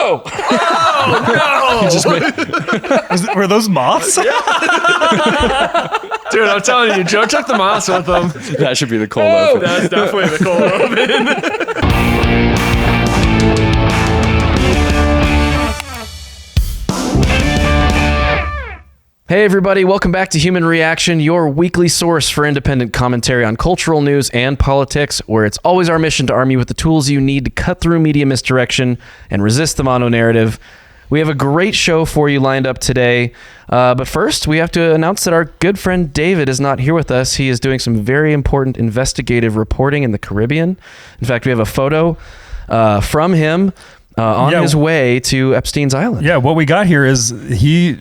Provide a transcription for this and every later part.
Oh! Oh, no! Were those moths? Dude, I'm telling you, Joe took the mouse with him. That should be the cold open. That's definitely the cold open. Hey everybody, welcome back to Human Reaction, your weekly source for independent commentary on cultural news and politics, where it's always our mission to arm you with the tools you need to cut through media misdirection and resist the mono-narrative. We have a great show for you lined up today, but first we have to announce that our good friend David is not here with us. He is doing some very important investigative reporting in the Caribbean. In fact, we have a photo from him on his way to Epstein's Island. Yeah, what we got here is he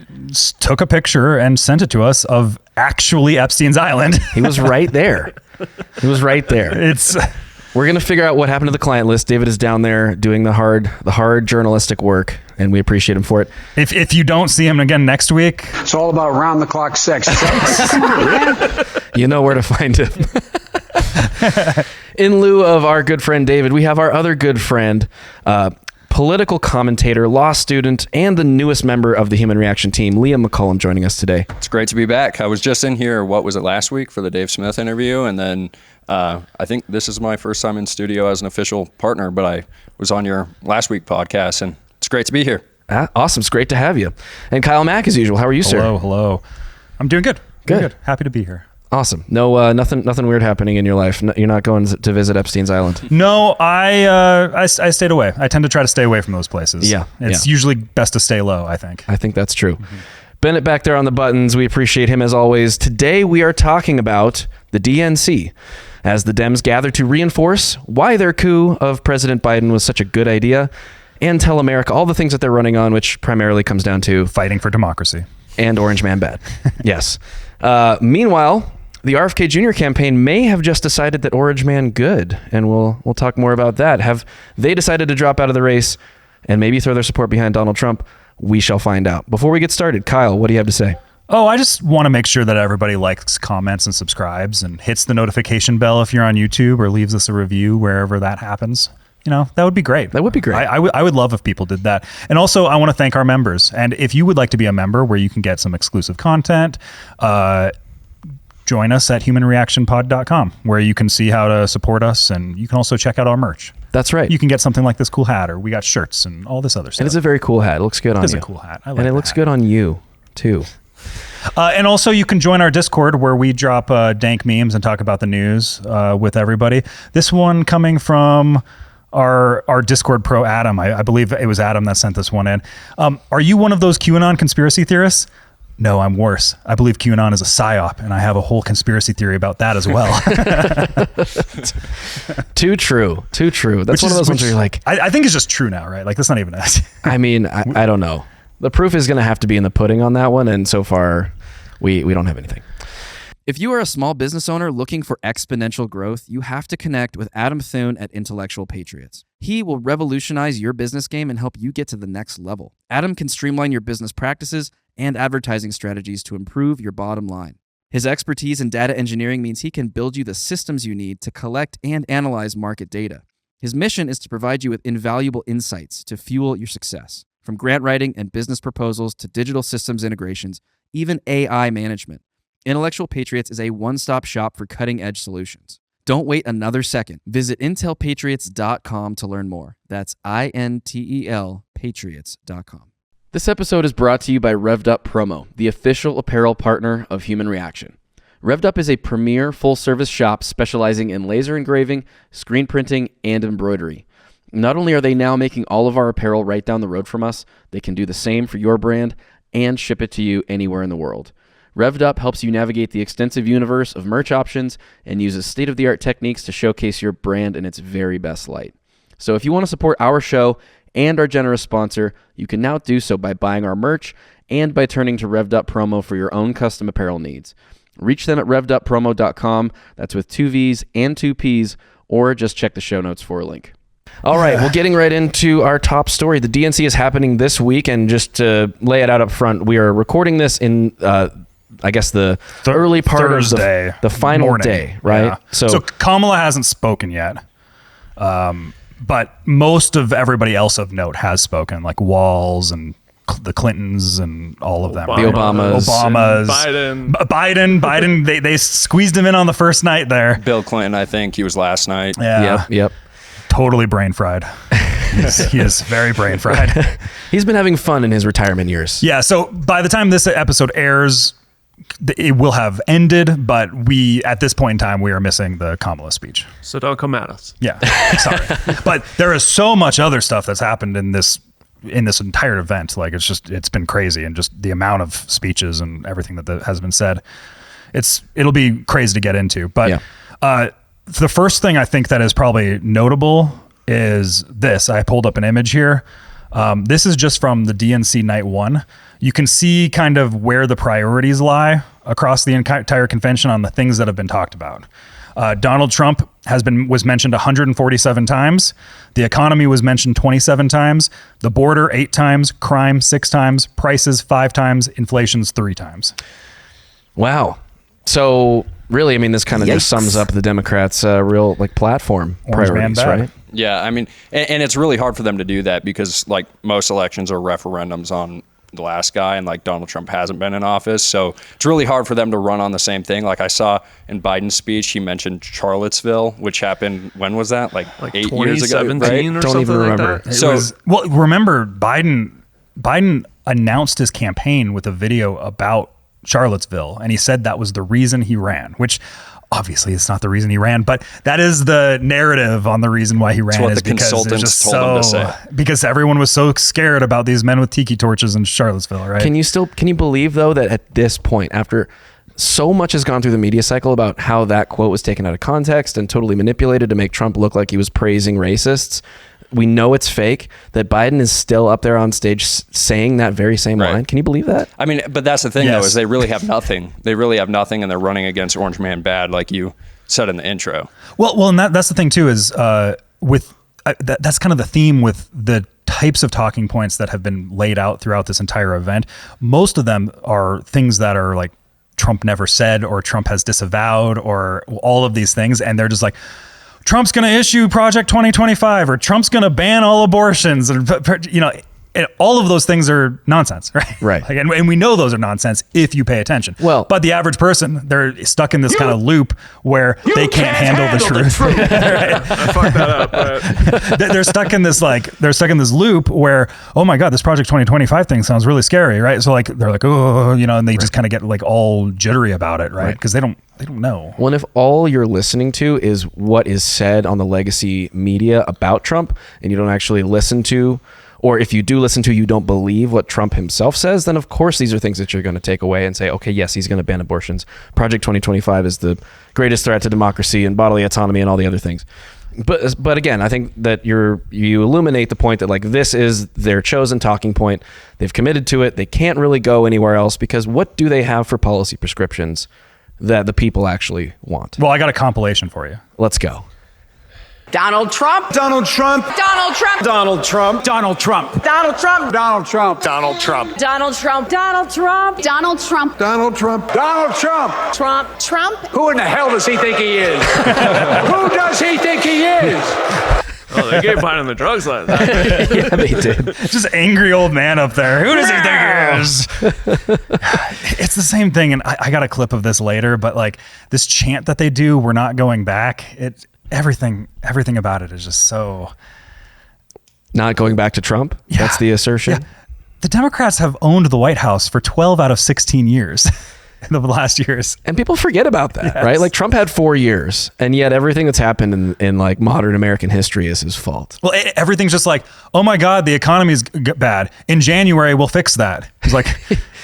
took a picture and sent it to us of actually Epstein's Island. He was right there. He was right there. We're going to figure out what happened to the client list. David is down there doing the hard journalistic work, and we appreciate him for it. If you don't see him again next week, it's all about round-the-clock sex. Come on, man. You know where to find him. In lieu of our good friend David, we have our other good friend, political commentator, law student, and the newest member of the Human Reaction team, Liam McCollum, joining us today. It's great to be back. I was just in here, what was it, last week for the Dave Smith interview, and then I think this is my first time in studio as an official partner, but I was on your last week podcast, and it's great to be here. Awesome. It's great to have you. And Kyle Mack, as usual. How are you, sir? Hello. I'm doing good. Good. Happy to be here. Awesome. No, nothing weird happening in your life. You're not going to visit Epstein's Island. No, I stayed away. I tend to try to stay away from those places. Yeah. It's usually best to stay low, I think. I think that's true. Mm-hmm. Bennett back there on the buttons. We appreciate him as always. Today we are talking about the DNC as the Dems gather to reinforce why their coup of President Biden was such a good idea and tell America all the things that they're running on, which primarily comes down to fighting for democracy and Orange Man bad. Yes. Meanwhile, the RFK Jr. campaign may have just decided that Orange Man good, and we'll talk more about that. Have they decided to drop out of the race and maybe throw their support behind Donald Trump? We shall find out. Before we get started, Kyle, what do you have to say? Oh, I just want to make sure that everybody likes, comments, and subscribes and hits the notification bell if you're on YouTube or leaves us a review wherever that happens. You know, that would be great. That would be great. I would love if people did that. And also, I want to thank our members. And if you would like to be a member where you can get some exclusive content, join us at humanreactionpod.com, where you can see how to support us, and you can also check out our merch. That's right. You can get something like this cool hat, or we got shirts and all this other stuff. And it's a very cool hat. It looks good on you. It's a cool hat. I like and it looks hat. good on you, too. And also, you can join our Discord, where we drop dank memes and talk about the news with everybody. This one coming from our Discord pro, Adam. I believe it was Adam that sent this one in. Are you one of those QAnon conspiracy theorists? No, I'm worse. I believe QAnon is a psyop, and I have a whole conspiracy theory about that as well. Too true. That's one of those ones where you're like... I think it's just true now, right? Like, that's not even us. I mean, I don't know. The proof is going to have to be in the pudding on that one, and so far, we don't have anything. If you are a small business owner looking for exponential growth, you have to connect with Adam Thune at Intellectual Patriots. He will revolutionize your business game and help you get to the next level. Adam can streamline your business practices and advertising strategies to improve your bottom line. His expertise in data engineering means he can build you the systems you need to collect and analyze market data. His mission is to provide you with invaluable insights to fuel your success. From grant writing and business proposals to digital systems integrations, even AI management. Intellectual Patriots is a one-stop shop for cutting-edge solutions. Don't wait another second. Visit intelpatriots.com to learn more. That's INTEL patriots.com. This episode is brought to you by Revved Up Promo, the official apparel partner of Human Reaction. Revved Up is a premier full-service shop specializing in laser engraving, screen printing, and embroidery. Not only are they now making all of our apparel right down the road from us, they can do the same for your brand and ship it to you anywhere in the world. Revved Up helps you navigate the extensive universe of merch options and uses state-of-the-art techniques to showcase your brand in its very best light. So if you want to support our show and our generous sponsor, you can now do so by buying our merch and by turning to Revved Up Promo for your own custom apparel needs. Reach them at revveduppromo.com. That's with 2 V's and 2 P's, or just check the show notes for a link. All right, well, getting right into our top story. The DNC is happening this week, and just to lay it out up front, we are recording this in... I guess the early part Thursday of the final morning. day, right? Yeah. So Kamala hasn't spoken yet, But most of everybody else of note has spoken, like Walls and the Clintons and all of them. The Obamas. Biden. They squeezed him in on the first night there. Bill Clinton, I think he was last night. Yeah. Yep. Totally brain fried. He is very brain fried. He's been having fun in his retirement years. Yeah. So by the time this episode airs, it will have ended, but at this point in time, we are missing the Kamala speech. So don't come at us. Yeah. Sorry. But there is so much other stuff that's happened in this entire event. Like it's been crazy, and just the amount of speeches and everything that has been said. It'll be crazy to get into. But the first thing I think that is probably notable is this. I pulled up an image here. This is just from the DNC night 1. You can see kind of where the priorities lie across the entire convention on the things that have been talked about. Donald Trump was mentioned 147 times. The economy was mentioned 27 times. The border 8 times. Crime 6 times. Prices 5 times. Inflation's 3 times. Wow. So really, I mean, this kind of just sums up the Democrats' real platform Orange man priorities, bad. right? Yeah, I mean, and it's really hard for them to do that because like most elections are referendums on the last guy, and like Donald Trump hasn't been in office. So it's really hard for them to run on the same thing. Like I saw in Biden's speech, he mentioned Charlottesville, which happened, when was that? Like 8 years ago, 2017 right? or Don't something even like remember. that. Remember Biden announced his campaign with a video about Charlottesville, and he said that was the reason he ran, which obviously it's not the reason he ran, but that is the narrative on the reason why he ran. what is the because consultants just told him to say. Because everyone was so scared about these men with tiki torches in Charlottesville, right? Can you believe though that at this point, after so much has gone through the media cycle about how that quote was taken out of context and totally manipulated to make Trump look like he was praising racists, we know it's fake, that Biden is still up there on stage saying that very same line? Can you believe that? I mean, but that's the thing though, Yes. is they really have nothing. They really have nothing, and they're running against Orange Man Bad, like you said in the intro. Well, and that's the thing too, is that's kind of the theme with the types of talking points that have been laid out throughout this entire event. Most of them are things that are like Trump never said, or Trump has disavowed, or all of these things, and they're just like, Trump's going to issue Project 2025, or Trump's going to ban all abortions, and all of those things are nonsense, right? Right. And we know those are nonsense if you pay attention. Well, but the average person, they're stuck in this kind of loop where they can't handle the truth. I fucked that up. But They're stuck in this loop where, oh my God, this Project 2025 thing sounds really scary, right? So like they're like, oh, and they just kind of get like all jittery about it, right? Because they don't know. Well, if all you're listening to is what is said on the legacy media about Trump, and you don't actually listen to, or if you do listen to, you don't believe what Trump himself says, then of course these are things that you're going to take away and say, okay, yes, he's going to ban abortions. Project 2025 is the greatest threat to democracy and bodily autonomy and all the other things. But again, I think that you illuminate the point that like this is their chosen talking point. They've committed to it. They can't really go anywhere else, because what do they have for policy prescriptions that the people actually want? Well, I got a compilation for you. Let's go. Donald Trump. Donald Trump. Donald Trump. Donald Trump. Donald Trump. Donald Trump. Donald Trump. Donald Trump. Donald Trump. Donald Trump. Donald Trump. Donald Trump. Donald Trump. Trump. Trump. Who in the hell does he think he is? Who does he think he is? Oh, they gave Biden the drugs last night. Yeah, they did. Just angry old man up there. Who does he think he is? It's the same thing. And I got a clip of this later, but like this chant that they do, we're not going back. Everything about it is just so... Not going back to Trump? Yeah. That's the assertion? Yeah. The Democrats have owned the White House for 12 out of 16 years in the last years. And people forget about that, Yes. right? Like Trump had 4 years, and yet everything that's happened in like modern American history is his fault. Well, everything's just like, oh my God, the economy's bad. In January, we'll fix that. He's like,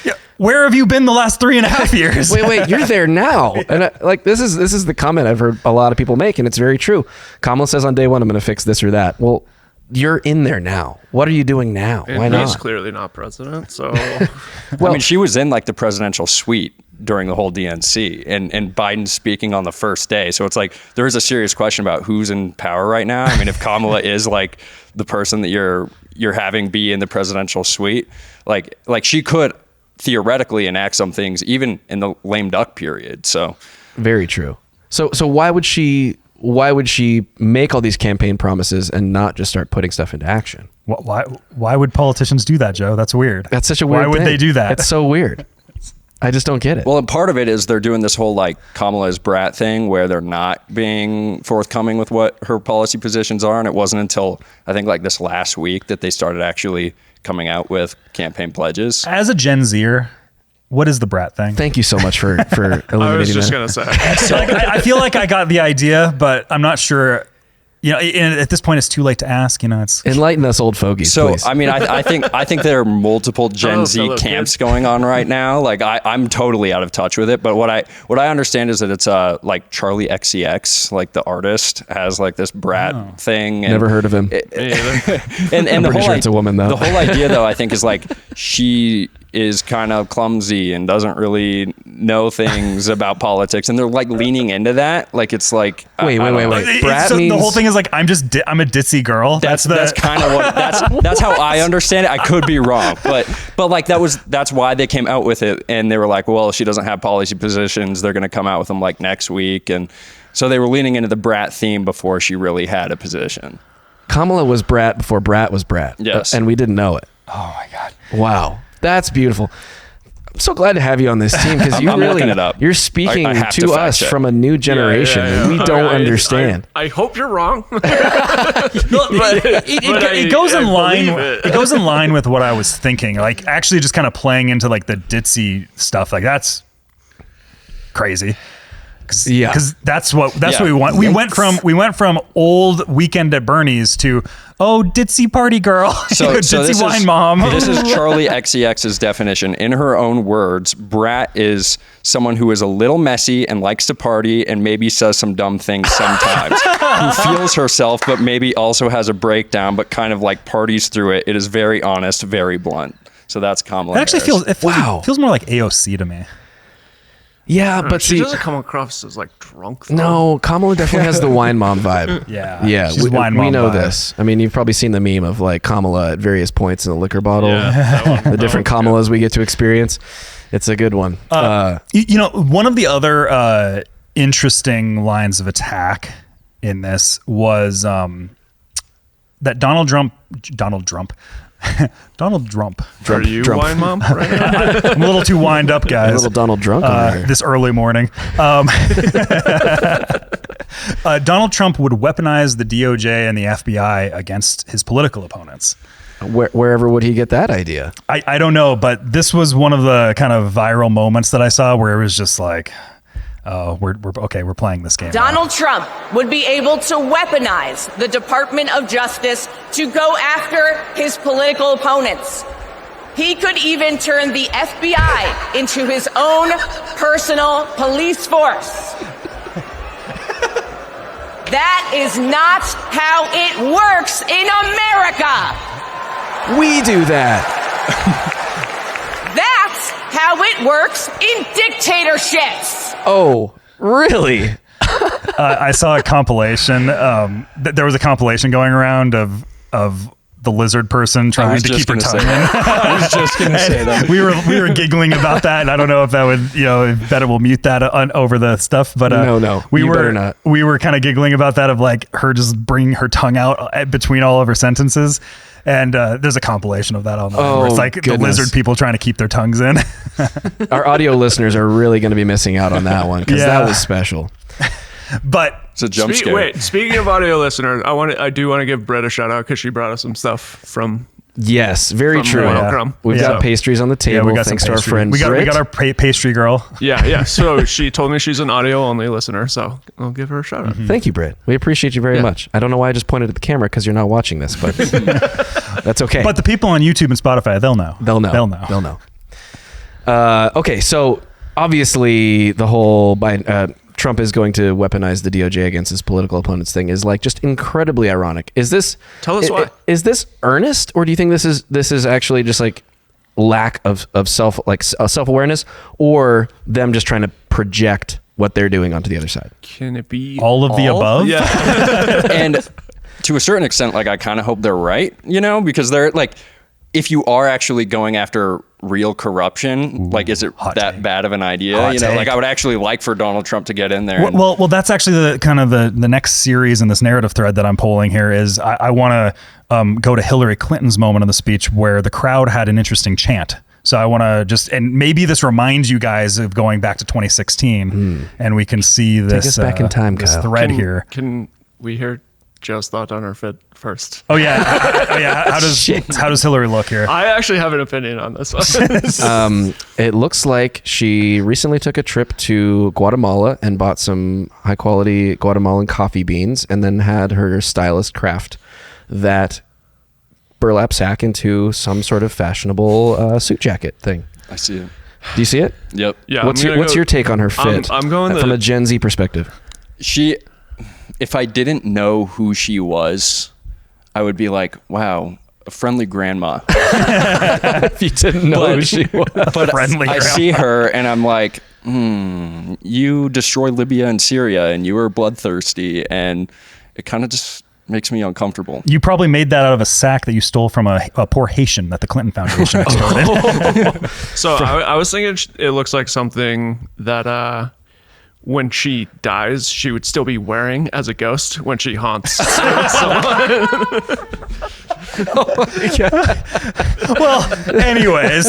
yeah, where have you been the last 3.5 years? Wait, you're there now. And this is the comment I've heard a lot of people make, and it's very true. Kamala says on day one, I'm going to fix this or that. Well, you're in there now. What are you doing now? And Why he's not? clearly not president, so... I mean, she was in like the presidential suite during the whole DNC, and Biden speaking on the first day. So it's like there is a serious question about who's in power right now. I mean, if Kamala is like the person that you're having be in the presidential suite, like she could theoretically enact some things even in the lame duck period. So Very true. So why would she why would she make all these campaign promises and not just start putting stuff into action? Why would politicians do that, Joe? That's weird. That's such a weird Why would thing. they do that? It's so weird. I just don't get it. Well, and part of it is they're doing this whole like Kamala's brat thing where they're not being forthcoming with what her policy positions are. And it wasn't until I think like this last week that they started actually coming out with campaign pledges. As a Gen Zer, what is the brat thing? Thank you so much for illuminating I was just that. going to say. Like, I feel like I got the idea, but I'm not sure. You know, at this point, it's too late to ask. You know, it's Enlighten us old fogies, So please. I mean, I think there are multiple Gen Z fellow camps kids. going on right now. Like I'm totally out of touch with it. But what I understand is that it's like Charlie XCX, like the artist, has like this brat thing. And Never heard of him. and the pretty whole sure it's a woman, though. The whole idea, though, I think, is like she is kind of clumsy and doesn't really know things about politics, and they're like leaning into that. Like it's like Wait. Brat so means the whole thing is like I'm a ditzy girl. That's kind of what that's how I understand it. I could be wrong, but like that's why they came out with it, and they were like, well, she doesn't have policy positions. They're going to come out with them like next week, and so they were leaning into the brat theme before she really had a position. Kamala was brat before brat was brat. Yes. And we didn't know it. Oh my god. Wow. That's beautiful. I'm so glad to have you on this team because you I'm really looking it up. you're speaking I have to to fact us check. from a new generation. Yeah. We don't understand. I hope you're wrong. It goes in I line. believe it. It goes in line with what I was thinking. Like actually, just kind of playing into like the ditzy stuff. Like that's crazy. Yeah. Because that's what Yeah. we want. We went from old Weekend at Bernie's to ditzy party girl, ditzy this wine is, mom. This is Charlie XCX's definition. In her own words, brat is someone who is a little messy and likes to party and maybe says some dumb things sometimes. Who feels herself, but maybe also has a breakdown, but kind of like parties through it. It is very honest, very blunt. So that's Kamala It actually Harris. feels more like AOC to me. Yeah, but she see, doesn't come across as like drunk. Though. no, Kamala definitely has the wine mom vibe. Yeah, she's we, wine we mom know vibe. this. I mean, you've probably seen the meme of like Kamala at various points in the liquor bottle. Yeah, that one- The different that one's good. Kamalas we get to experience. It's a good one. You know, one of the other interesting lines of attack in this was that Donald Trump. Are you Trump. wine mom? Right now? I'm a little too wind up, A guys. little Donald drunk over here. This early morning. Donald Trump would weaponize the DOJ and the FBI against his political opponents. Wherever would he get that idea? I don't know, but this was one of the kind of viral moments that I saw where it was just like, we're playing this game. Donald Trump would be able to weaponize the Department of Justice to go after his political opponents. He could even turn the FBI into his own personal police force. That is not how it works in America. We do that. That's how it works in dictatorships. Oh, really? I saw a compilation. There was a compilation going around of the lizard person trying to keep her tongue in. I was just going to say that. we were giggling about that, and I don't know if that would, if better we'll mute that over the stuff, but No, we you were better not. We were kind of giggling about that of like her just bringing her tongue out between all of her sentences, and there's a compilation of that online where it's like the goodness. lizard people trying to keep their tongues in. Our audio listeners are really going to be missing out on that one because Yeah. that was special. But It's a jump scare. Speaking of audio listeners, I do want to give Brett a shout out because she brought us some stuff from Yes, very From true. Donald Trump. We've Yeah. got pastries on the yeah, table. we got Thanks some to our pastry. friend We got Britt. our pastry girl. Yeah. So she told me she's an audio only listener, so I'll give her a shout out. Thank you, Britt. We appreciate you very Yeah. much. I don't know why I just pointed at the camera because you're not watching this, but that's okay. But the people on YouTube and Spotify, they'll know. They'll know. They'll know. Okay, so obviously the whole Trump is going to weaponize the DOJ against his political opponents thing is like just incredibly ironic. Is this? Tell us why. Is this earnest, or do you think this is actually just like lack of self-awareness, or them just trying to project what they're doing onto the other side? Can it be All of the above? Yeah. And to a certain extent, like I kind of hope they're right, because they're like, if you are actually going after real corruption, like, is it that bad of an idea? Like, I would actually like for Donald Trump to get in there. Well, that's actually the kind of the next series in this narrative thread that I'm pulling here is I want to go to Hillary Clinton's moment in the speech where the crowd had an interesting chant. So I want to just, and maybe this reminds you guys of going back to 2016, and we can see this. Take us back in time, this Kyle. thread here. Can we hear Joe's thought on her fit first? Oh yeah, How does Hillary look here? I actually have an opinion on this one. It looks like she recently took a trip to Guatemala and bought some high quality Guatemalan coffee beans, and then had her stylist craft that burlap sack into some sort of fashionable suit jacket thing. I see it. Do you see it? Yep. Yeah. What's your take on her fit? I'm going from a Gen Z perspective. If I didn't know who she was, I would be like, wow, a friendly grandma. If you didn't know who she was. But Friendly I grandma. see her and I'm like, you destroy Libya and Syria and you were bloodthirsty, and it kind of just makes me uncomfortable. You probably made that out of a sack that you stole from a poor Haitian that the Clinton Foundation extorted. So I was thinking it looks like something that when she dies, she would still be wearing as a ghost when she haunts someone. Well, anyways.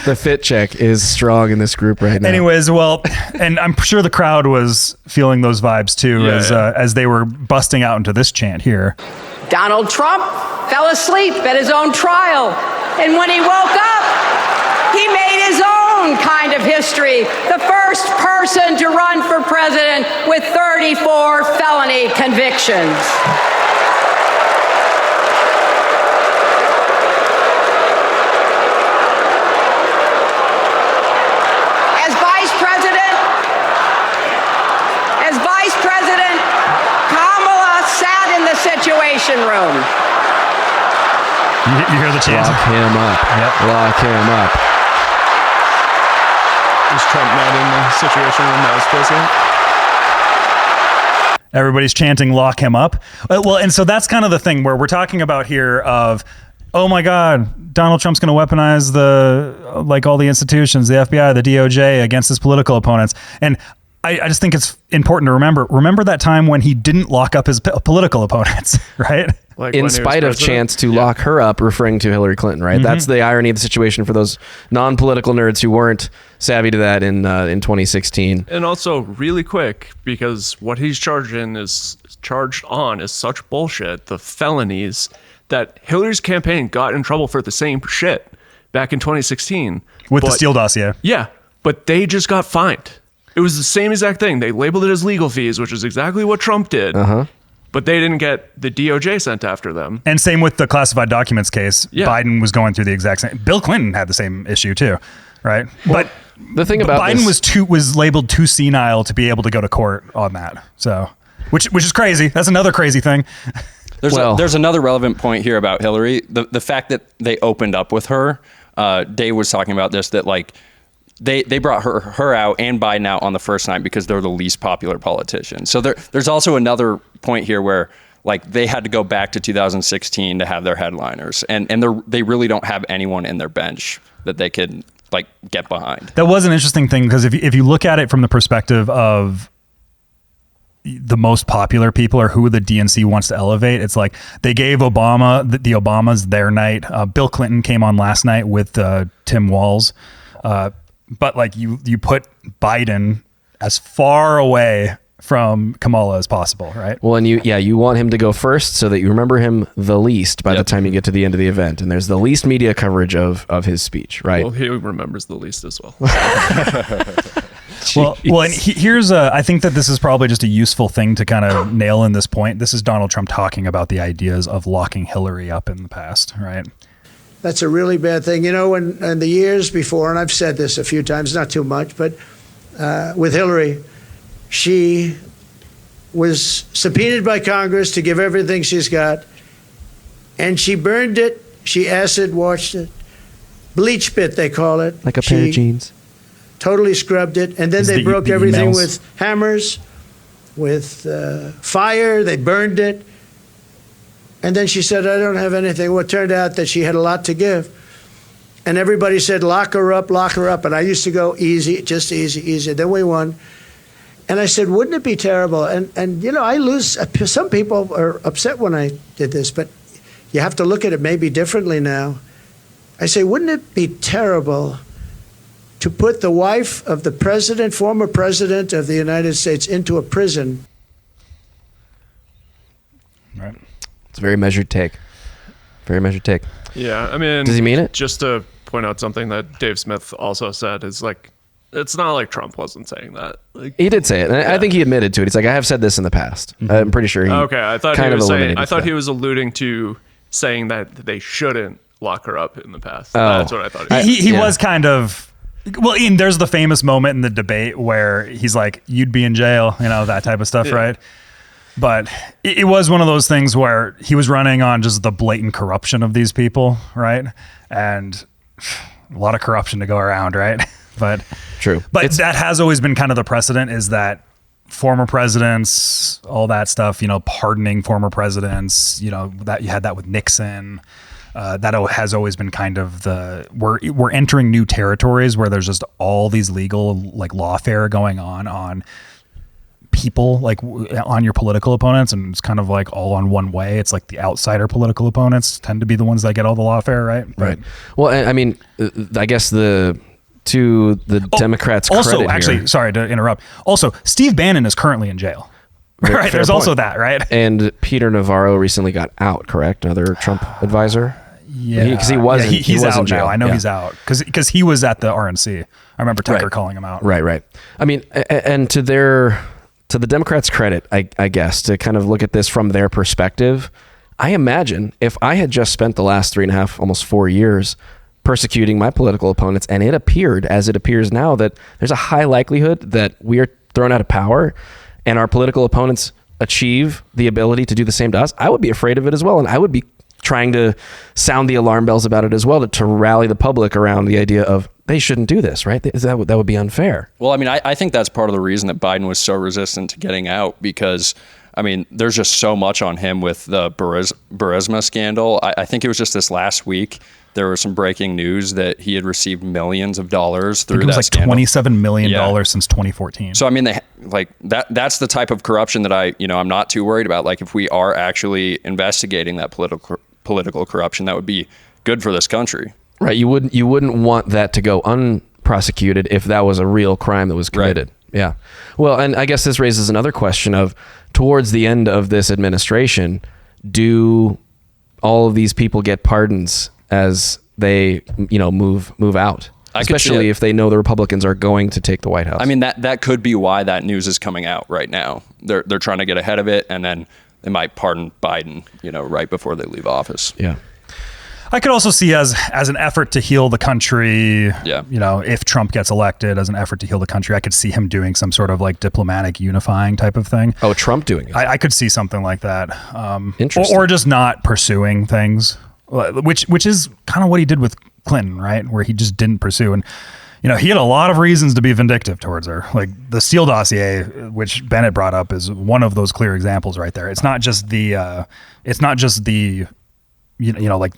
The fit check is strong in this group right now. Anyways, well, and I'm sure the crowd was feeling those vibes too as they were busting out into this chant here. Donald Trump fell asleep at his own trial. And when he woke up, he made his own kind of history. The first person to run for president with 34 felony convictions. As vice president, Kamala sat in the Situation Room. You hear the chant? Lock him up. Yep. Lock him up. Was Trump not in the Situation Room as president? Everybody's chanting "lock him up." Well, and so that's kind of the thing where we're talking about here of, oh my God, Donald Trump's going to weaponize all the institutions, the FBI, the DOJ against his political opponents. And I just think it's important to remember that time when he didn't lock up his political opponents, right? Like In spite of chants to lock her up, referring to Hillary Clinton, right? That's the irony of the situation for those non-political nerds who weren't savvy to that in 2016. And also, really quick, because what he's charged on is such bullshit, the felonies, that Hillary's campaign got in trouble for the same shit back in 2016. With the Steele dossier. Yeah, but they just got fined. It was the same exact thing. They labeled it as legal fees, which is exactly what Trump did. But they didn't get the DOJ sent after them. And same with the classified documents case. Yeah. Biden was going through the exact same. Bill Clinton had the same issue too, right? Well, but the thing about Biden this, was labeled too senile to be able to go to court on that. So, which is crazy. That's another crazy thing. There's another relevant point here about Hillary. The fact that they opened up with her. Dave was talking about this, that like they brought her out and Biden out on the first night because they're the least popular politicians. So there's also another point here where like they had to go back to 2016 to have their headliners, and they really don't have anyone in their bench that they could like get behind. That was an interesting thing because if you look at it from the perspective of the most popular people or who the DNC wants to elevate, it's like they gave Obama the Obamas their night. Bill Clinton came on last night with Tim Walz. But like you put Biden as far away from Kamala as possible, right? well, and you want him to go first so that you remember him the least by the time you get to the end of the event, and there's the least media coverage of his speech, right? Well, he remembers the least as well. Well, and here's I think that this is probably just a useful thing to kind of nail in this point. This is Donald Trump talking about the ideas of locking Hillary up in the past, right? That's a really bad thing. You know, in the years before, and I've said this a few times, not too much, but with Hillary, she was subpoenaed by Congress to give everything she's got, and she burned it, she acid washed it, bleach pit they call it. Like a pair of jeans. Totally scrubbed it, and then they broke everything with hammers, with fire, they burned it. And then she said, I don't have anything. Well, it turned out that she had a lot to give. And everybody said, lock her up, lock her up. And I used to go easy, just easy, easy. Then we won. And I said, wouldn't it be terrible? And you know, I lose. Some people are upset when I did this, but you have to look at it maybe differently now. I say, wouldn't it be terrible to put the wife of the president, former president of the United States, into a prison? Right. It's a very measured take. Very measured take. Yeah, I mean, does he mean it? Just to point out something that Dave Smith also said is like, it's not like Trump wasn't saying that. Like, he did say it. And I think he admitted to it. He's like, I have said this in the past. I'm pretty sure he. Okay, I thought kind he was of saying. I thought that. he was alluding to saying that they shouldn't lock her up in the past. Oh. That's what I thought. He was kind of. Well, Ian, there's the famous moment in the debate where he's like, "You'd be in jail," you know, that type of stuff, right? But it was one of those things where he was running on just the blatant corruption of these people, right? And a lot of corruption to go around, right? But true. But that has always been kind of the precedent, is that former presidents, all that stuff, you know, pardoning former presidents, you know, that you had that with Nixon. That has always been kind of we're entering new territories where there's just all these legal like lawfare going on people, like on your political opponents, and it's kind of like all on one way. It's like the outsider political opponents tend to be the ones that get all the lawfare, right? Right. Well, I mean, I guess to the Democrats' also, credit actually, here, sorry to interrupt. Also, Steve Bannon is currently in jail. Right. There's also that, right? And Peter Navarro recently got out, correct? Another Trump advisor. Yeah, because he wasn't. He's he was out in jail. now. I know he's out because he was at the RNC. I remember Tucker calling him out. Right. I mean, and to the Democrats' credit, I guess, to kind of look at this from their perspective, I imagine if I had just spent the last 3.5, almost 4 years persecuting my political opponents, and it appeared, as it appears now, that there's a high likelihood that we are thrown out of power and our political opponents achieve the ability to do the same to us, I would be afraid of it as well. And I would be trying to sound the alarm bells about it as well, to rally the public around the idea of they shouldn't do this, right? That would be unfair. Well, I mean, I think that's part of the reason that Biden was so resistant to getting out, because, I mean, there's just so much on him with the Burisma scandal. I think it was just this last week, there was some breaking news that he had received millions of dollars through that. It was like scandal. $27 million since 2014. So, I mean, that's the type of corruption that I'm not too worried about. Like, if we are actually investigating that political corruption, that would be good for this country. Right. You wouldn't want that to go unprosecuted if that was a real crime that was committed. Right. Yeah. Well, and I guess this raises another question of, towards the end of this administration, do all of these people get pardons as they, move out? Especially if they know the Republicans are going to take the White House. I mean, that could be why that news is coming out right now. They're trying to get ahead of it, and then they might pardon Biden, right before they leave office. Yeah. I could also see as an effort to heal the country, yeah. If Trump gets elected, as an effort to heal the country, I could see him doing some sort of like diplomatic unifying type of thing. Oh, Trump doing it. I could see something like that. Interesting. Or just not pursuing things, which is kind of what he did with Clinton, right? Where he just didn't pursue. And, he had a lot of reasons to be vindictive towards her. Like the Steele dossier, which Bennett brought up, is one of those clear examples right there. It's not just the like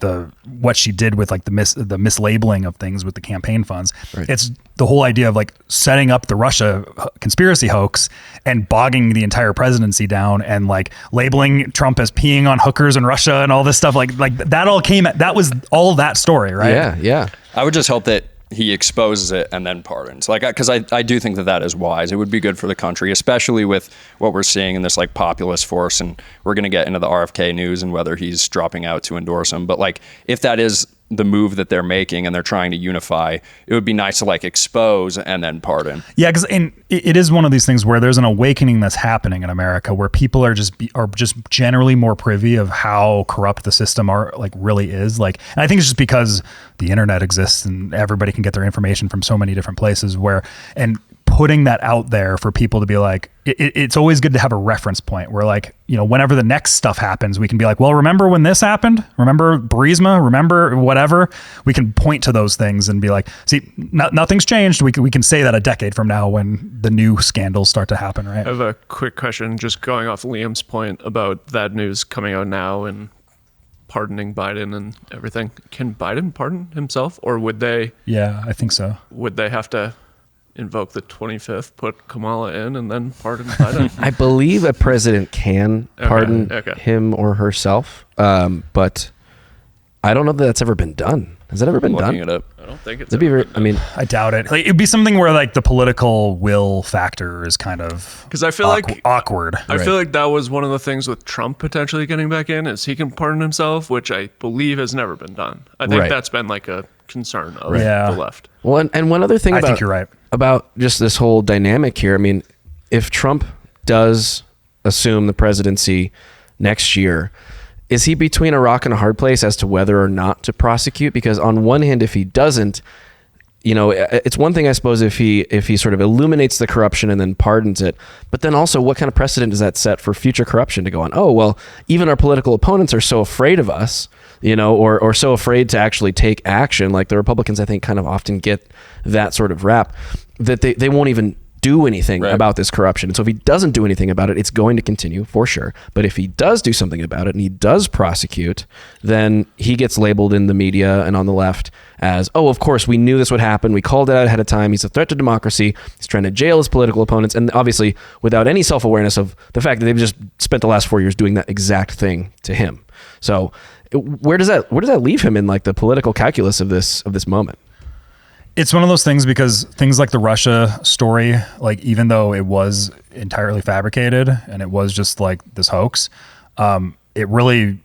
what she did with like the mislabeling of things with the campaign funds. Right. It's the whole idea of like setting up the Russia conspiracy hoax and bogging the entire presidency down and like labeling Trump as peeing on hookers in Russia and all this stuff. Like that all that was all that story, right? Yeah. I would just hope that he exposes it and then pardons. Because I do think that is wise. It would be good for the country, especially with what we're seeing in this like populist force. And we're going to get into the RFK news and whether he's dropping out to endorse him. But like, if that is the move that they're making and they're trying to unify, it would be nice to like expose and then pardon. Yeah, because it is one of these things where there's an awakening that's happening in America where people are just generally more privy of how corrupt the system really is. Like, and I think it's just because the internet exists and everybody can get their information from so many different places and putting that out there for people to be like, it's always good to have a reference point where like, whenever the next stuff happens, we can be like, well, remember when this happened? Remember Burisma? Remember whatever? We can point to those things and be like, see, nothing's changed. We can say that a decade from now when the new scandals start to happen, right? I have a quick question, just going off Liam's point about that news coming out now and pardoning Biden and everything. Can Biden pardon himself, or would they? Yeah, I think so. Would they have to invoke the 25th, put Kamala in, and then pardon Biden? I believe a president can pardon him or herself, but I don't know that that's ever been done. Has that ever been done? Looking it up. I don't think it's. I doubt it. Like, it'd be something where like the political will factor is kind of because I feel like awkward. I feel like that was one of the things with Trump potentially getting back in is he can pardon himself, which I believe has never been done. I think that's been like a concern of the left. Well, and one other thing I think you're right about just this whole dynamic here. I mean, if Trump does assume the presidency next year, is he between a rock and a hard place as to whether or not to prosecute? Because on one hand, if he doesn't, it's one thing, I suppose, if he sort of illuminates the corruption and then pardons it, but then also what kind of precedent does that set for future corruption to go on? Oh, well, even our political opponents are so afraid of us, or so afraid to actually take action. Like the Republicans, I think, kind of often get that sort of rap that they won't even do anything about this corruption. And so if he doesn't do anything about it, it's going to continue for sure. But if he does do something about it and he does prosecute, then he gets labeled in the media and on the left as, oh, of course, we knew this would happen. We called it out ahead of time. He's a threat to democracy. He's trying to jail his political opponents. And obviously without any self-awareness of the fact that they've just spent the last 4 years doing that exact thing to him. So where does that leave him in like the political calculus of this moment? It's one of those things because things like the Russia story, like even though it was entirely fabricated and it was just like this hoax, it really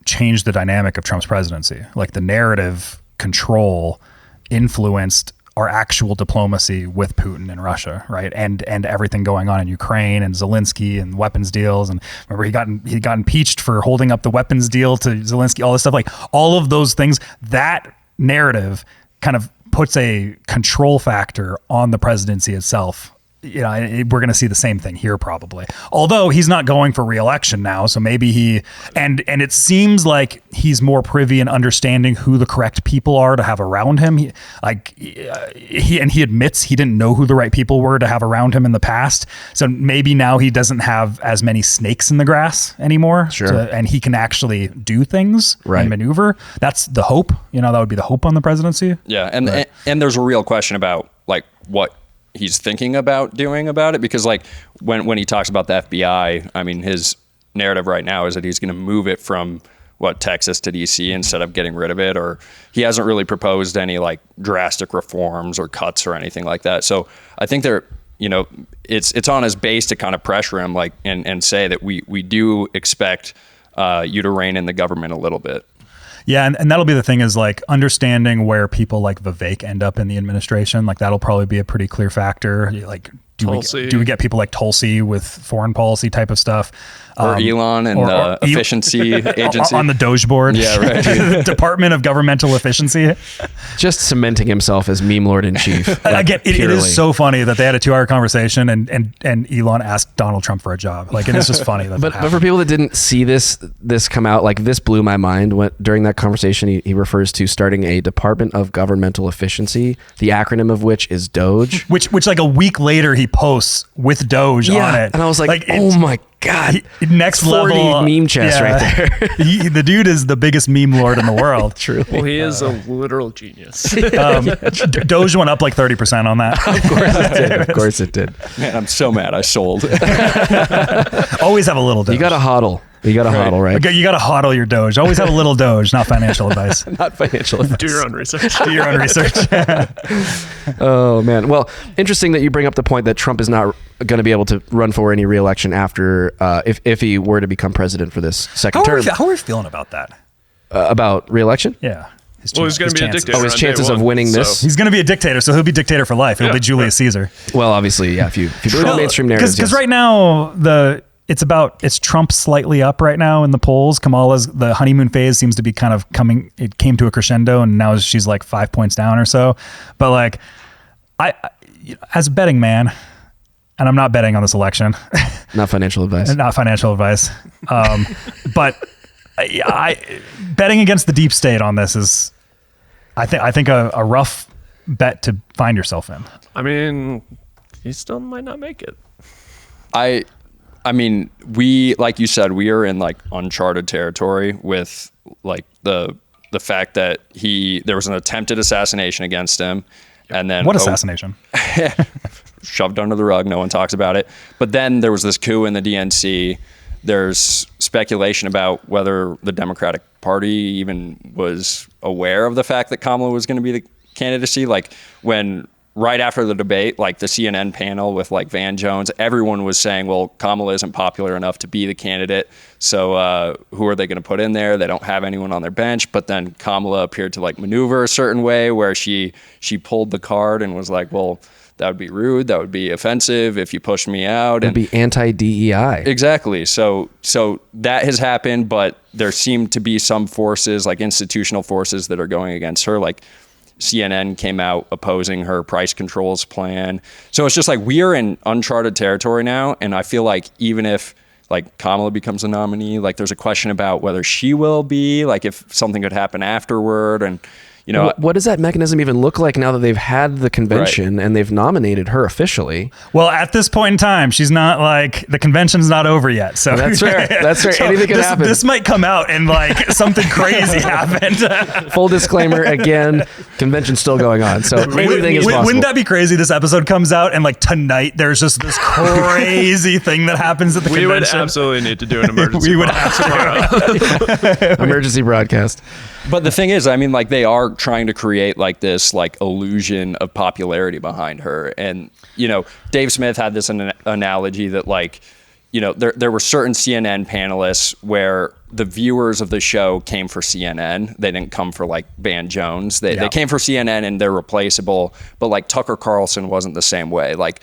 changed the dynamic of Trump's presidency. Like the narrative control influenced our actual diplomacy with Putin and Russia, right? And everything going on in Ukraine and Zelensky and weapons deals. And remember, he got impeached for holding up the weapons deal to Zelensky, all this stuff, like all of those things. That narrative kind of puts a control factor on the presidency itself. We're going to see the same thing here probably. Although he's not going for re-election now, so maybe he and it seems like he's more privy in understanding who the correct people are to have around him. He admits he didn't know who the right people were to have around him in the past. So maybe now he doesn't have as many snakes in the grass anymore. Sure. And he can actually do things and maneuver. That's the hope. That would be the hope on the presidency. Yeah, and there's a real question about like what he's thinking about doing about it, because like when he talks about the FBI, I mean, his narrative right now is that he's going to move it from Texas to DC instead of getting rid of it, or he hasn't really proposed any like drastic reforms or cuts or anything like that. So I think it's on his base to kind of pressure him like and say that we do expect you to rein in the government a little bit. Yeah, and that'll be the thing is like understanding where people like Vivek end up in the administration. Like that'll probably be a pretty clear factor. Like, do we get people like Tulsi with foreign policy type of stuff? Or Elon and the efficiency agency. On the Doge board. Yeah, right. The Department of Governmental Efficiency. Just cementing himself as meme lord in chief. Again, it is so funny that they had a 2-hour conversation and Elon asked Donald Trump for a job. Like, it is just funny. But for people that didn't see this come out, like this blew my mind. During that conversation, he refers to starting a Department of Governmental Efficiency, the acronym of which is Doge. Which like a week later he posts with Doge on it. And I was like oh my God. Next 40 level meme chest right there. The dude is the biggest meme lord in the world. Truly. Well, he is a literal genius. Doge went up like 30% on that. Of course it did. Man, I'm so mad I sold. Always have a little Doge. You got to hodl. You got to hodl, right? Okay, you got to hodl your Doge. Always have a little Doge, not financial advice. Not financial advice. Do your own research. Do your own research. Oh, man. Well, interesting that you bring up the point that Trump is not going to be able to run for any re-election after, if he were to become president for this second term. How are we feeling about that? About re-election? Yeah. He's going to be a dictator. Oh, his chances of winning this? He's going to be a dictator, so he'll be dictator for life. He'll be Julius Caesar. Well, obviously, yeah. If you believe the mainstream narrative. Because right now, it's Trump slightly up right now in the polls. Kamala's, the honeymoon phase seems to be kind of coming. It came to a crescendo, and now she's like 5 points down or so. But like, I as a betting man, and I'm not betting on this election. Not financial advice. Not financial advice. But I betting against the deep state on this is, I think a rough bet to find yourself in. I mean, he still might not make it. I I mean, we, like you said, we are in like uncharted territory with like the fact that there was an attempted assassination against him. And then what assassination? Shoved under the rug. No one talks about it. But then there was this coup in the DNC. There's speculation about whether the Democratic Party even was aware of the fact that Kamala was going to be the candidacy. Like when right after the debate, like the CNN panel with like Van Jones, everyone was saying, well, Kamala isn't popular enough to be the candidate. So who are they going to put in there? They don't have anyone on their bench. But then Kamala appeared to like maneuver a certain way where she pulled the card and was like, well, that would be rude. That would be offensive if you pushed me out. It would be anti-DEI. Exactly. So that has happened, but there seem to be some forces, like institutional forces, that are going against her. Like CNN came out opposing her price controls plan. So it's just like we are in uncharted territory now. And I feel like even if like Kamala becomes a nominee, like there's a question about whether she will be, like if something could happen afterward. And you know, what does that mechanism even look like now that they've had the convention and they've nominated her officially? Well, at this point in time, she's not like, the convention's not over yet. So that's fair. That's fair. So anything can happen. This might come out and like something crazy happened. Full disclaimer again, convention's still going on. So anything is possible. Wouldn't that be crazy? This episode comes out and like tonight there's just this crazy thing that happens at the convention. We would absolutely need to do an emergency. We would have emergency broadcast. But the thing is, I mean, like they are trying to create like this like illusion of popularity behind her. And, you know, Dave Smith had this analogy that like, you know, there were certain CNN panelists where the viewers of the show came for CNN. They didn't come for like Van Jones. They came for CNN and they're replaceable. But like Tucker Carlson wasn't the same way. Like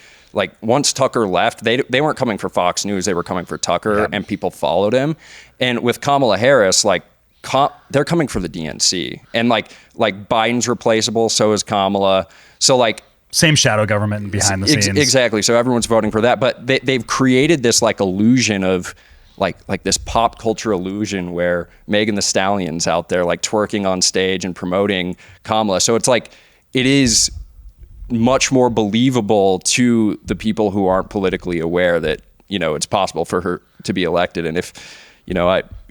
once Tucker left, they weren't coming for Fox News. They were coming for Tucker and people followed him. And with Kamala Harris, like, they're coming for the DNC, and like Biden's replaceable, so is Kamala. So like same shadow government behind the scenes. Exactly. So everyone's voting for that, but they've created this like illusion of like this pop culture illusion where Megan Thee Stallion's out there like twerking on stage and promoting Kamala. So it's like it is much more believable to the people who aren't politically aware that, you know, it's possible for her to be elected. And if,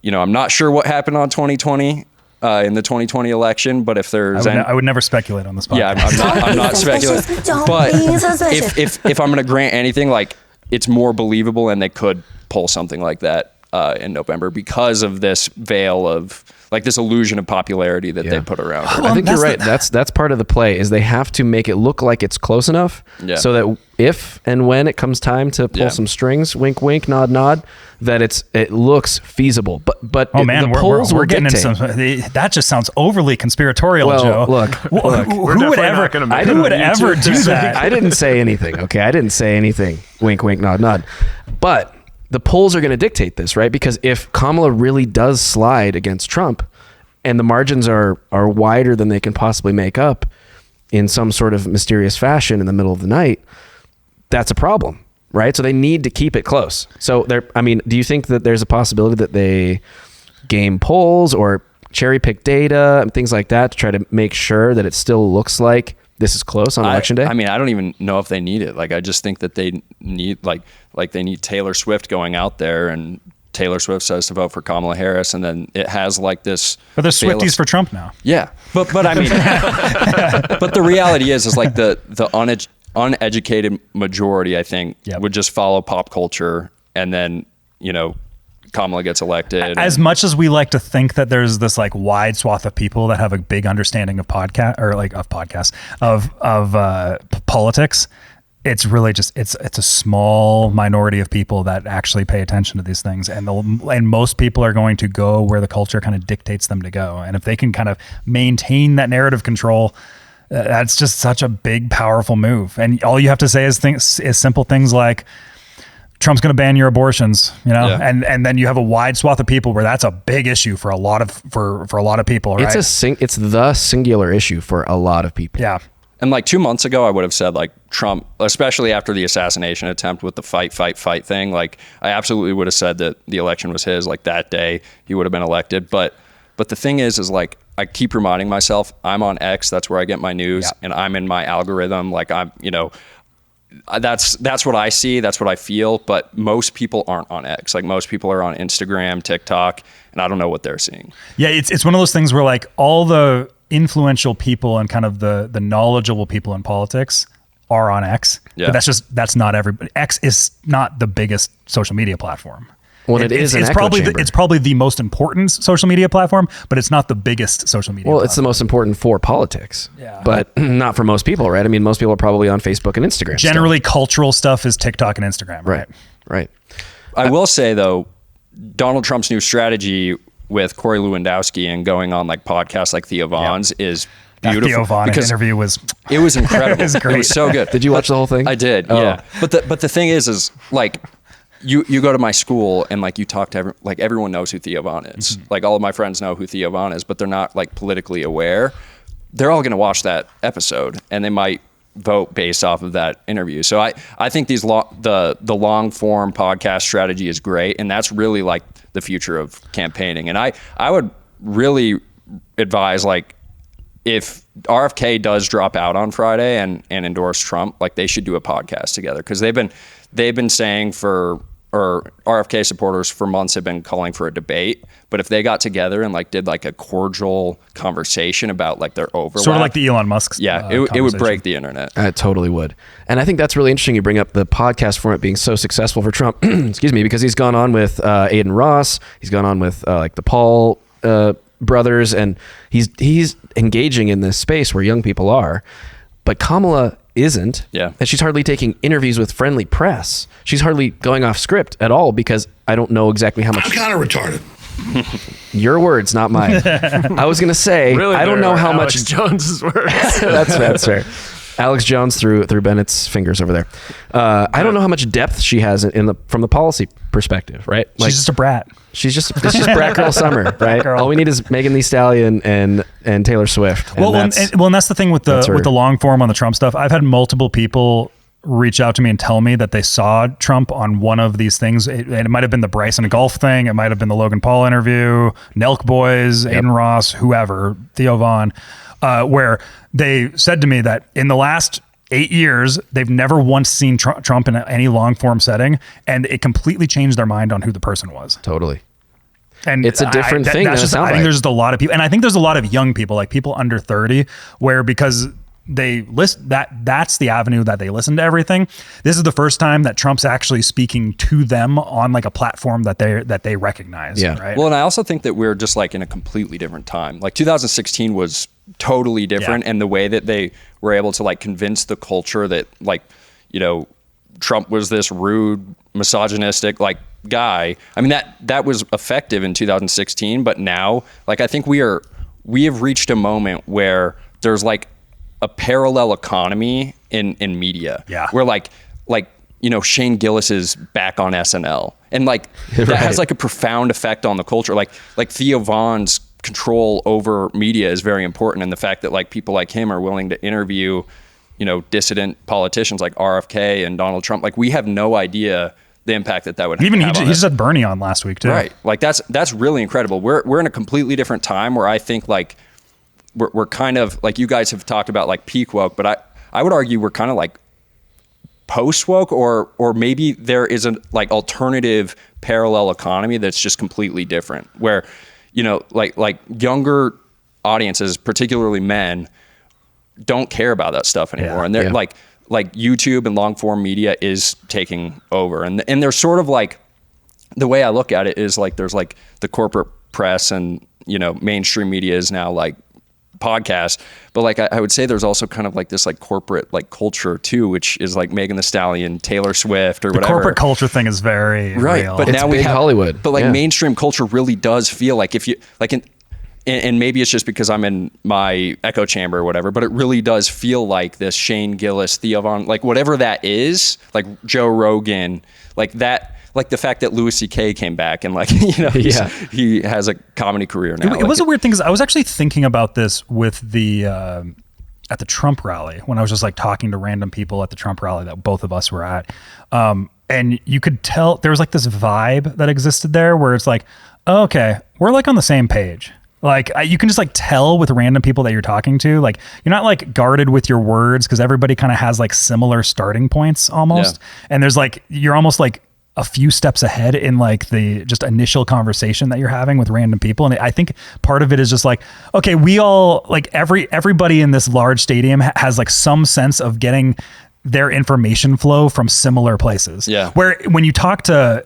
I'm not sure what happened on 2020 in the 2020 election, but if there's, I would never speculate on this podcast. Yeah, I'm not speculating. But if I'm going to grant anything, like it's more believable, and they could pull something like that in November because of this veil of like this illusion of popularity that they put around her. I think you're right. That's part of the play is they have to make it look like it's close enough so that if and when it comes time to pull some strings, wink, wink, nod, nod, that it looks feasible. But the polls we're getting into some. That just sounds overly conspiratorial, Joe. Look, who would ever do that? I didn't say anything. Okay, I didn't say anything. Wink, wink, nod, nod. But the polls are going to dictate this, right? Because if Kamala really does slide against Trump and the margins are wider than they can possibly make up in some sort of mysterious fashion in the middle of the night, that's a problem, right? So they need to keep it close. So do you think that there's a possibility that they game polls or cherry pick data and things like that to try to make sure that it still looks like this is close on election day? I mean, I don't even know if they need it. Like, I just think that they need like they need Taylor Swift going out there, and Taylor Swift says to vote for Kamala Harris, and then it has like this. But there's Swifties for Trump now. Yeah, but I mean, but the reality is like the uneducated majority, I think, would just follow pop culture, and then Kamala gets elected. As much as we like to think that there's this like wide swath of people that have a big understanding of politics, it's really just it's a small minority of people that actually pay attention to these things, and most people are going to go where the culture kind of dictates them to go. And if they can kind of maintain that narrative control, that's just such a big, powerful move. And all you have to say is simple things like, Trump's going to ban your abortions, and then you have a wide swath of people where that's a big issue for a lot of people. Right? It's the singular issue for a lot of people. Yeah. And like 2 months ago, I would have said like Trump, especially after the assassination attempt with the fight thing, like I absolutely would have said that the election was his. Like that day, he would have been elected. But the thing is like I keep reminding myself, I'm on X. That's where I get my news, and I'm in my algorithm. Like I'm, that's what I see. That's what I feel. But most people aren't on X. Like most people are on Instagram, TikTok, and I don't know what they're seeing. Yeah, it's one of those things where like all the influential people and kind of the knowledgeable people in politics are on X. Yeah. But that's not everybody. X is not the biggest social media platform. Well, it's probably the most important social media platform, but it's not the biggest social media. Well, it's the most important for politics, Yeah. but not for most people, right? I mean, most people are probably on Facebook and Instagram. Generally, cultural stuff is TikTok and Instagram, right? Right. I will say though, Donald Trump's new strategy with Corey Lewandowski and going on like podcasts like Theo Von's is beautiful. That Theo Von interview was incredible. It was great. It was so good. Did you watch the whole thing? I did. Oh. Yeah. But the thing is like you go to my school and like you talk to everyone knows who Theo Von is. Mm-hmm. Like all of my friends know who Theo Von is, but they're not like politically aware. They're all going to watch that episode and they might vote based off of that interview. So I think the long form podcast strategy is great, and that's really like the future of campaigning. And I would really advise like if RFK does drop out on Friday and endorse Trump, like they should do a podcast together, because they've been saying or RFK supporters for months have been calling for a debate. But if they got together and like did like a cordial conversation about like their overlap, sort of like the Elon Musk. It would break the internet. It totally would. And I think that's really interesting. You bring up the podcast format being so successful for Trump, excuse me, because he's gone on with Aiden Ross. He's gone on with like the Paul brothers, and he's engaging in this space where young people are. But Kamala isn't. Yeah. And she's hardly taking interviews with friendly press. She's hardly going off script at all, because I don't know exactly how much. I'm kind of retarded. Your words, not mine. I was going to say, Really, I don't know how Alex much. Jones's words. That's fair. Alex Jones through Bennett's fingers over there. I don't know how much depth she has from the policy perspective, right? Like, She's just a brat. it's just brat girl summer, right? All we need is Megan Thee Stallion and Taylor Swift. And that's the thing with the long form on the Trump stuff. I've had multiple people reach out to me and tell me that they saw Trump on one of these things. It might have been the Bryson golf thing. It might have been the Logan Paul interview, Nelk Boys, Aiden Ross, whoever, Theo Von, where they said to me that in the last 8 years, they've never once seen Trump in any long form setting, and it completely changed their mind on who the person was. Totally. And it's a different thing. I think there's just a lot of people, and I think there's a lot of young people, like people under 30, where because they list that's the avenue that they listen to everything. This is the first time that Trump's actually speaking to them on like a platform that they recognize. Yeah. Right. Well, and I also think that we're just like in a completely different time. Like 2016 was totally different, and the way that they were able to like convince the culture that like, you know, Trump was this rude, misogynistic like guy. I mean, that was effective in 2016, but now like I think we have reached a moment where there's like a parallel economy in media. Yeah. Where like, you know, Shane Gillis is back on SNL, and like that has like a profound effect on the culture. Like Theo Von's control over media is very important. And the fact that like people like him are willing to interview, you know, dissident politicians like RFK and Donald Trump, like we have no idea the impact that would even have. He just had Bernie on last week too. Right. Like that's really incredible. We're in a completely different time where I think like we're kind of like, you guys have talked about like peak woke, but I would argue we're kind of like post woke, or maybe there is a like alternative parallel economy that's just completely different, where, you know, like younger audiences, particularly men, don't care about that stuff anymore. And they're like YouTube and long form media is taking over. And there's sort of like, the way I look at it is like, there's like the corporate press and, you know, mainstream media is now like podcast, but like I would say there's also kind of like this like corporate like culture too, which is like Megan Thee Stallion, Taylor Swift, or the whatever. corporate culture thing is very real. But it's now we big have Hollywood. But like mainstream culture really does feel like, if you like and maybe it's just because I'm in my echo chamber or whatever, but it really does feel like this Shane Gillis, Theo Von, like whatever that is, like Joe Rogan, like that. Like the fact that Louis C.K. came back and like, you know, he has a comedy career now. It was a weird thing, because I was actually thinking about this with the at the Trump rally, when I was just like talking to random people at the Trump rally that both of us were at. And you could tell there was like this vibe that existed there where it's like, oh, okay, we're like on the same page. Like you can just like tell with random people that you're talking to, like you're not like guarded with your words because everybody kind of has like similar starting points almost. Yeah. And there's like, you're almost like a few steps ahead in like the just initial conversation that you're having with random people. And I think part of it is just like, okay, we all like everybody in this large stadium has like some sense of getting their information flow from similar places. Yeah. Where when you talk to,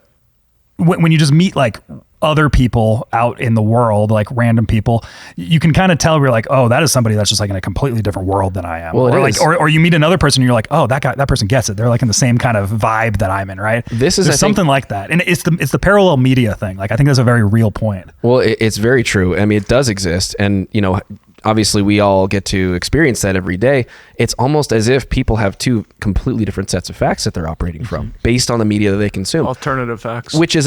when you just meet like other people out in the world, like random people, you can kind of tell we're like, oh, that is somebody that's just like in a completely different world than I am. Well, or like, or you meet another person and you're like, oh, that person gets it. They're like in the same kind of vibe that I'm in. Right. There's something like that. And it's the parallel media thing. Like, I think that's a very real point. Well, it's very true. I mean, it does exist. And, you know, obviously we all get to experience that every day. It's almost as if people have two completely different sets of facts that they're operating from based on the media that they consume. Alternative facts. Which is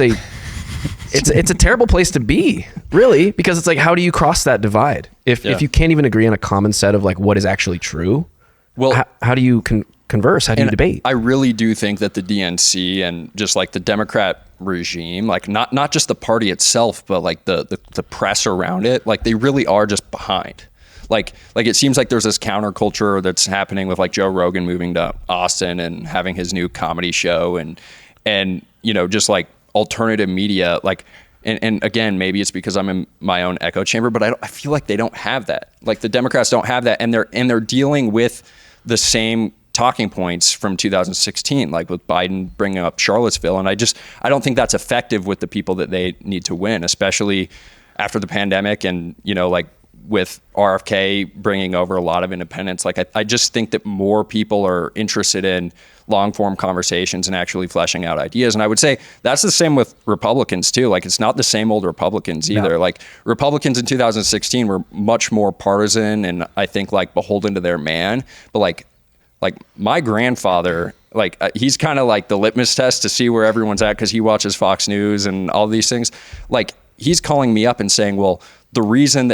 it's a terrible place to be, really, because it's like, how do you cross that divide? If you can't even agree on a common set of like what is actually true, well, how do you converse? How do you debate? I really do think that the DNC and just like the Democrat regime, like not just the party itself, but like the press around it, like they really are just behind. Like it seems like there's this counterculture that's happening with like Joe Rogan moving to Austin and having his new comedy show and you know, just like alternative media, like and again, maybe it's because I'm in my own echo chamber, but I feel like they don't have that. Like the Democrats don't have that, and they're dealing with the same talking points from 2016, like with Biden bringing up Charlottesville, and I don't think that's effective with the people that they need to win, especially after the pandemic, and you know, like with RFK bringing over a lot of independents. Like I just think that more people are interested in long form conversations and actually fleshing out ideas. And I would say that's the same with Republicans too. Like it's not the same old Republicans either. No. Like Republicans in 2016 were much more partisan and I think like beholden to their man. But like my grandfather, like he's kind of like the litmus test to see where everyone's at because he watches Fox News and all these things. Like he's calling me up and saying, well, the reason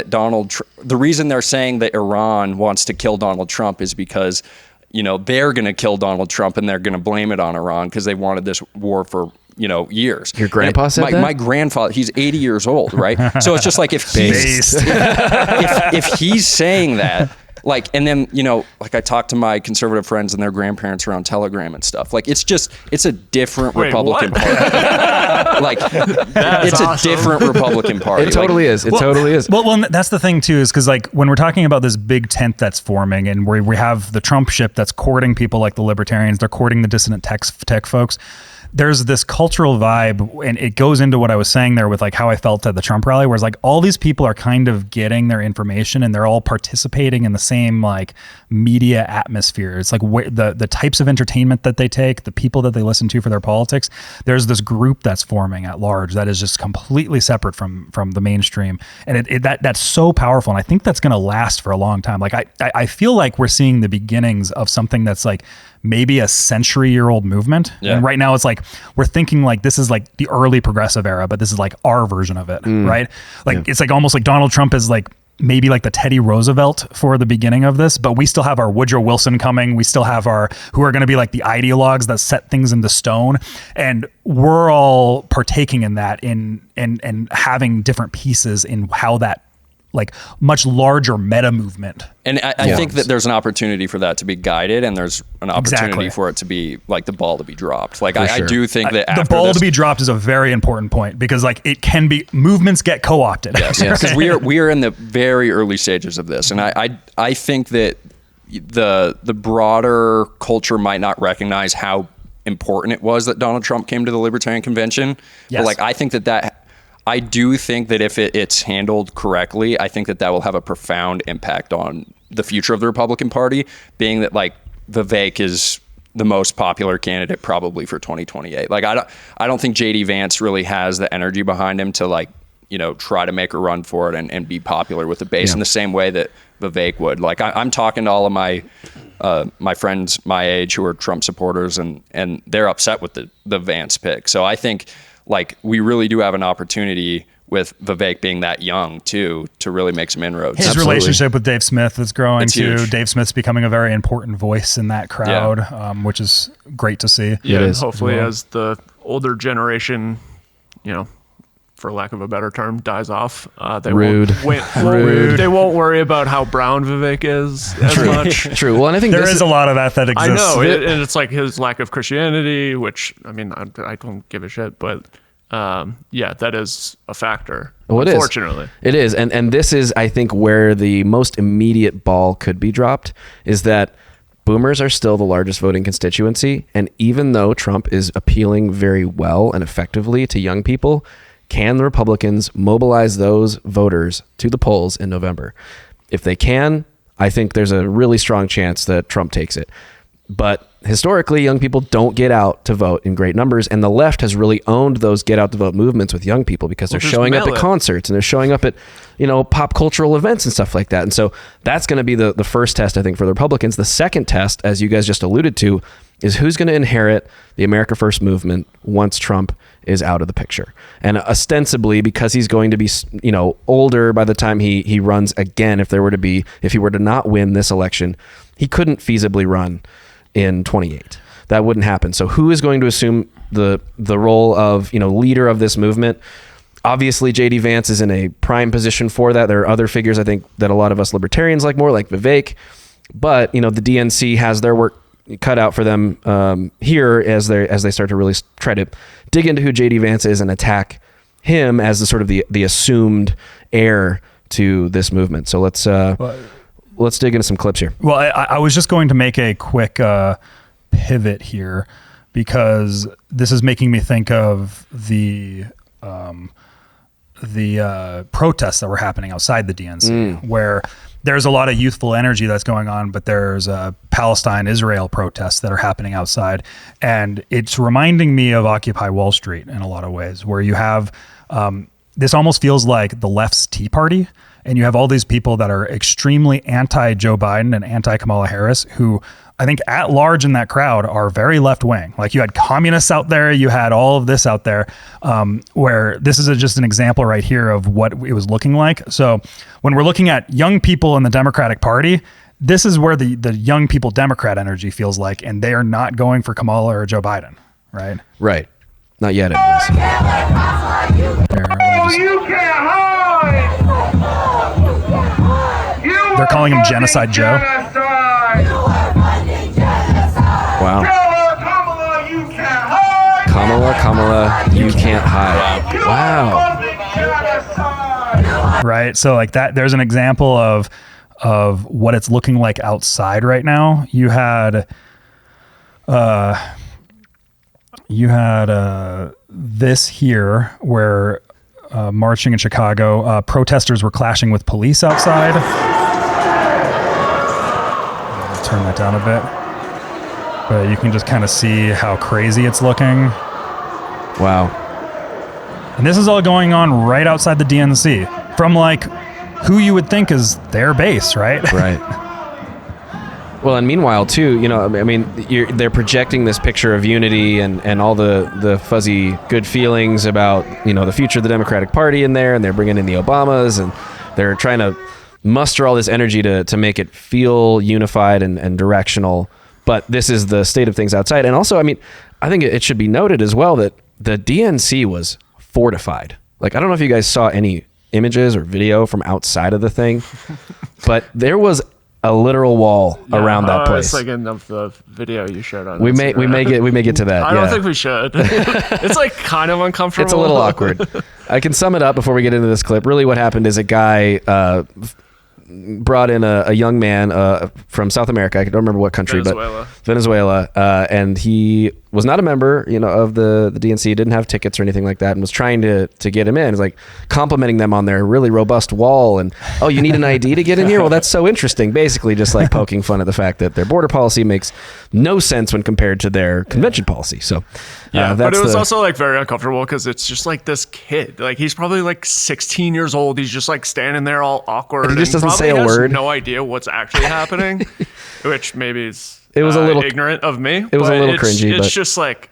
they're saying that Iran wants to kill Donald Trump is because, you know, they're going to kill Donald Trump and they're going to blame it on Iran because they wanted this war for, you know, years. Your grandpa said that? My grandfather, he's 80 years old, right? So it's just like if he's saying that, like, and then, you know, like I talked to my conservative friends and their grandparents around Telegram and stuff. Like, it's a different Republican Party. Like, it's awesome. A different Republican Party. It totally is. It totally is. Well, that's the thing too, is because like when we're talking about this big tent that's forming and where we have the Trump ship that's courting people like the libertarians, they're courting the dissident tech folks. There's this cultural vibe, and it goes into what I was saying there with like how I felt at the Trump rally, where it's like all these people are kind of getting their information and they're all participating in the same like media atmosphere. It's like the types of entertainment that they take, the people that they listen to for their politics. There's this group that's forming at large that is just completely separate from the mainstream, and that's so powerful. And I think that's going to last for a long time. Like I feel like we're seeing the beginnings of something that's like maybe a century-year-old movement. Yeah. And right now it's like, we're thinking like this is like the early progressive era, but this is like our version of it, right? Like it's like almost like Donald Trump is like maybe like the Teddy Roosevelt for the beginning of this, but we still have our Woodrow Wilson coming. We still have who are going to be like the ideologues that set things into stone. And we're all partaking in that and having different pieces in how that like much larger meta movement. And I think that there's an opportunity for that to be guided, and there's an opportunity for it to be like the ball to be dropped. Like I do think that the ball to be dropped is a very important point, because like it can be, movements get co-opted. Yes, because we are in the very early stages of this, and I think that the broader culture might not recognize how important it was that Donald Trump came to the Libertarian Convention. Yes. But like I do think that if it's handled correctly, I think that will have a profound impact on the future of the Republican Party, being that like Vivek is the most popular candidate probably for 2028. Like I don't think JD Vance really has the energy behind him to like, you know, try to make a run for it and be popular with the base in the same way that Vivek would. Like I'm talking to all of my friends my age who are Trump supporters, and they're upset with the Vance pick. So I think like we really do have an opportunity with Vivek being that young too to really make some inroads. His relationship with Dave Smith is growing too. Huge. Dave Smith's becoming a very important voice in that crowd, which is great to see. Yeah, and hopefully as the older generation, you know, for lack of a better term, dies off. They Rude. Rude. They won't worry about how brown Vivek is as much. True. Well, and I think There is a lot of that exists. I know, and it's like his lack of Christianity, which I mean, I don't give a shit, but that is a factor. Well, unfortunately, it is, and this is, I think, where the most immediate ball could be dropped is that boomers are still the largest voting constituency, and even though Trump is appealing very well and effectively to young people, can the Republicans mobilize those voters to the polls in November? If they can, I think there's a really strong chance that Trump takes it. But historically, young people don't get out to vote in great numbers, and the left has really owned those get out to vote movements with young people because they're showing up at concerts and they're showing up at, pop cultural events and stuff like that. And so that's going to be the first test, I think, for the Republicans. The second test, as you guys just alluded to, is who's going to inherit the America First movement once Trump is out of the picture. And ostensibly, because he's going to be, older by the time he runs again, if he were to not win this election, he couldn't feasibly run in 28. That wouldn't happen. So who is going to assume the role of, leader of this movement? Obviously, J.D. Vance is in a prime position for that. There are other figures, I think, that a lot of us libertarians like more, like Vivek. But, the DNC has their work cut out for them here as they start to really try to dig into who J.D. Vance is and attack him as the sort of the assumed heir to this movement. So let's dig into some clips here. Well, I was just going to make a quick pivot here because this is making me think of the protests that were happening outside the DNC, where there's a lot of youthful energy that's going on, but there's Palestine-Israel protests that are happening outside. And it's reminding me of Occupy Wall Street in a lot of ways, where you have, this almost feels like the left's Tea Party. And you have all these people that are extremely anti-Joe Biden and anti-Kamala Harris, who I think at large in that crowd are very left-wing. Like you had communists out there, you had all of this out there, where this is just an example right here of what it was looking like. So when we're looking at young people in the Democratic Party, this is where the young people Democrat energy feels like, and they are not going for Kamala or Joe Biden, right? Right. Not yet, anyways. You can't hide! They're calling him Genocide Joe. Wow. Kamala, you can't hide! Kamala, you can't hide. Wow. Right. So like that, there's an example of what it's looking like outside right now. You had this here where marching in Chicago, protesters were clashing with police outside. I'll turn that down a bit. But you can just kind of see how crazy it's looking. Wow. And this is all going on right outside the DNC from like who you would think is their base, right? Right. Well, and meanwhile, too, they're projecting this picture of unity and all the fuzzy good feelings about, the future of the Democratic Party in there, and they're bringing in the Obamas, and they're trying to muster all this energy to make it feel unified and directional. But this is the state of things outside. And also, I think it should be noted as well that the DNC was fortified. Like, I don't know if you guys saw any images or video from outside of the thing, but there was a literal wall around that place. I was thinking of the video you showed on we may get to that. I don't think we should. It's like kind of uncomfortable. It's a little awkward. I can sum it up before we get into this clip. Really what happened is a guy brought in a young man from South America. I don't remember what country, but Venezuela. And he was not a member, of the DNC, didn't have tickets or anything like that, and was trying to get him in. It's like complimenting them on their really robust wall, and you need an ID to get in here? Well, that's so interesting. Basically just like poking fun at the fact that their border policy makes no sense when compared to their convention policy. So but it was also like very uncomfortable because it's just like this kid, like he's probably like 16 years old. He's just like standing there all awkward. And he just doesn't say a word. No idea what's actually happening, which maybe is it was a little ignorant of me. It was a little cringy. It's just like,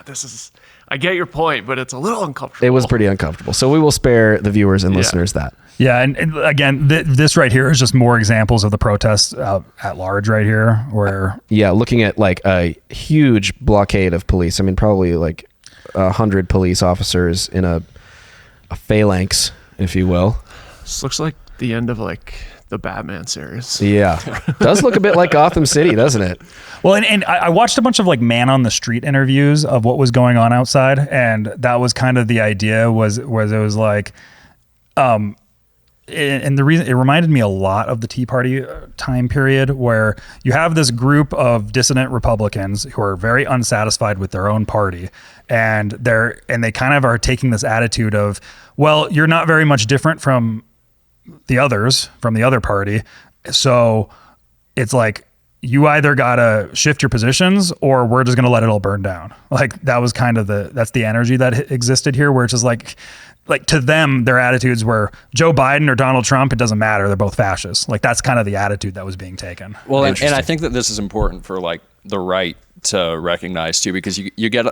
this is, I get your point, but it's a little uncomfortable. It was pretty uncomfortable. So we will spare the viewers and listeners that. Yeah. And again, this right here is just more examples of the protests at large right here where. Yeah. Looking at like a huge blockade of police. Probably like 100 police officers in a a phalanx, if you will. This looks like the end of like the Batman series. Yeah. Does look a bit like Gotham City, doesn't it? Well, and I watched a bunch of like man on the street interviews of what was going on outside, and that was kind of the idea was it was like, and the reason it reminded me a lot of the Tea Party time period, where you have this group of dissident Republicans who are very unsatisfied with their own party, and they kind of are taking this attitude of, well, you're not very much different from the others, from the other party, so it's like you either gotta shift your positions or we're just gonna let it all burn down. Like that was kind of that's the energy that existed here, where it's just like to them, their attitudes were Joe Biden or Donald Trump, it doesn't matter. They're both fascists. Like that's kind of the attitude that was being taken. Well, and I think that this is important for like the right to recognize too, because you get,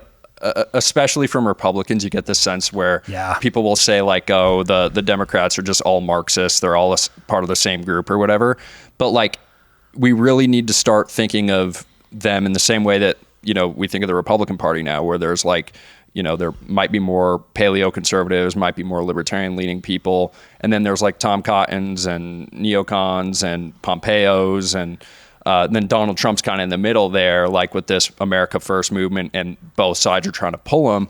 especially from Republicans, you get this sense where people will say like, oh, the Democrats are just all Marxists. They're all part of the same group or whatever. But like, we really need to start thinking of them in the same way that, you know, we think of the Republican Party now, where there's like, you know, there might be more paleo conservatives, might be more libertarian leaning people. And then there's like Tom Cottons and neocons and Pompeos. And then Donald Trump's kind of in the middle there, like with this America First movement, and both sides are trying to pull him.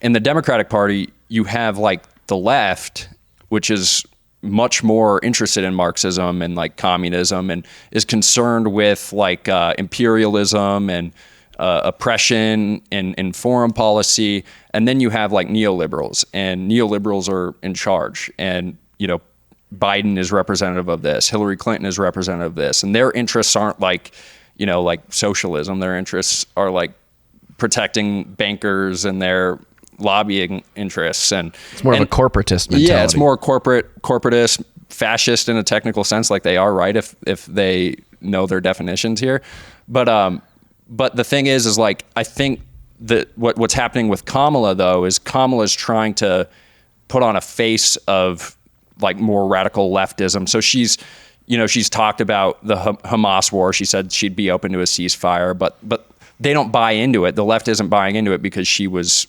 In the Democratic Party, you have like the left, which is much more interested in Marxism and like communism, and is concerned with like imperialism and oppression and foreign policy. And then you have like neoliberals, and neoliberals are in charge. And, you know, Biden is representative of this. Hillary Clinton is representative of this. And their interests aren't like, you know, like socialism. Their interests are like protecting bankers and their lobbying interests. And it's more of a corporatist mentality. Yeah, it's more corporatist, fascist in a technical sense, like they are, right? If they know their definitions here. But the thing is like, I think that what's happening with Kamala though is Kamala's trying to put on a face of like more radical leftism. So she's talked about the Hamas war. She said she'd be open to a ceasefire, but they don't buy into it. The left isn't buying into it because she was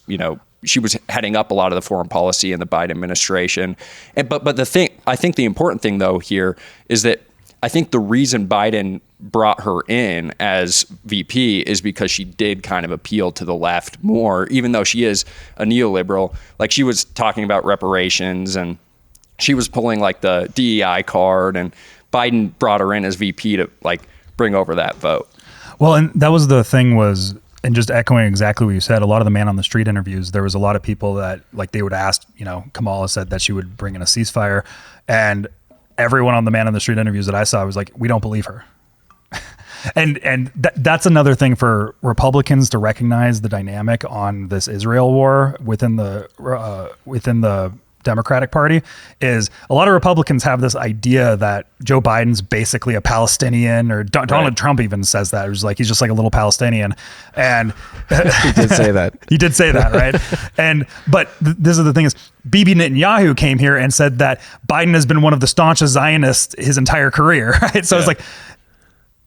heading up a lot of the foreign policy in the Biden administration. But I think the important thing though here is that I think the reason Biden brought her in as VP is because she did kind of appeal to the left more, even though she is a neoliberal. Like she was talking about reparations and she was pulling like the DEI card, and Biden brought her in as VP to like bring over that vote. Well, and that was the thing was, and just echoing exactly what you said, a lot of the man on the street interviews, there was a lot of people that like they would ask, you know, Kamala said that she would bring in a ceasefire, and everyone on the man on the street interviews that I saw was like, we don't believe her. And that's another thing for Republicans to recognize the dynamic on this Israel war within the Democratic Party is a lot of Republicans have this idea that Joe Biden's basically a Palestinian, or Donald Trump even says that. It was like, he's just like a little Palestinian. And he did say that. He did say that, right? But this is the thing is, Bibi Netanyahu came here and said that Biden has been one of the staunchest Zionists his entire career, right? So it's like,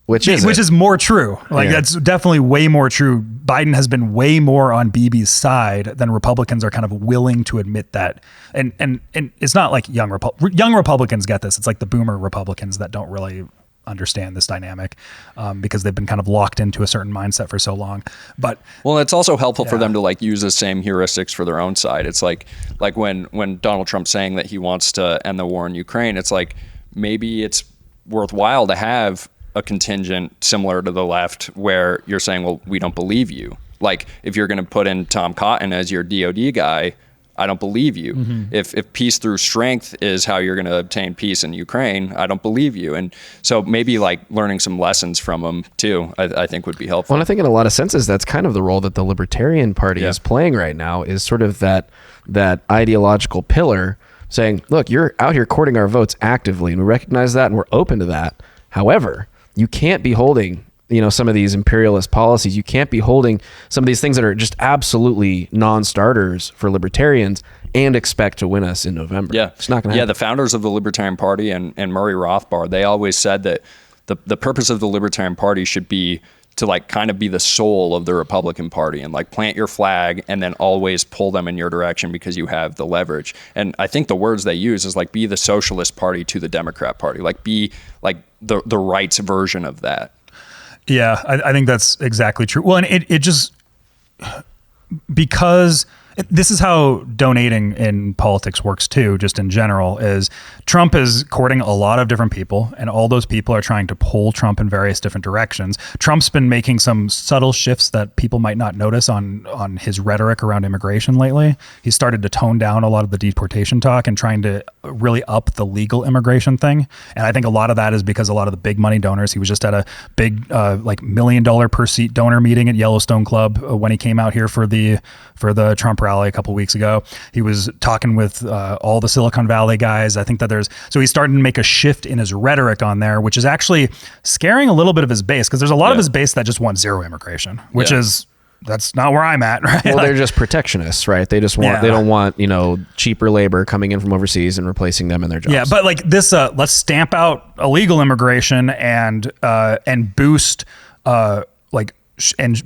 which is more true. Like that's definitely way more true. Biden has been way more on Bibi's side than Republicans are kind of willing to admit that. And it's not like young Republicans get this. It's like the boomer Republicans that don't really understand this dynamic because they've been kind of locked into a certain mindset for so long. But well, it's also helpful for them to like use the same heuristics for their own side. It's like when Donald Trump's saying that he wants to end the war in Ukraine, it's like maybe it's worthwhile to have a contingent similar to the left where you're saying, well, we don't believe you. Like if you're going to put in Tom Cotton as your DOD guy, I don't believe you. Mm-hmm. If peace through strength is how you're going to obtain peace in Ukraine, I don't believe you. And so maybe like learning some lessons from them too, I think would be helpful. Well, I think in a lot of senses, that's kind of the role that the Libertarian Party is playing right now, is sort of that ideological pillar saying, look, you're out here courting our votes actively and we recognize that and we're open to that. However, you can't be holding, you know, some of these imperialist policies. You can't be holding some of these things that are just absolutely non-starters for libertarians and expect to win us in November. Yeah, it's not going to happen. Yeah, the founders of the Libertarian Party and Murray Rothbard, they always said that the purpose of the Libertarian Party should be to like kind of be the soul of the Republican Party and like plant your flag and then always pull them in your direction because you have the leverage. And I think the words they use is like be the Socialist Party to the Democrat Party, like be like the right's version of that. Yeah, I think that's exactly true. Well, and it just, because this is how donating in politics works too, just in general, is Trump is courting a lot of different people, and all those people are trying to pull Trump in various different directions. Trump's been making some subtle shifts that people might not notice on his rhetoric around immigration lately. He started to tone down a lot of the deportation talk and trying to really up the legal immigration thing. And I think a lot of that is because a lot of the big money donors, he was just at a big like $1 million per seat donor meeting at Yellowstone Club when he came out here for the Trump rally a couple weeks ago. He was talking with all the Silicon Valley guys. I think that so he's starting to make a shift in his rhetoric on there, which is actually scaring a little bit of his base, because there's a lot of his base that just want zero immigration, which is, that's not where I'm at, right? Well, they're just protectionists, right? They just want, they don't want, cheaper labor coming in from overseas and replacing them in their jobs. Yeah, but like this, let's stamp out illegal immigration and boost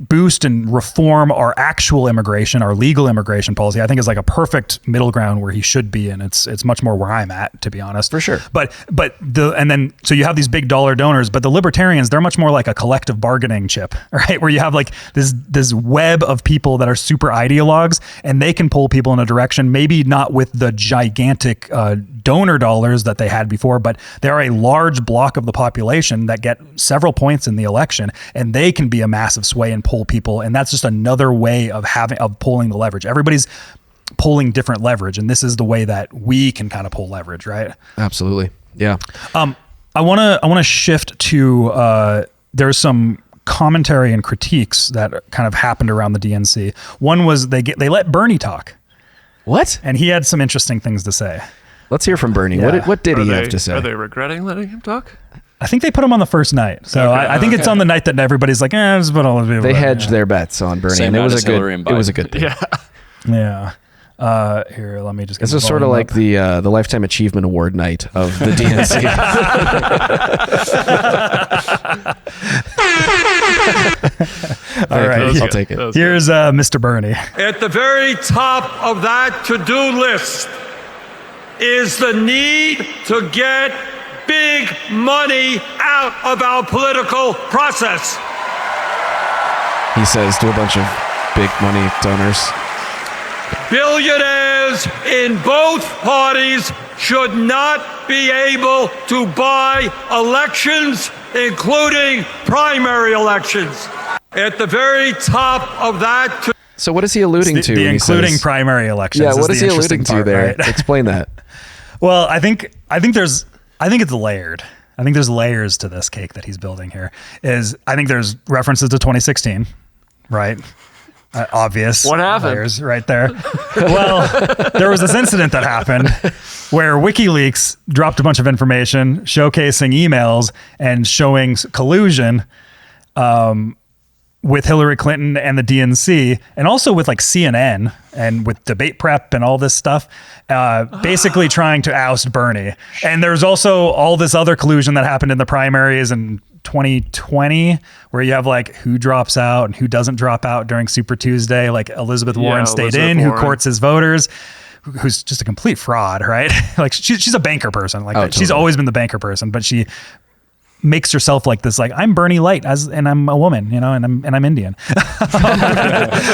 boost and reform our actual immigration, our legal immigration policy, I think is like a perfect middle ground where he should be. And it's much more where I'm at, to be honest. For sure. So you have these big dollar donors, but the libertarians, they're much more like a collective bargaining chip, right? Where you have like this web of people that are super ideologues, and they can pull people in a direction, maybe not with the gigantic donor dollars that they had before, but they are a large block of the population that get several points in the election, and they can be a massive sway and pull people. And that's just another way of pulling the leverage. Everybody's pulling different leverage, and this is the way that we can kind of pull leverage, right? Absolutely. Yeah. I want to shift to there's some commentary and critiques that kind of happened around the DNC. One was they let Bernie talk. What? And he had some interesting things to say. Let's hear from Bernie. Yeah. What did he have to say? Are they regretting letting him talk? I think they put him on the first night. So I think it's on the night that everybody's like, just put all the people. They hedged their bets on Bernie. Same and it was a good thing. Yeah. Here, let me just get this is sort of like the Lifetime Achievement Award night of the DNC. All right, I'll take it. Here's Mr. Bernie. At the very top of that to-do list is the need to get big money out of our political process. He says to a bunch of big money donors. Billionaires in both parties should not be able to buy elections, including primary elections. At the very top of that. So what is he alluding to? The including primary elections. Yeah, what is he alluding to there? Right? Explain that. Well, I think it's layered. I think there's layers to this cake that he's building here. I think there's references to 2016, right? Obvious. What happened? Layers right there. Well, there was this incident that happened where WikiLeaks dropped a bunch of information showcasing emails and showing collusion with Hillary Clinton and the DNC, and also with like CNN and with debate prep and all this stuff, basically trying to oust Bernie. And there's also all this other collusion that happened in the primaries in 2020, where you have like who drops out and who doesn't drop out during Super Tuesday. Like Elizabeth Warren stayed in, who courts his voters, who's just a complete fraud, right? Like she's a banker person. Like she's always been the banker person, but she makes herself like this, like I'm Bernie Light and I'm a woman, and I'm Indian.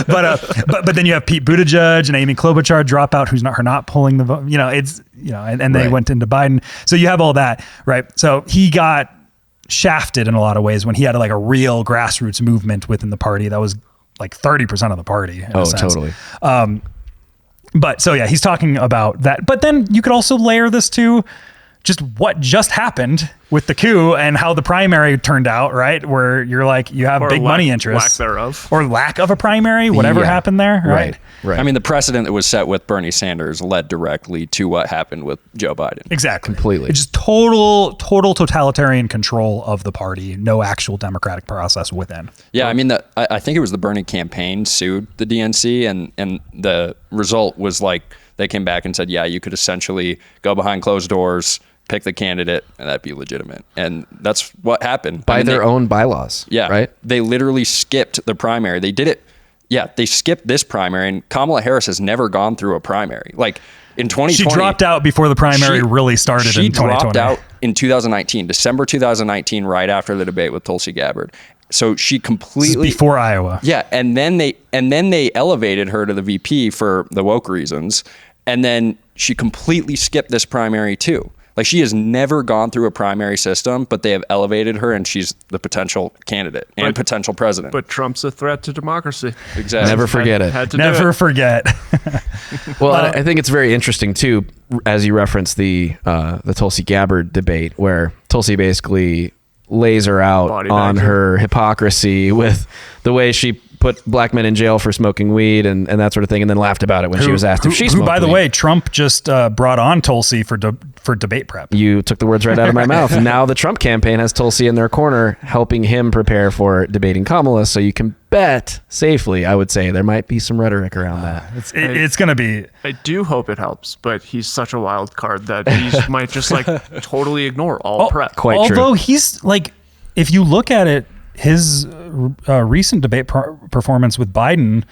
but then you have Pete Buttigieg and Amy Klobuchar drop out, who's not pulling the vote. And they went into Biden. So you have all that, right? So he got shafted in a lot of ways when he had like a real grassroots movement within the party that was like 30% of the party. In a sense. Totally. But so yeah, he's talking about that. But then you could also layer this to just what just happened with the coup and how the primary turned out, right? Where you're like, you have big money interests. Lack thereof. Or lack of a primary, whatever happened there, right? I mean, the precedent that was set with Bernie Sanders led directly to what happened with Joe Biden. Exactly. Completely. It's just total totalitarian control of the party, no actual democratic process within. Yeah, I mean, I think it was the Bernie campaign sued the DNC, and the result was like, they came back and said, yeah, you could essentially go behind closed doors, pick the candidate, and that'd be legitimate. And that's what happened. By their own bylaws. Yeah. Right? They literally skipped the primary. They did it. Yeah, they skipped this primary, and Kamala Harris has never gone through a primary. Like in 2020, she dropped out before the primary really started in 2020. She dropped out in 2019, December 2019, right after the debate with Tulsi Gabbard. So she completely before Iowa. Yeah, and then they elevated her to the VP for the woke reasons, and then she completely skipped this primary too. Like she has never gone through a primary system, but they have elevated her, and she's the potential candidate and potential president. But Trump's a threat to democracy. Exactly. Never forget it. Never forget. Well, I think it's very interesting too, as you referenced the Tulsi Gabbard debate, where Tulsi basically lays her out on her hypocrisy with the way she put black men in jail for smoking weed and that sort of thing, and then laughed about it when she was asked if she smoked by the weed. way, Trump just brought on Tulsi for debate prep. You took the words right out of my mouth. Now the Trump campaign has Tulsi in their corner, helping him prepare for debating Kamala. So you can bet safely, I would say, there might be some rhetoric around that. It's going to be. I do hope it helps, but he's such a wild card that he might just like totally ignore all prep. Although he's like, if you look at it, his recent debate performance with Biden,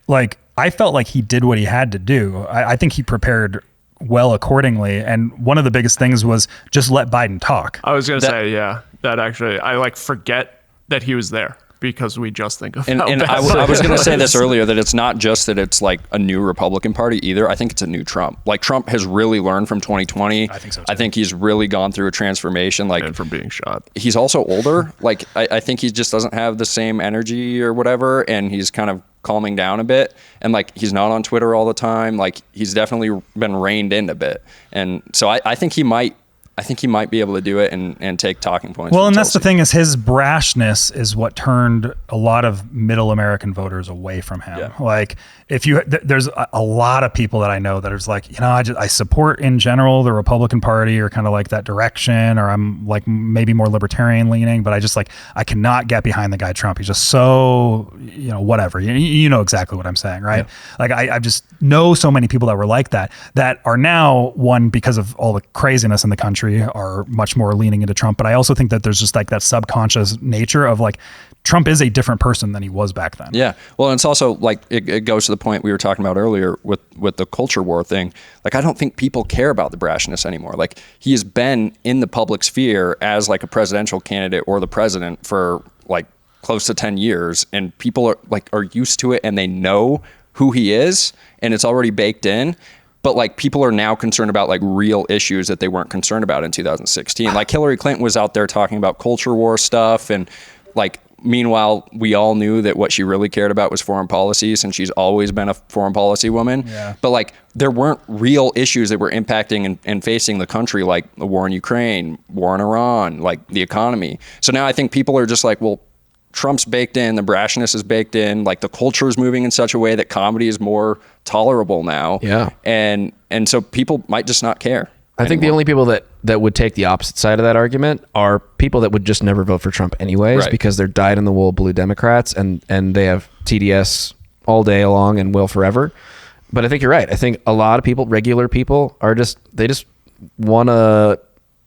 like I felt like he did what he had to do. I think he prepared well accordingly. And one of the biggest things was just let Biden talk. I was going to say, yeah, that actually, I like forget that he was there because we just think of and I was going to say this earlier, that it's not just that it's like a new Republican Party either. I think it's a new Trump. Like Trump has really learned from 2020. I think so too. I think he's really gone through a transformation. Like, and from being shot. He's also older. Like I think he just doesn't have the same energy or whatever, and he's kind of calming down a bit. And like he's not on Twitter all the time. Like he's definitely been reined in a bit. And so I think he might be able to do it and take talking points. Well, and that's the thing, is his brashness is what turned a lot of middle American voters away from him. Yeah. Like if you, there's a lot of people that I know that are like, you know, I support in general the Republican Party or kind of like that direction, or I'm like maybe more libertarian leaning, but I cannot get behind the guy Trump. He's just so, you know, whatever. You know exactly what I'm saying, right? Yeah. Like I just know so many people that were like that are now, one, because of all the craziness in the country, are much more leaning into Trump. But I also think that there's just like that subconscious nature of like, Trump is a different person than he was back then. Yeah. Well, and it's also like, it goes to the point we were talking about earlier with the culture war thing. Like, I don't think people care about the brashness anymore. Like, he has been in the public sphere as like a presidential candidate or the president for like close to 10 years. And people are used to it, and they know who he is, and it's already baked in. But like people are now concerned about like real issues that they weren't concerned about in 2016. Like Hillary Clinton was out there talking about culture war stuff, and like meanwhile we all knew that what she really cared about was foreign policy, since she's always been a foreign policy woman. Yeah. But like there weren't real issues that were impacting and facing the country, like the war in Ukraine, war in Iran, like the economy. So now I think people are just like, well, Trump's baked in, the brashness is baked in, like the culture is moving in such a way that comedy is more tolerable now. Yeah. And so people might just not care. I think the only people that would take the opposite side of that argument are people that would just never vote for Trump anyways, right, because they're dyed-in-the-wool blue Democrats and they have TDS all day long and will forever. But I think you're right. I think a lot of people, regular people, they just want to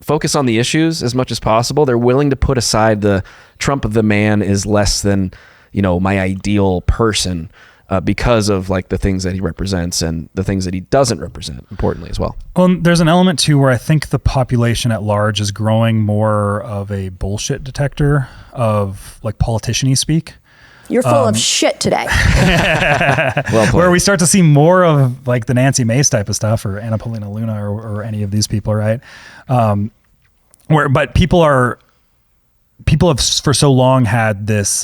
focus on the issues as much as possible. They're willing to put aside the Trump of the man is less than, you know, my ideal person, because of like the things that he represents and the things that he doesn't represent, importantly as well. Well, there's an element too where I think the population at large is growing more of a bullshit detector of like politician-y speak. You're full of shit today. Where we start to see more of like the Nancy Mace type of stuff, or Anna Paulina Luna, or any of these people, right? But people have for so long had this,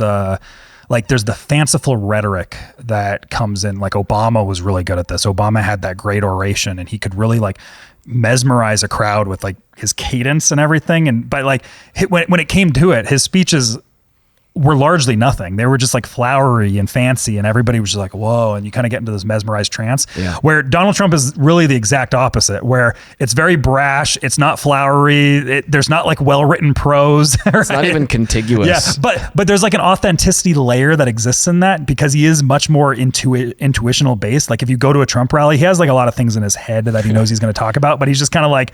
like there's the fanciful rhetoric that comes in. Like Obama was really good at this. Obama had that great oration, and he could really like mesmerize a crowd with like his cadence and everything. But like when it came to it, his speeches were largely nothing. They were just like flowery and fancy, and everybody was just like, whoa. And you kind of get into this mesmerized trance where Donald Trump is really the exact opposite, where it's very brash. It's not flowery. There's not like well-written prose. Right? It's not even contiguous. Yeah, but there's like an authenticity layer that exists in that because he is much more intuitional based. Like if you go to a Trump rally, he has like a lot of things in his head that he knows he's going to talk about, but he's just kind of like,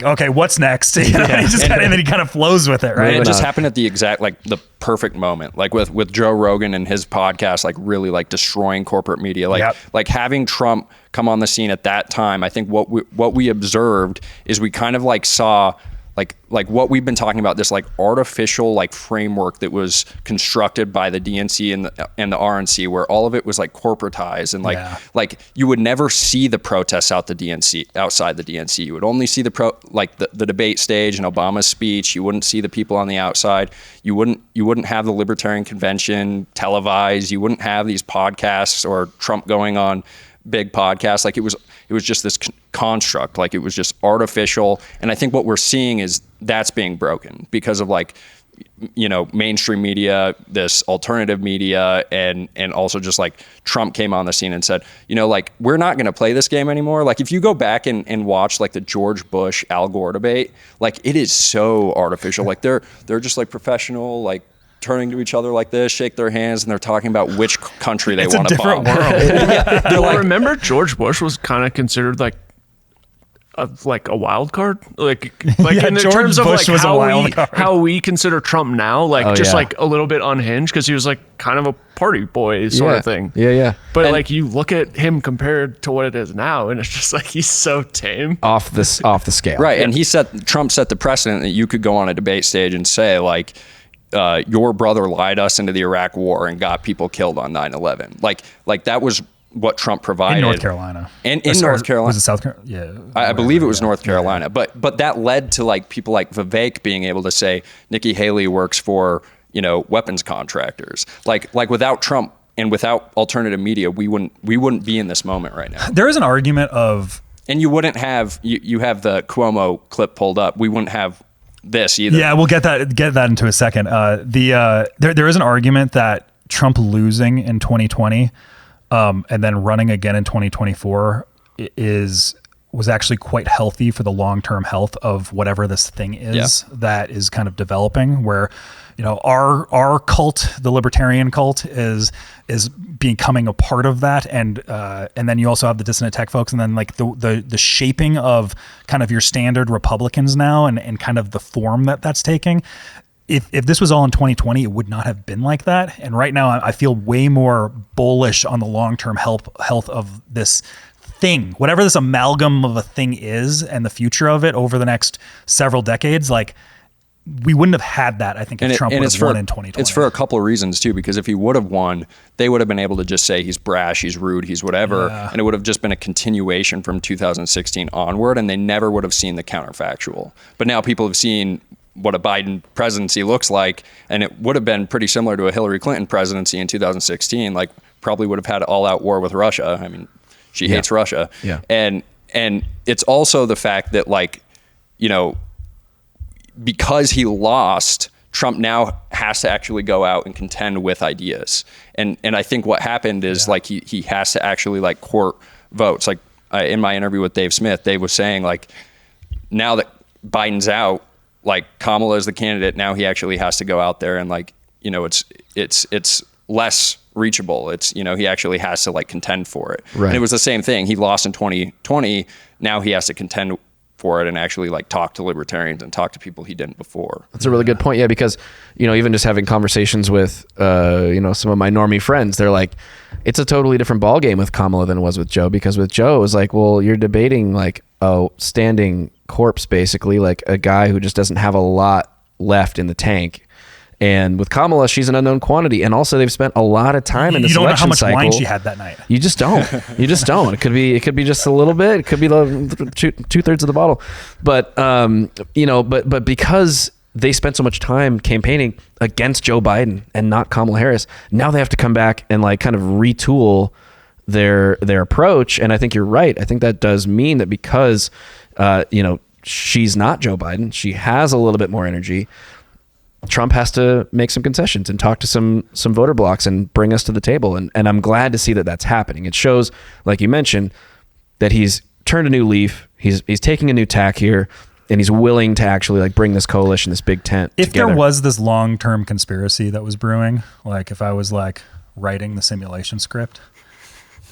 okay, what's next? You know? And then he kind of flows with it, right? And it just happened at the exact, like the perfect moment, like with Joe Rogan and his podcast, like really like destroying corporate media, like having Trump come on the scene at that time. I think what we observed is we kind of like saw like what we've been talking about, this like artificial like framework that was constructed by the DNC and the RNC, where all of it was like corporatized and like you would never see the protests outside the DNC. You would only see the debate stage and Obama's speech. You wouldn't see the people on the outside. You wouldn't have the Libertarian Convention televised. You wouldn't have these podcasts or Trump going on big podcasts. Like it was just this construct, like it was just artificial. And I think what we're seeing is that's being broken because of like, you know, mainstream media, this alternative media, and also just like Trump came on the scene and said, you know, like, we're not going to play this game anymore. Like if you go back and watch like the George Bush Al Gore debate, like it is so artificial. Like they're just like professional, like turning to each other like this, shake their hands, and they're talking about which country they want to bomb. Remember George Bush was kind of considered like a wild card, like in George terms of Bush like was a wild card. how we consider Trump now, like like a little bit unhinged because he was like kind of a party boy sort of thing. But like you look at him compared to what it is now, and it's just like he's so tame, off the scale, right? And Trump set the precedent that you could go on a debate stage and say like, your brother lied us into the Iraq War and got people killed on 9/11. Like that was what Trump provided in North Carolina. In North Carolina. Was it South Carolina? Yeah. I believe it was North Carolina. But that led to like people like Vivek being able to say Nikki Haley works for, you know, weapons contractors. Like without Trump and without alternative media, we wouldn't be in this moment right now. There is an argument of, and you wouldn't have you have the Cuomo clip pulled up. We wouldn't have this either. Yeah, we'll get that into a second. There is an argument that Trump losing in 2020 and then running again in 2024 was actually quite healthy for the long-term health of whatever this thing is that is kind of developing, where, you know, our cult, the libertarian cult, is becoming a part of that, and then you also have the dissident tech folks, and then like the shaping of kind of your standard Republicans now, and kind of the form that's taking. If this was all in 2020, it would not have been like that. And right now, I feel way more bullish on the long-term health of this thing, whatever this amalgam of a thing is, and the future of it over the next several decades. Like, we wouldn't have had that, I think, if Trump would have won in 2020. It's for a couple of reasons, too, because if he would have won, they would have been able to just say he's brash, he's rude, he's whatever, and it would have just been a continuation from 2016 onward, and they never would have seen the counterfactual. But now people have seen what a Biden presidency looks like, and it would have been pretty similar to a Hillary Clinton presidency in 2016. Like, probably would have had an all-out war with Russia. I mean, she hates Russia. Yeah. And it's also the fact that, like, you know, because he lost, Trump now has to actually go out and contend with ideas. And I think what happened is like he has to actually like court votes. Like in my interview with Dave Smith, Dave was saying like, now that Biden's out, like Kamala is the candidate, now he actually has to go out there and like, you know, it's less reachable. It's, you know, he actually has to like contend for it. Right. And it was the same thing. He lost in 2020. Now he has to contend for it and actually like talk to libertarians and talk to people he didn't before. That's a really good point. Yeah, because, you know, even just having conversations with, you know, some of my normie friends, they're like, it's a totally different ballgame with Kamala than it was with Joe, because with Joe, it was like, well, you're debating like a standing corpse, basically, like a guy who just doesn't have a lot left in the tank. And with Kamala, she's an unknown quantity. And also they've spent a lot of time in this election cycle. You don't know how much wine she had that night. You just don't. You just don't. It could be just a little bit. It could be 2/3 of the bottle. But, you know, but because they spent so much time campaigning against Joe Biden and not Kamala Harris, now they have to come back and like kind of retool their approach. And I think you're right. I think that does mean that because, you know, she's not Joe Biden, she has a little bit more energy. Trump has to make some concessions and talk to some voter blocks and bring us to the table. And I'm glad to see that that's happening. It shows, like you mentioned, that he's turned a new leaf. He's taking a new tack here, and he's willing to actually like bring this coalition, this big tent If together. there was this long-term conspiracy that was brewing, like if I was like writing the simulation script,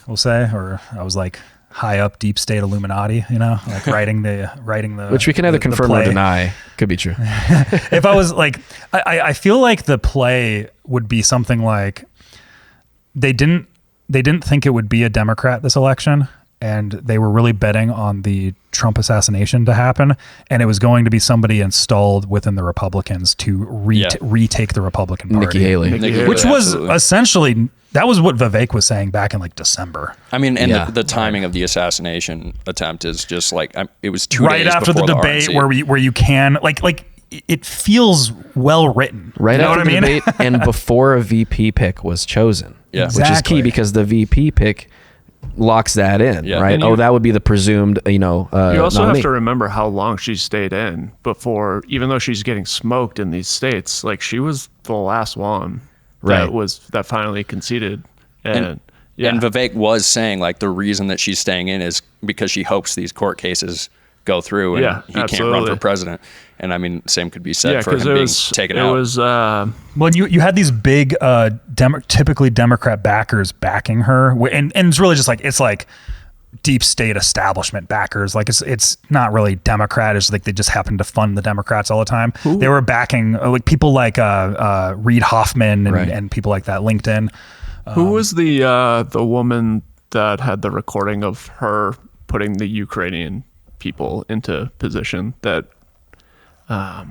we'll say, or I was like high up deep state Illuminati, like writing the which we can either confirm or deny. Could be true. If I was like, I feel like the play would be something like they didn't think it would be a Democrat this election, and they were really betting on the Trump assassination to happen, and it was going to be somebody installed within the Republicans to retake the Republican Party. Nikki Haley. Which was absolutely. essentially, that was what Vivek was saying back in like December. I mean, and Yeah. the timing of the assassination attempt is just like, it was 2 Right days after the before debate RNC. where you can like it feels well written. Right You know after what I the mean? debate and before a VP pick was chosen. Yeah. Which is Exactly. key because the VP pick locks that in, Yeah. right? And That would be the presumed, You also nominee. have to remember how long she stayed in before, even though she's getting smoked in these states, like she was the last one Right. that finally conceded. And And Vivek was saying like the reason that she's staying in is because she hopes these court cases go through and Yeah, he can't run absolutely. for president. And I mean, same could be said yeah, for because him it being was taken it out. was Well, you had these big, typically Democrat backers backing her, and it's really just like it's like deep state establishment backers. Like it's not really Democrat. It's like they just happen to fund the Democrats all the time. They were backing like people like Reid Hoffman and, Right. and people like that. LinkedIn. who was the woman that had the recording of her putting the Ukrainian people into position that I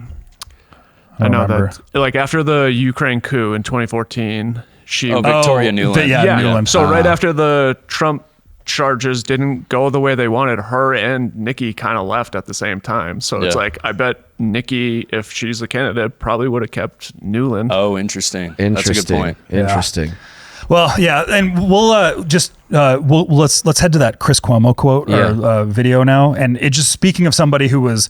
know remember. that like after the Ukraine coup in 2014 she Victoria Nuland. Yeah, Nuland. So right after the Trump charges didn't go the way they wanted, her and Nikki kind of left at the same time. So it's Yeah. like, I bet Nikki, if she's the candidate, probably would have kept Nuland. Oh, interesting. Interesting. That's a good point. Interesting. Well, yeah, and we'll let's head to that Chris Cuomo quote or video now. And it just speaking of somebody who was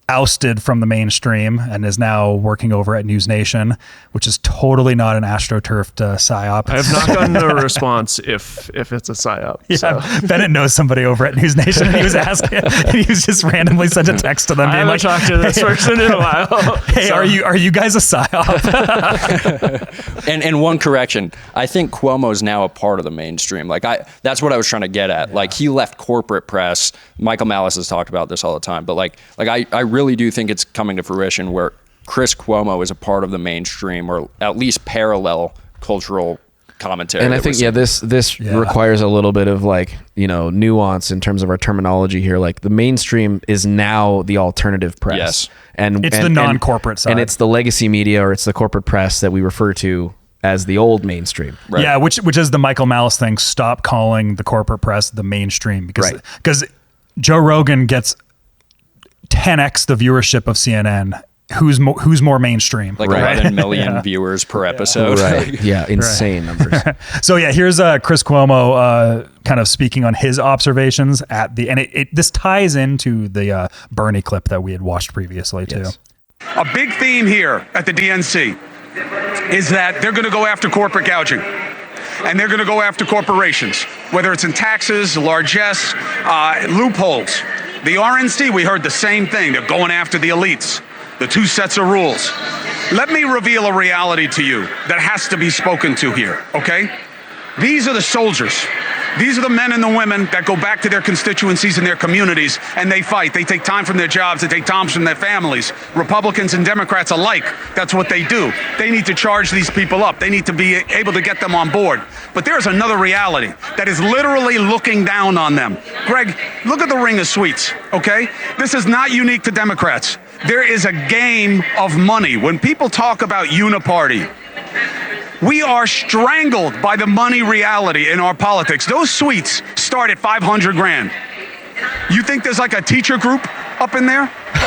ousted from the mainstream and is now working over at News Nation, which is totally not an astroturfed psyop. I have not gotten a response if it's a psyop. Yeah, So. Bennett knows somebody over at News Nation, and he was asking. And he was just randomly sent a text to them, I being haven't like, talked to this person in a while. "Hey, So- are you guys a psyop?" And one correction, I think Cuomo's now a part of the mainstream. Like that's what I was trying to get at. Like he left corporate press. Michael Malice has talked about this all the time, but like I really do think it's coming to fruition where Chris Cuomo is a part of the mainstream or at least parallel cultural commentary. And I that think, we're this requires a little bit of like, nuance in terms of our terminology here. Like the mainstream is now the alternative press. Yes. And It's the non-corporate side. And it's the legacy media or it's the corporate press that we refer to as the old mainstream. Right. Yeah, which is the Michael Malice thing. Stop calling the corporate press the mainstream because Joe Rogan gets 10x the viewership of CNN. Who's more mainstream? like Right. 11 million viewers per episode. Right. Yeah. Insane numbers. So yeah, here's Chris Cuomo kind of speaking on his observations at the, and this ties into the Bernie clip that we had watched previously too. Yes. A big theme here at the DNC is that they're going to go after corporate gouging. And they're going to go after corporations, whether it's in taxes, largesse, loopholes. The RNC, we heard the same thing. They're going after the elites, the two sets of rules. Let me reveal a reality to you that has to be spoken to here, okay? These are the soldiers. These are the men and the women that go back to their constituencies and their communities, and they fight. They take time from their jobs. They take time from their families. Republicans and Democrats alike, that's what they do. They need to charge these people up. They need to be able to get them on board. But there's another reality that is literally looking down on them. Greg, look at the ring of sweets, okay? This is not unique to Democrats. There is a game of money. When people talk about uniparty, we are strangled by the money reality in our politics. Those suites start at 500 grand. You think there's like a teacher group up in there?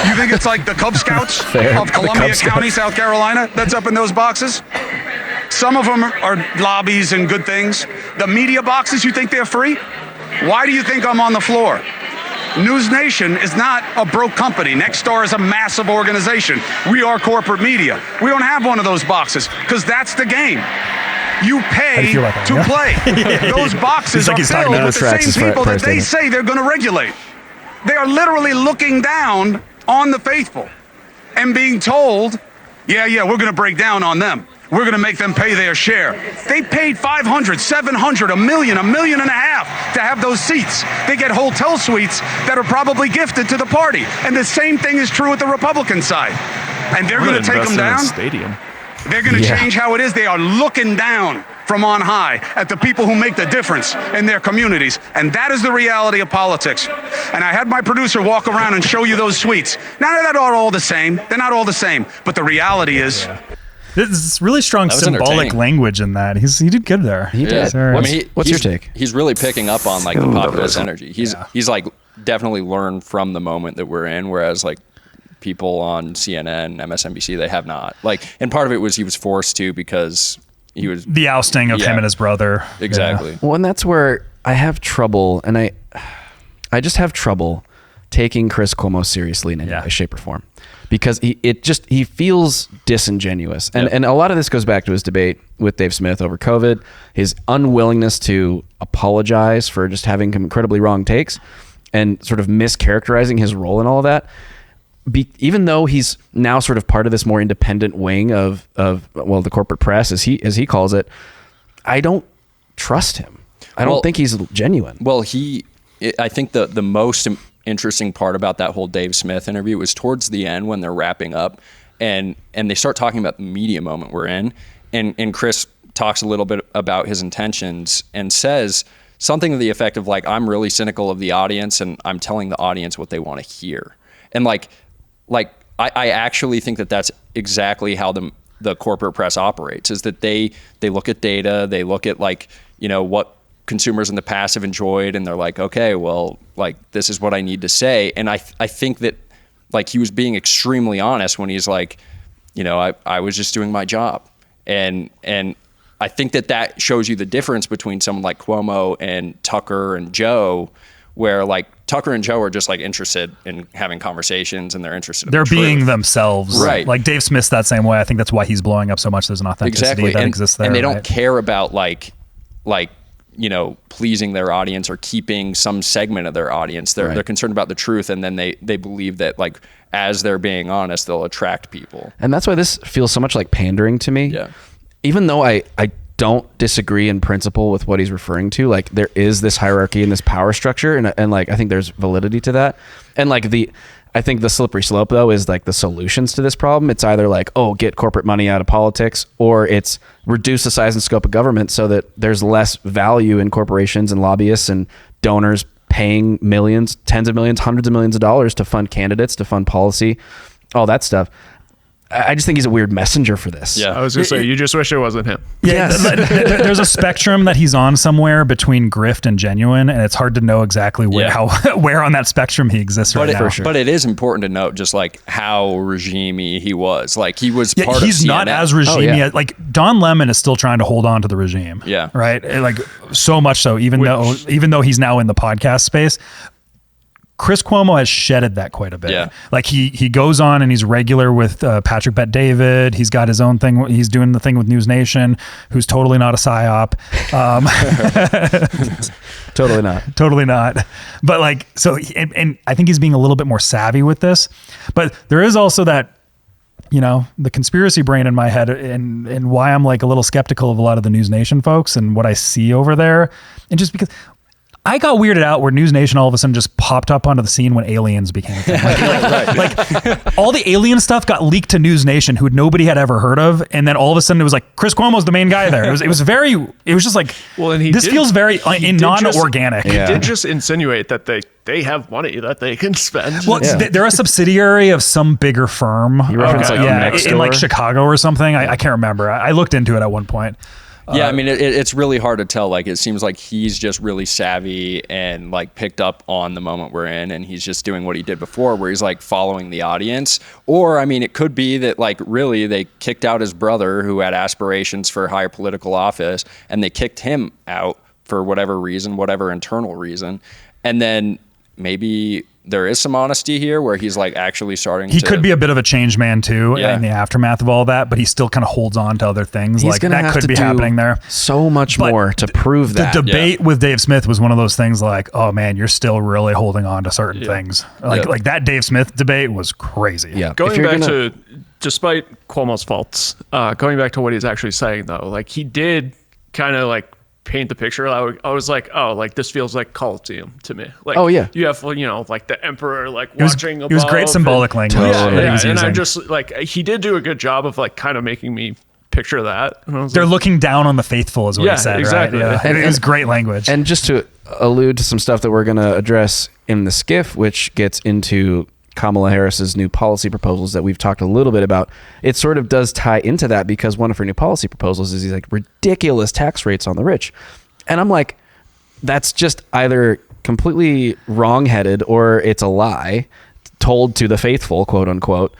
You think it's like the Cub Scouts Fair. of The Columbia Cub Scouts. County, South Carolina, that's up in those boxes? Some of them are lobbies and good things. The media boxes, you think they're free? Why do you think I'm on the floor? News Nation is not a broke company. Nexstar is a massive organization. We are corporate media. We don't have one of those boxes because that's the game. You pay to play. Those boxes are filled with the same people that they say they're going to regulate. They are literally looking down on the faithful and being told, yeah, we're going to break down on them. We're going to make them pay their share. They paid $500, $700, $1 million, $1.5 million to have those seats. They get hotel suites that are probably gifted to the party. And the same thing is true with the Republican side. And they're going to take them down. Stadium. They're going to change how it is. They are looking down from on high at the people who make the difference in their communities. And that is the reality of politics. And I had my producer walk around and show you those suites. Now, they're not all the same. They're not all the same. But the reality is... There's really strong symbolic language in that. He did good there. He did. What's your take? He's really picking up on like the populist energy. He's like definitely learned from the moment that we're in, whereas like people on CNN, MSNBC, they have not. Like, and part of it was he was forced to because he was the ousting of him and his brother. Exactly. Yeah. Well, and that's where I have trouble, and I just have trouble taking Chris Cuomo seriously in any way, shape, or form. Because he feels disingenuous. And a lot of this goes back to his debate with Dave Smith over COVID, his unwillingness to apologize for just having incredibly wrong takes and sort of mischaracterizing his role in all of that. Even though he's now sort of part of this more independent wing of the corporate press, as he calls it, I don't trust him. I don't think he's genuine. Well, I think the most interesting part about that whole Dave Smith interview was towards the end when they're wrapping up and they start talking about the media moment we're in, and Chris talks a little bit about his intentions and says something to the effect of like, I'm really cynical of the audience and I'm telling the audience what they want to hear. And I actually think that that's exactly how the corporate press operates, is that they look at data, they look at what consumers in the past have enjoyed, and they're like, okay, well, like, this is what I need to say. And I think that like he was being extremely honest when he's like, I was just doing my job. And I think that shows you the difference between someone like Cuomo and Tucker and Joe, where like Tucker and Joe are just like interested in having conversations and they're interested in they're the being truth. Themselves. Right. Like Dave Smith's that same way. I think that's why he's blowing up so much. There's an authenticity that exists there. And they don't care about like pleasing their audience or keeping some segment of their audience. They're concerned about the truth, and then they believe that like as they're being honest, they'll attract people. And that's why this feels so much like pandering to me. Yeah. Even though I don't disagree in principle with what he's referring to, like there is this hierarchy and this power structure, and like I think there's validity to that. And like I think the slippery slope though is like the solutions to this problem. It's either like, get corporate money out of politics, or it's reduce the size and scope of government so that there's less value in corporations and lobbyists and donors paying millions, tens of millions, hundreds of millions of dollars to fund candidates, to fund policy, all that stuff. I just think he's a weird messenger for this. Yeah, I was gonna say, you just wish it wasn't him. Yeah, there's a spectrum that he's on somewhere between grift and genuine, and it's hard to know exactly where on that spectrum he exists right now. But it is important to note just like how regime-y he was. Like he was part of he's CNN. not as regime-y. Like Don Lemon is still trying to hold on to the regime. Yeah. Right? Like so much so, even though he's now in the podcast space. Chris Cuomo has shedded that quite a bit. Yeah. Like he goes on and he's regular with Patrick Bet-David. He's got his own thing. He's doing the thing with News Nation, who's totally not a psyop. Totally not. But like, so, and I think he's being a little bit more savvy with this, but there is also that, the conspiracy brain in my head and why I'm like a little skeptical of a lot of the News Nation folks and what I see over there. And just because I got weirded out where News Nation all of a sudden just popped up onto the scene when aliens became a thing. Like all the alien stuff got leaked to News Nation, who nobody had ever heard of, and then all of a sudden it was like Chris Cuomo's the main guy there. It was just like, well, and this feels very non-organic. He did just insinuate that they have money that they can spend. Well, they're a subsidiary of some bigger firm. You reference in like Chicago or something. I can't remember. I looked into it at one point. Yeah, I mean, it's really hard to tell. Like, it seems like he's just really savvy and like picked up on the moment we're in, and he's just doing what he did before, where he's like following the audience. Or, I mean, it could be that like really they kicked out his brother who had aspirations for higher political office, and they kicked him out for whatever reason, whatever internal reason, and then maybe there is some honesty here where he's like actually starting He could be a bit of a change man too in the aftermath of all that, but he still kind of holds on to other things. He's like gonna that have could to be do happening there. So much more to prove that. The debate with Dave Smith was one of those things like, oh man, you're still really holding on to certain things. Like that Dave Smith debate was crazy. Yeah. Going back to, despite Cuomo's faults, going back to what he's actually saying though, like he did kind of like paint the picture. I was like, oh, like this feels like Colosseum to me. Like, oh yeah, you have like the emperor like watching above. It was great symbolic language. And I just like he did do a good job of like kind of making me picture that. And I was They're looking down on the faithful, is what he said. Exactly. Right? Yeah, and it was great language. And just to allude to some stuff that we're going to address in the skiff, which gets into Kamala Harris's new policy proposals that we've talked a little bit about, it sort of does tie into that because one of her new policy proposals is these like ridiculous tax rates on the rich. And I'm like, that's just either completely wrong-headed or it's a lie told to the faithful, quote unquote,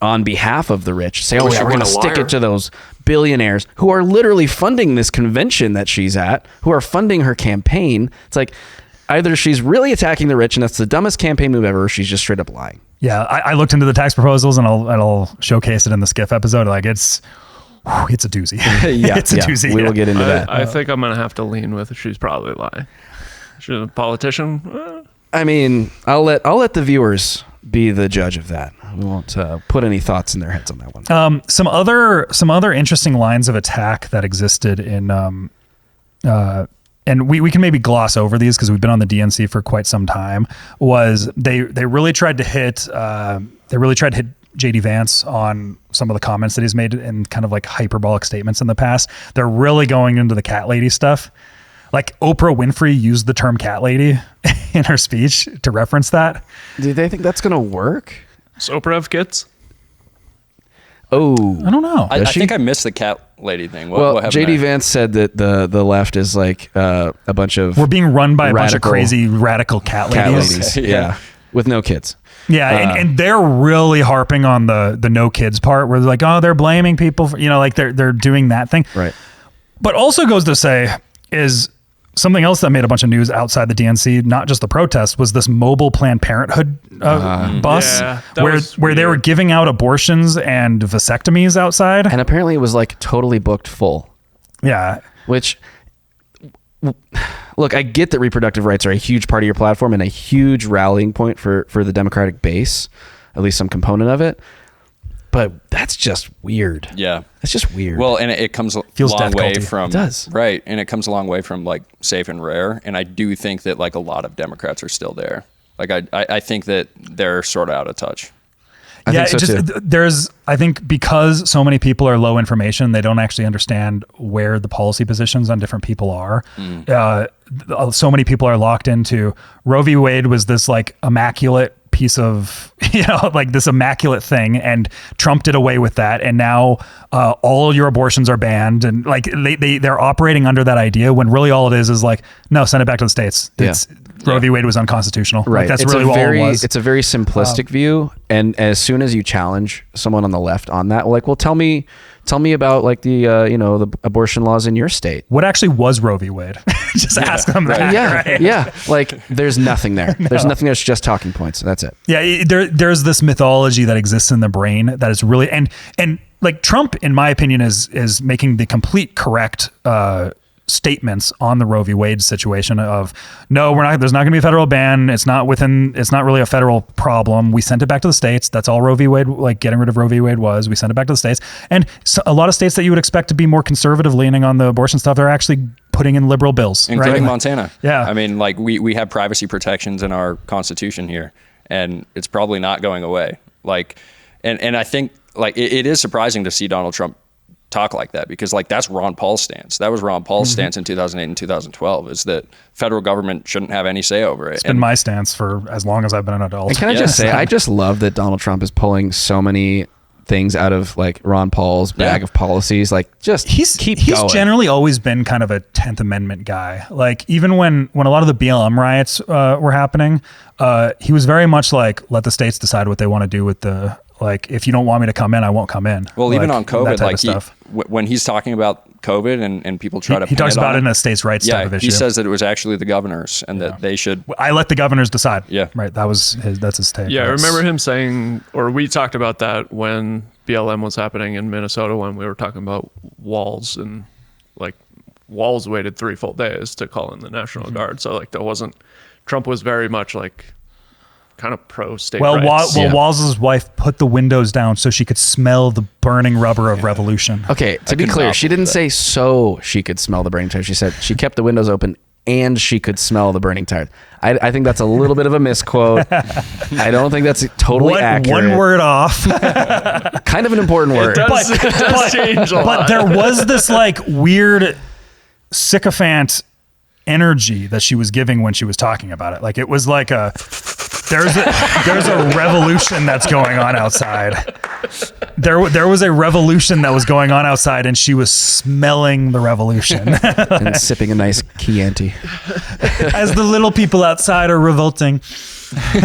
on behalf of the rich. Say, oh yeah, we're going to stick it to those billionaires who are literally funding this convention that she's at, who are funding her campaign. It's like, either she's really attacking the rich and that's the dumbest campaign move ever, or she's just straight up lying. Yeah, I looked into the tax proposals and I'll showcase it in the skiff episode. Like it's a doozy. Yeah, it's a doozy. We will get into that. I think I'm gonna have to lean with she's probably lying. She's a politician. I mean, I'll let the viewers be the judge of that. We won't put any thoughts in their heads on that one. Some other interesting lines of attack that existed in and we can maybe gloss over these because we've been on the DNC for quite some time, was they really tried to hit JD Vance on some of the comments that he's made in kind of like hyperbolic statements in the past. They're really going into the cat lady stuff. Like Oprah Winfrey used the term cat lady in her speech to reference that. Do they think that's going to work? Does Oprah have kids? Oh, I don't know. I think I missed the cat lady thing. What happened JD there? Vance said that the left is like a bunch of we're being run by a bunch of crazy radical cat ladies. Okay, yeah, with no kids. Yeah, and they're really harping on the no kids part, where they're like, oh, they're blaming people for, like they're doing that thing. Right. But also goes to say is something else that made a bunch of news outside the DNC, not just the protest, was this mobile Planned Parenthood bus where they were giving out abortions and vasectomies outside. And apparently it was like totally booked full. Yeah. Which, look, I get that reproductive rights are a huge part of your platform and a huge rallying point for the Democratic base, at least some component of it. But that's just weird. Yeah. It's just weird. Well, and it comes a Feels long death way culty. from... It does. Right. And it comes a long way from like safe and rare. And I do think that like a lot of Democrats are still there. Like I think that they're sort of out of touch. I think so too. There's, I think because so many people are low information, they don't actually understand where the policy positions on different people are. So many people are locked into Roe v. Wade was this like immaculate piece of, like this immaculate thing, and Trump did away with that, and now all your abortions are banned, and like they're operating under that idea when really all it is like, no, send it back to the states. Roe v. Wade was unconstitutional. Right. Like, that's it's really all it was. It's a very simplistic view, and as soon as you challenge someone on the left on that, like, well, tell me about like the the abortion laws in your state. What actually was Roe v. Wade? Just ask them that. Yeah, right? yeah. Like, there's nothing there. No. There's nothing. There's just talking points. That's it. Yeah, there's this mythology that exists in the brain that is really and like Trump, in my opinion, is making the complete correct statements on the Roe v. Wade situation of, no, there's not going to be a federal ban. It's not really a federal problem. We sent it back to the states. That's all Roe v. Wade, like getting rid of Roe v. Wade was. We sent it back to the states. And so a lot of states that you would expect to be more conservative leaning on the abortion stuff, they're actually putting in liberal bills. Including right? Montana. Yeah. I mean, like we have privacy protections in our constitution here, and it's probably not going away. Like, and I think like it is surprising to see Donald Trump talk like that, because like that's Ron Paul's stance. That was Ron Paul's stance in 2008 and 2012, is that federal government shouldn't have any say over it. It's been my stance for as long as I've been an adult. And can I just say, I just love that Donald Trump is pulling so many things out of like Ron Paul's bag of policies. Like, just he's going. Generally always been kind of a 10th Amendment guy. Like, even when a lot of the BLM riots were happening, he was very much like, let the states decide what they want to do with the Like, if you don't want me to come in, I won't come in. Well, like, even on COVID, like stuff. When he's talking about COVID and people try to he talks about it in a states' rights type of issue. He says that it was actually the governors and that they should. I let the governors decide. Yeah, right. That's his take. Yeah, I remember him saying, or we talked about that when BLM was happening in Minnesota, when we were talking about Walz, and like Walz waited 3 full days to call in the National Guard. So like Trump was very much like kind of pro state rights. Walz's wife put the windows down so she could smell the burning rubber of revolution. Okay, to be clear, she didn't say so she could smell the burning tires. She said she kept the windows open and she could smell the burning tires. I think that's a little bit of a misquote. I don't think that's totally accurate. One word off. Kind of an important word. It does change a lot. But there was this like weird sycophant energy that she was giving when she was talking about it. Like, it was like there's a revolution that's going on outside. There was a revolution that was going on outside, and she was smelling the revolution and sipping a nice Chianti as the little people outside are revolting.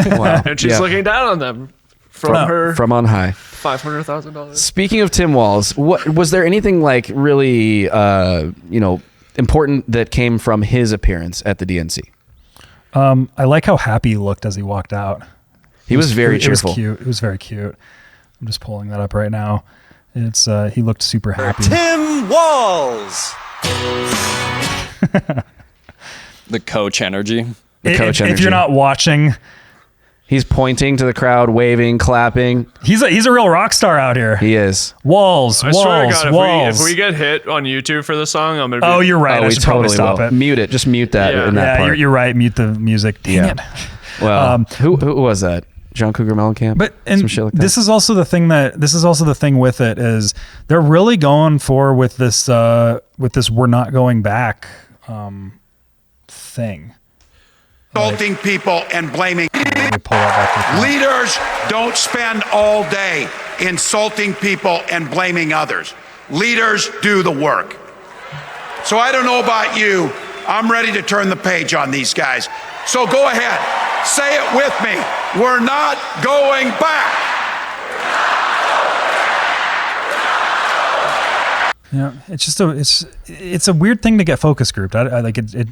Wow. And she's looking down on them from on high. $500,000. Speaking of Tim Walz, what was there anything like really important that came from his appearance at the DNC? I like how happy he looked as he walked out. He was very cheerful. It was cute. It was very cute. I'm just pulling that up right now. It's he looked super happy. Tim Walz. The coach energy. If you're not watching, he's pointing to the crowd, waving, clapping. He's a real rock star out here. He is. Walz. I swear to God, if we get hit on YouTube for this song, I'm gonna be. Oh, you're right. I should probably stop it. Mute it. Just mute that in that part. You're right. Mute the music. Dang it. Well, who was that? John Cougar Mellencamp? But some shit like that. This is also the thing with it is they're really going for with this we're not going back thing. Insulting people and blaming. Leaders don't spend all day insulting people and blaming others. Leaders do the work. So I don't know about you. I'm ready to turn the page on these guys. So go ahead. Say it with me. We're not going back. Yeah, it's just it's a weird thing to get focus grouped. I like it.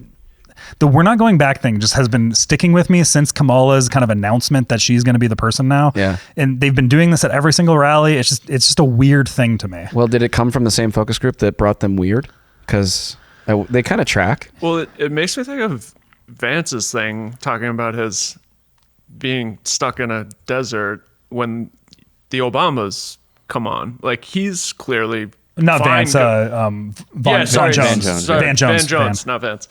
The "we're not going back" thing just has been sticking with me since Kamala's kind of announcement that she's going to be the person now. Yeah, and they've been doing this at every single rally. It's just a weird thing to me. Well, did it come from the same focus group that brought them weird? Because they kind of track. Well, it makes me think of Vance's thing, talking about his being stuck in a desert when the Obamas come on. Like, he's clearly not fine. Vance. Van Jones, not Vance.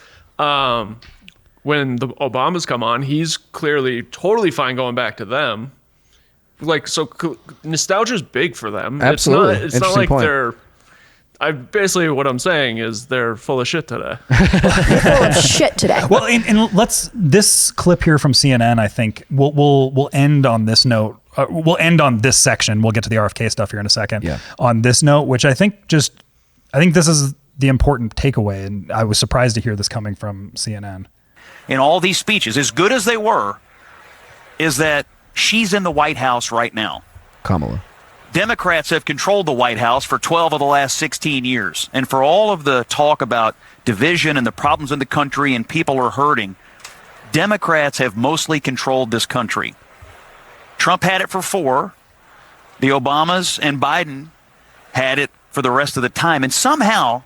When the Obamas come on, he's clearly totally fine going back to them. Like, so nostalgia's big for them. Absolutely. It's not like they're. Basically what I'm saying is they're full of shit today. Full of shit today. Well, and this clip here from CNN, I think we'll end on this note. We'll end on this section. We'll get to the RFK stuff here in a second. Yeah. On this note, which I think this is the important takeaway, and I was surprised to hear this coming from CNN. In all these speeches, as good as they were, is that she's in the White House right now. Kamala. Democrats have controlled the White House for 12 of the last 16 years. And for all of the talk about division and the problems in the country and people are hurting, Democrats have mostly controlled this country. Trump had it for 4. The Obamas and Biden had it for the rest of the time. And somehow,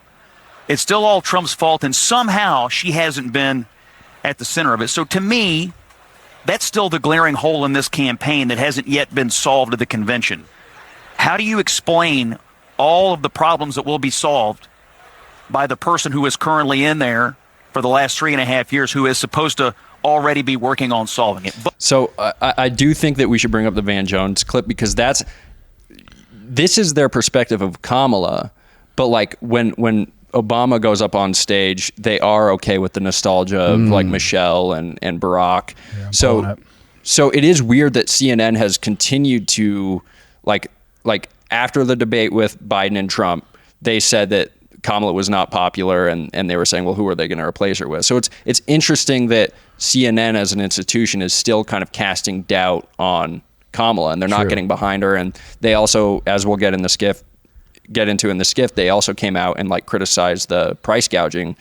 it's still all Trump's fault, and somehow she hasn't been at the center of it. So to me, that's still the glaring hole in this campaign that hasn't yet been solved at the convention. How do you explain all of the problems that will be solved by the person who is currently in there for the last 3.5 years, who is supposed to already be working on solving it? So I do think that we should bring up the Van Jones clip, because this is their perspective of Kamala. But like when Obama goes up on stage, they are okay with the nostalgia of like Michelle and Barack. Yeah, so it is weird that CNN has continued to like after the debate with Biden and Trump, they said that Kamala was not popular, and they were saying, well, who are they going to replace her with? So it's interesting that CNN as an institution is still kind of casting doubt on Kamala, and they're not getting behind her. And they also, as we'll get into in the skiff, they also came out and like criticized the price gouging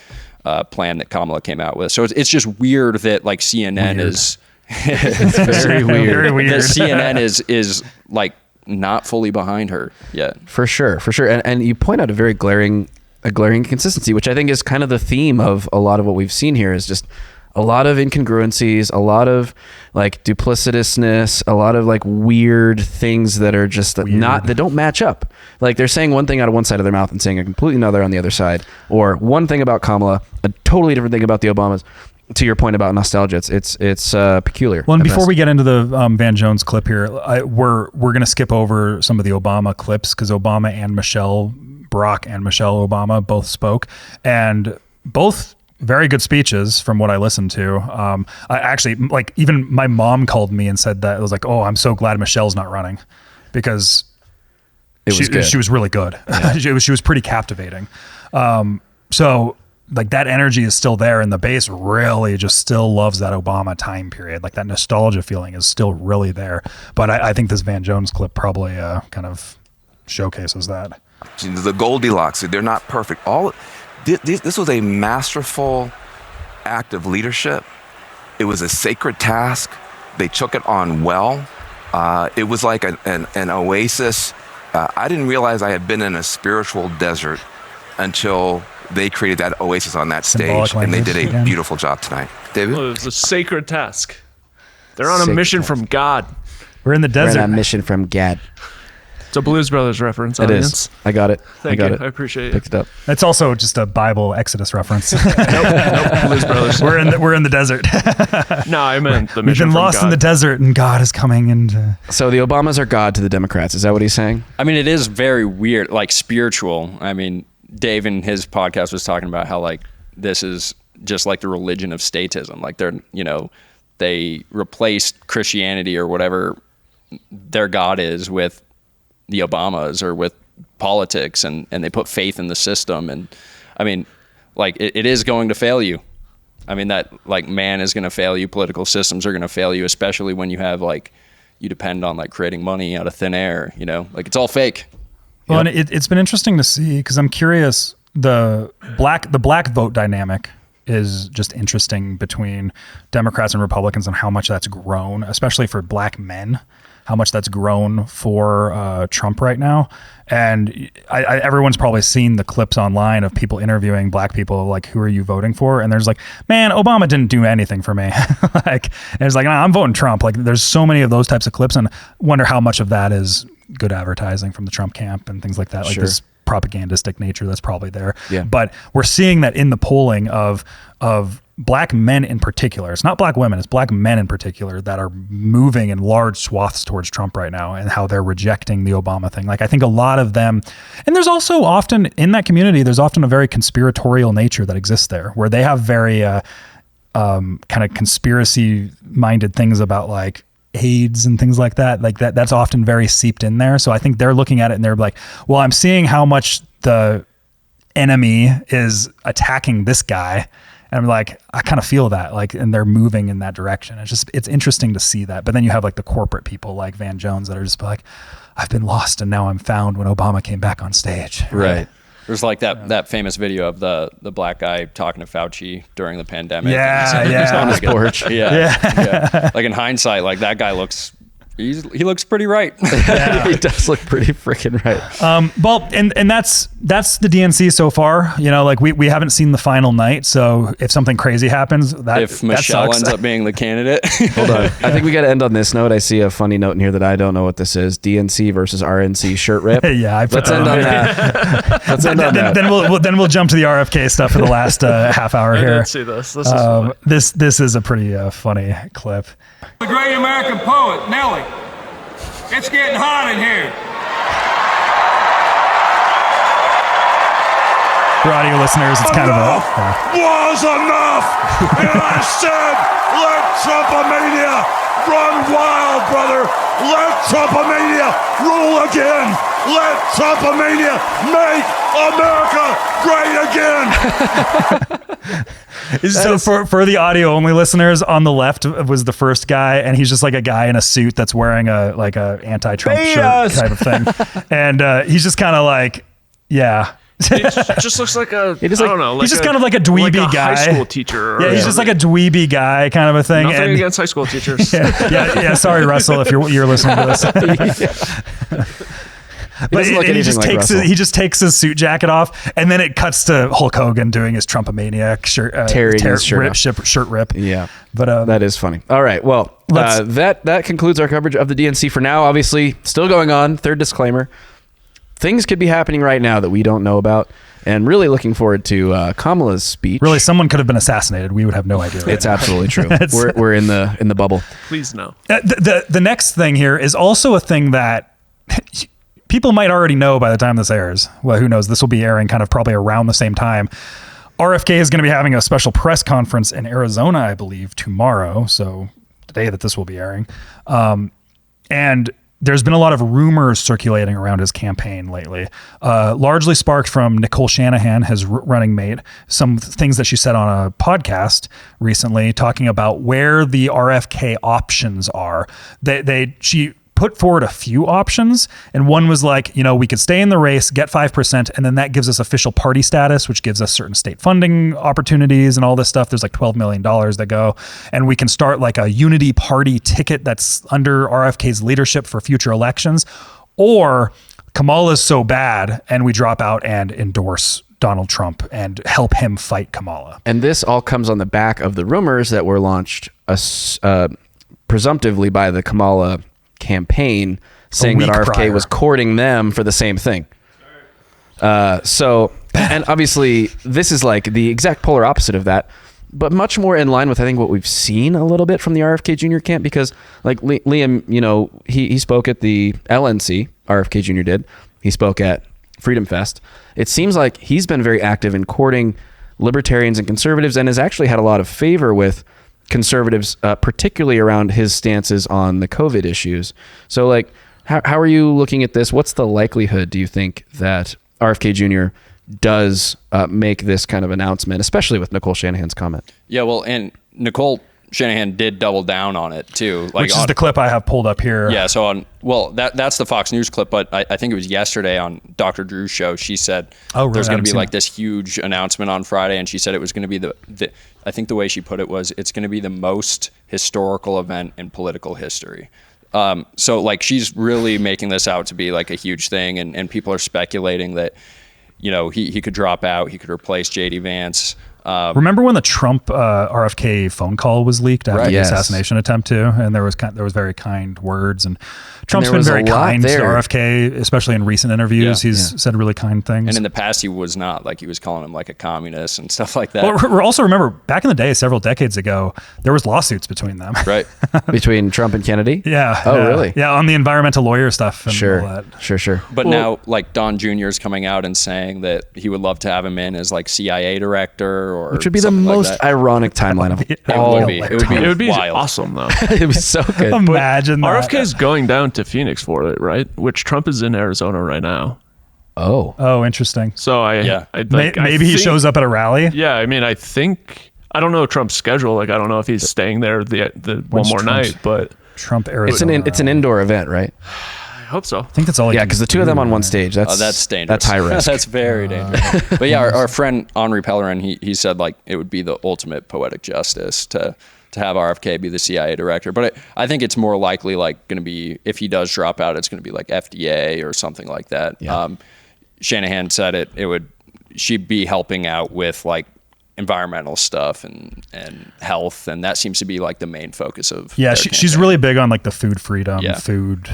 plan that Kamala came out with. So it's just weird that like CNN is It's very weird. Very weird. that CNN is like not fully behind her yet. For sure. And you point out a very glaring inconsistency, which I think is kind of the theme of a lot of what we've seen here, is just a lot of incongruencies, a lot of like duplicitousness, a lot of like weird things that are just that don't match up. Like they're saying one thing out of one side of their mouth and saying a completely another on the other side, or one thing about Kamala, a totally different thing about the Obamas. To your point about nostalgia, it's peculiar. Well, and before we get into the Van Jones clip here, we're going to skip over some of the Obama clips because Obama and Barack and Michelle Obama both spoke, and both very good speeches from what I listened to. I actually, like, even my mom called me and said that it was like, oh, I'm so glad Michelle's not running because she was really good. Yeah. she was pretty captivating. So like that energy is still there, and the base really just still loves that Obama time period. Like that nostalgia feeling is still really there. But I think this Van Jones clip probably kind of showcases that. The Goldilocks, they're not perfect. This was a masterful act of leadership. It was a sacred task. They took it on well. It was like an oasis. I didn't realize I had been in a spiritual desert until they created that oasis on that stage, and they did a beautiful job tonight. David? Well, it was a sacred task. They're on a mission from God. We're in the desert. We're on a mission from God. It's a Blues Brothers reference, It audience. is. I got it. Thank you. I appreciate it. Picked it up. It's also just a Bible Exodus reference. Nope, Blues Brothers. We're in the desert. No, I meant the We've mission been from lost God. in the desert, and God is coming. And So the Obamas are God to the Democrats. Is that what he's saying? I mean, it is very weird, like spiritual. I mean, Dave in his podcast was talking about how like this is just like the religion of statism. Like they replaced Christianity or whatever their God is with the Obamas or with politics, and they put faith in the system. And I mean, like it is going to fail you. I mean, that like man is going to fail you. Political systems are going to fail you, especially when you have like, you depend on like creating money out of thin air, like it's all fake. well, and it's been interesting to see because I'm curious. The black vote dynamic is just interesting between Democrats and Republicans and how much that's grown, especially for black men. How much that's grown for Trump right now. And everyone's probably seen the clips online of people interviewing black people, like, who are you voting for? And there's like, man, Obama didn't do anything for me. And it's like, nah, I'm voting Trump. Like there's so many of those types of clips, and wonder how much of that is good advertising from the Trump camp and things like that. Like this propagandistic nature that's probably there. Yeah. But we're seeing that in the polling of black men in particular. It's not black women, it's black men in particular that are moving in large swaths towards Trump right now, and how they're rejecting the Obama thing. Like I think a lot of them, and there's also often in that community, there's often a very conspiratorial nature that exists there, where they have very kind of conspiracy minded things about like AIDS and things like that. Like that's often very seeped in there. So I think they're looking at it and they're like, well, I'm seeing how much the enemy is attacking this guy. And I'm like, I kind of feel that, like, and they're moving in that direction. It's interesting to see that. But then you have like the corporate people like Van Jones that are just like, I've been lost and now I'm found when Obama came back on stage. Right. There's like that famous video of the black guy talking to Fauci during the pandemic. Yeah. On his porch. Yeah. Like in hindsight, like that guy he looks pretty right. He does look pretty freaking right. Well, and that's the DNC so far. Like we haven't seen the final night. So if something crazy happens, if Michelle ends up being the candidate. Hold on. I think we got to end on this note. I see a funny note in here that I don't know what this is. DNC versus RNC shirt rip. Yeah. Let's end on that. Let's end on that. Then we'll jump to the RFK stuff for the last half hour I here. didn't see this. This is funny. This is a pretty funny clip. The great American poet, Nelly. It's getting hot in here. For audio listeners, it's kind of a... Was enough! And I said, let Trumpomania run wild, brother! Let Trumpomania rule again! Let Trumpomania make America great again. So for the audio only listeners, on the left was the first guy, and he's just like a guy in a suit that's wearing a anti-Trump shirt type of thing, and he's just kind of like, yeah. It just looks like I don't know. Like he's just kind of like a dweeby like a guy. high school teacher. Yeah, he's just like a dweeby guy kind of a thing. Nothing against high school teachers. yeah. Sorry, Russell, if you're listening to this. But he just takes his suit jacket off, and then it cuts to Hulk Hogan doing his Trumpomaniac shirt, tearing his shirt rip. Yeah, but that is funny. All right, well, that concludes our coverage of the DNC for now. Obviously, still going on. Third disclaimer: things could be happening right now that we don't know about, and really looking forward to Kamala's speech. Really, someone could have been assassinated. We would have no idea. It's absolutely true. We're in the bubble. Please no. The next thing here is also a thing that people might already know by the time this airs. Well, who knows? This will be airing kind of probably around the same time. RFK is going to be having a special press conference in Arizona, I believe, tomorrow. So the day that this will be airing. And there's been a lot of rumors circulating around his campaign lately, largely sparked from Nicole Shanahan, his running mate, some things that she said on a podcast recently talking about where the RFK options are. She put forward a few options, and one was like, we could stay in the race, get 5%, and then that gives us official party status, which gives us certain state funding opportunities and all this stuff. There's like $12 million that go, and we can start like a unity party ticket that's under RFK's leadership for future elections. Or Kamala's so bad, and we drop out and endorse Donald Trump and help him fight Kamala. And this all comes on the back of the rumors that were launched presumptively by the Kamala campaign, saying that RFK was courting them for the same thing. And obviously this is like the exact polar opposite of that, but much more in line with I think what we've seen a little bit from the RFK Jr. camp, because like Liam, he spoke at the LNC, RFK Jr. did. He spoke at Freedom Fest. It seems like he's been very active in courting libertarians and conservatives, and has actually had a lot of favor with conservatives, particularly around his stances on the COVID issues. So like, how are you looking at this? What's the likelihood, do you think, that RFK Jr. does make this kind of announcement, especially with Nicole Shanahan's comment? Yeah, well, and Nicole Shanahan did double down on it too. Which is the clip I have pulled up here. Yeah, so that's the Fox News clip, but I think it was yesterday on Dr. Drew's show. She said there's going to be like this huge announcement on Friday, and she said it was going to be I think the way she put it was, it's going to be the most historical event in political history. So like, she's really making this out to be like a huge thing, and people are speculating that, he could drop out, he could replace JD Vance. Remember when the Trump RFK phone call was leaked after the assassination attempt too, and there was very kind words, and Trump's been very kind to RFK, especially in recent interviews. He's said really kind things. And in the past, he was not, like, he was calling him like a communist and stuff like that. Well, also remember back in the day, several decades ago, there was lawsuits between them. Right. Between Trump and Kennedy? Yeah. Oh, really? Yeah, on the environmental lawyer stuff and all that. Sure. But now, like, Don Jr. is coming out and saying that he would love to have him in as like CIA director, or which would be the most ironic timeline of all. It would be wild. Awesome though. It was so good. Imagine that. RFK is going down to Phoenix for it, right? Which Trump is in Arizona right now. Oh, interesting. So maybe he shows up at a rally. Yeah, I mean, I don't know Trump's schedule. Like, I don't know if he's staying there the one more night, but Trump Arizona. It's an indoor event, right? I hope so. I think that's all. Yeah, because the two of them on one stage. That's dangerous. That's high risk. That's very dangerous. But yeah, our friend Henri Pellerin, he said like it would be the ultimate poetic justice to have RFK be the CIA director. But I think it's more likely like going to be, if he does drop out, it's going to be like FDA or something like that. Yeah. Shanahan said she'd be helping out with like environmental stuff and health, and that seems to be like the main focus of she's really big on like the food freedom, food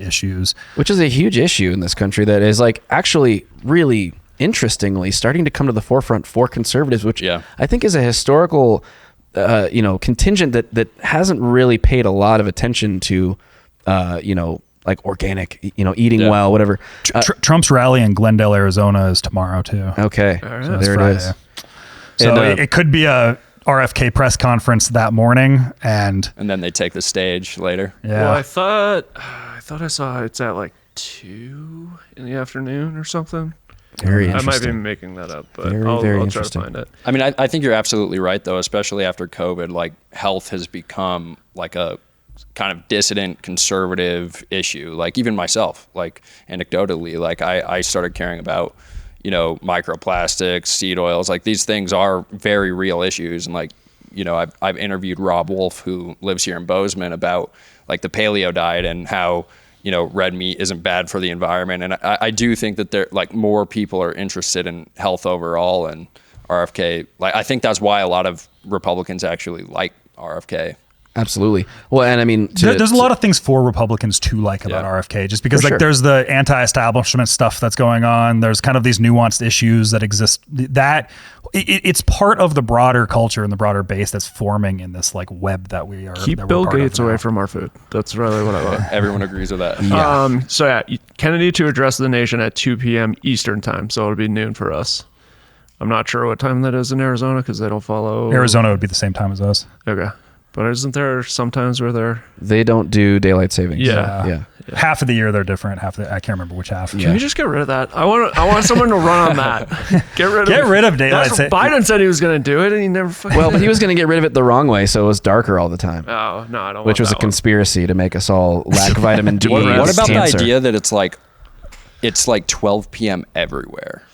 issues, which is a huge issue in this country that is like actually really interestingly starting to come to the forefront for conservatives, which I think is a historical contingent that hasn't really paid a lot of attention to like organic, eating well, whatever. Trump's rally in Glendale, Arizona is tomorrow too. Okay, so there Friday. it is. So it could be a RFK press conference that morning, and then they take the stage later. Yeah. Well, I thought I saw it's at like 2 in the afternoon or something. Very I might be interesting. making that up, but Very, I'll very try to interesting. find it. I mean, I think you're absolutely right, though, especially after COVID. Like, health has become like a kind of dissident conservative issue. Like, even myself, like, anecdotally, like, I started caring about, you know, microplastics, seed oils. Like, these things are very real issues. And, like, you know, I've interviewed Rob Wolf, who lives here in Bozeman, about, like, the paleo diet and how, you know, red meat isn't bad for the environment. And I do think that there, like, more people are interested in health overall, and RFK, like, I think that's why a lot of Republicans actually like RFK. Absolutely. Well, and I mean, There's a lot of things for Republicans to like about RFK, just because For like sure. there's the anti-establishment stuff that's going on. There's kind of these nuanced issues that exist. That it's part of the broader culture and the broader base that's forming in this like web that we are. Keep that we're Bill part of Gates now. away from our food. That's really what I want. Everyone agrees with that. So yeah, Kennedy to address the nation at 2 p.m. Eastern time. So it'll be noon for us. I'm not sure what time that is in Arizona because they don't follow. Arizona would be the same time as us. Okay. But isn't there sometimes where They don't do daylight savings. Yeah. Half of the year they're different. I can't remember which half. Can we just get rid of that? I want someone to run on that. Get rid of daylight savings. Biden said he was going to do it, and he never fucking. Well, but he was going to get rid of it the wrong way, so it was darker all the time. Oh no, I don't. Which want was a that one. conspiracy to make us all lack vitamin D. What and about cancer. the idea that it's like 12 p.m. everywhere?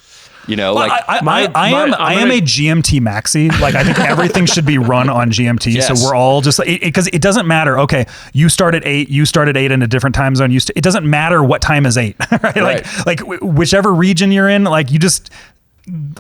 You know, Well, like I am a GMT maxi. Like I think everything should be run on GMT. Yes. So we're all just because it doesn't matter. Okay, you start at 8. You start at 8 in a different time zone. It doesn't matter what time is 8. Right? Like whichever region you're in. Like you just.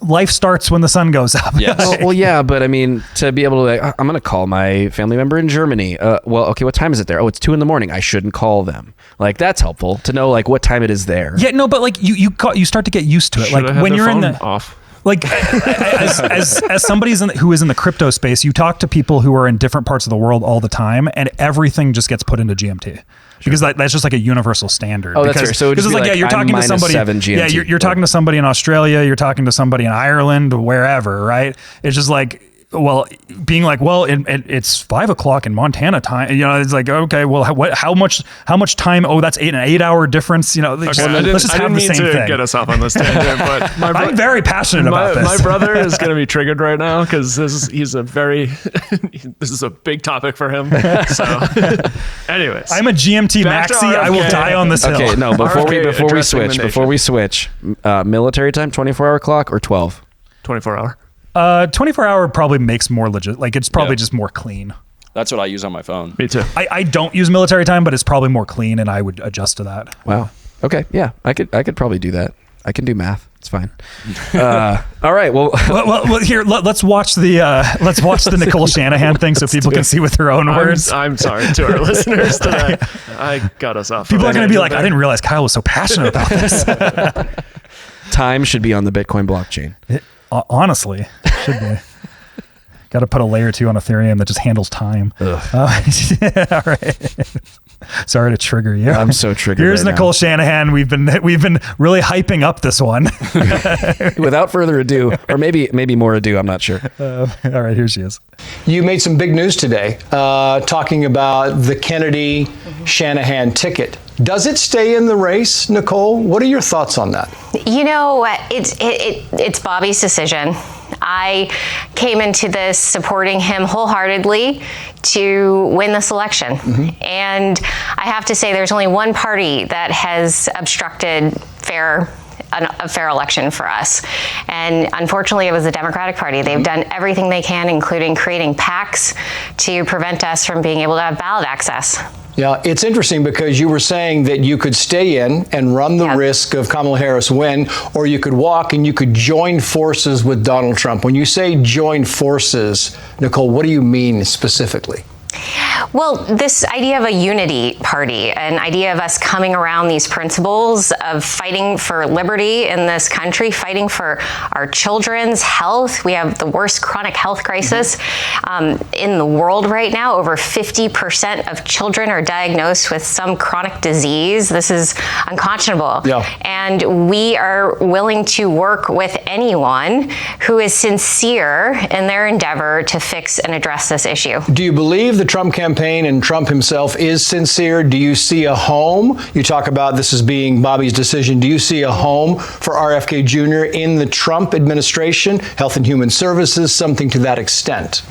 Life starts when the sun goes up. Yes. well, yeah, but I mean, to be able to, like, I'm going to call my family member in Germany. Well, okay, what time is it there? Oh, it's 2 a.m. I shouldn't call them. Like, that's helpful to know, like, what time it is there. Yeah, no, but like you start to get used to it. Should Like I have when their you're in phone the off. like as somebody who is in the crypto space, you talk to people who are in different parts of the world all the time, and everything just gets put into GMT. Because that's just like a universal standard. Oh, that's because, fair. So it would because just it's be like, like, you're talking I'm to somebody. -7 GMT. Yeah, you're talking to somebody in Australia. You're talking to somebody in Ireland, wherever. Right? It's just like. Well, being like, well, it's 5 o'clock in Montana time. You know, it's like, okay, well, how much time? Oh, that's an 8-hour difference. You know, let's just have the same thing. Get us off on this tangent, but I'm very passionate about this. My brother is going to be triggered right now because this is a big topic for him. So, anyways, I'm a GMT Back to maxi. I will RFK. die on this hill. Okay, no, before RFK we addressing switch, military time, 24-hour clock or 12? 24 hour. 24-hour probably makes more legit. Like it's probably just more clean. that's what I use on my phone. Me too. I don't use military time, but it's probably more clean, and I would adjust to that. Wow. Okay, yeah, I could probably do that. I can do math. It's fine. All right. Well, well here let's watch the Nicole Shanahan thing so people can see with their own words. I'm sorry to our listeners today. I got us off. People are going to be like, I didn't realize Kyle was so passionate about this. time should be on the Bitcoin blockchain. Honestly, should be. Got to put a layer 2 on Ethereum that just handles time. All right. Sorry to trigger you. I'm so triggered. Here's right Nicole now. Shanahan. We've been really hyping up this one. Without further ado, or maybe more ado, I'm not sure. All right, here she is. You made some big news today, talking about the Kennedy Shanahan ticket. Does it stay in the race, Nicole? What are your thoughts on that? You know, it's Bobby's decision. I came into this supporting him wholeheartedly to win this election. Mm-hmm. And I have to say there's only one party that has obstructed a fair election for us. And unfortunately, it was the Democratic Party. They've done everything they can, including creating PACs to prevent us from being able to have ballot access. Yeah, it's interesting because you were saying that you could stay in and run the risk of Kamala Harris win, or you could walk and you could join forces with Donald Trump. When you say join forces, Nicole, what do you mean specifically? Well, this idea of a unity party, an idea of us coming around these principles of fighting for liberty in this country, fighting for our children's health. We have the worst chronic health crisis in the world right now. Over 50% of children are diagnosed with some chronic disease. This is unconscionable. Yeah. And we are willing to work with anyone who is sincere in their endeavor to fix and address this issue. Do you believe the Trump campaign campaign and Trump himself is sincere, do you see a home? You talk about this as being Bobby's decision. Do you see a home for RFK Jr. in the Trump administration, Health and Human Services, something to that extent?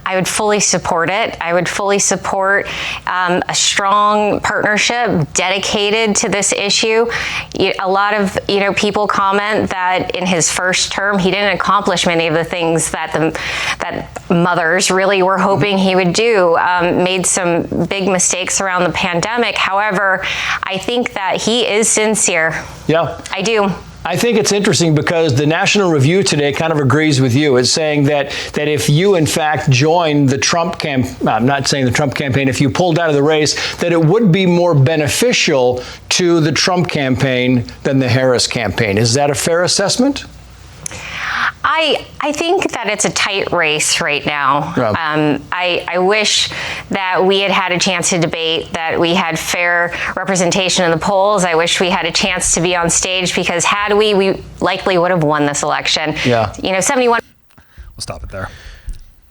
I would fully support it. I would fully support a strong partnership dedicated to this issue. A lot of people comment that in his first term he didn't accomplish many of the things that mothers really were hoping he would do. Made some big mistakes around the pandemic. However, I think that he is sincere. Yeah, I do. I think it's interesting because the National Review today kind of agrees with you. It's saying that if you, in fact, join the Trump I'm not saying the Trump campaign, if you pulled out of the race, that it would be more beneficial to the Trump campaign than the Harris campaign. Is that a fair assessment? I think that it's a tight race right now. Yeah. I wish that we had a chance to debate, that we had fair representation in the polls. I wish we had a chance to be on stage, because had we likely would have won this election. Yeah. 71. We'll stop it there.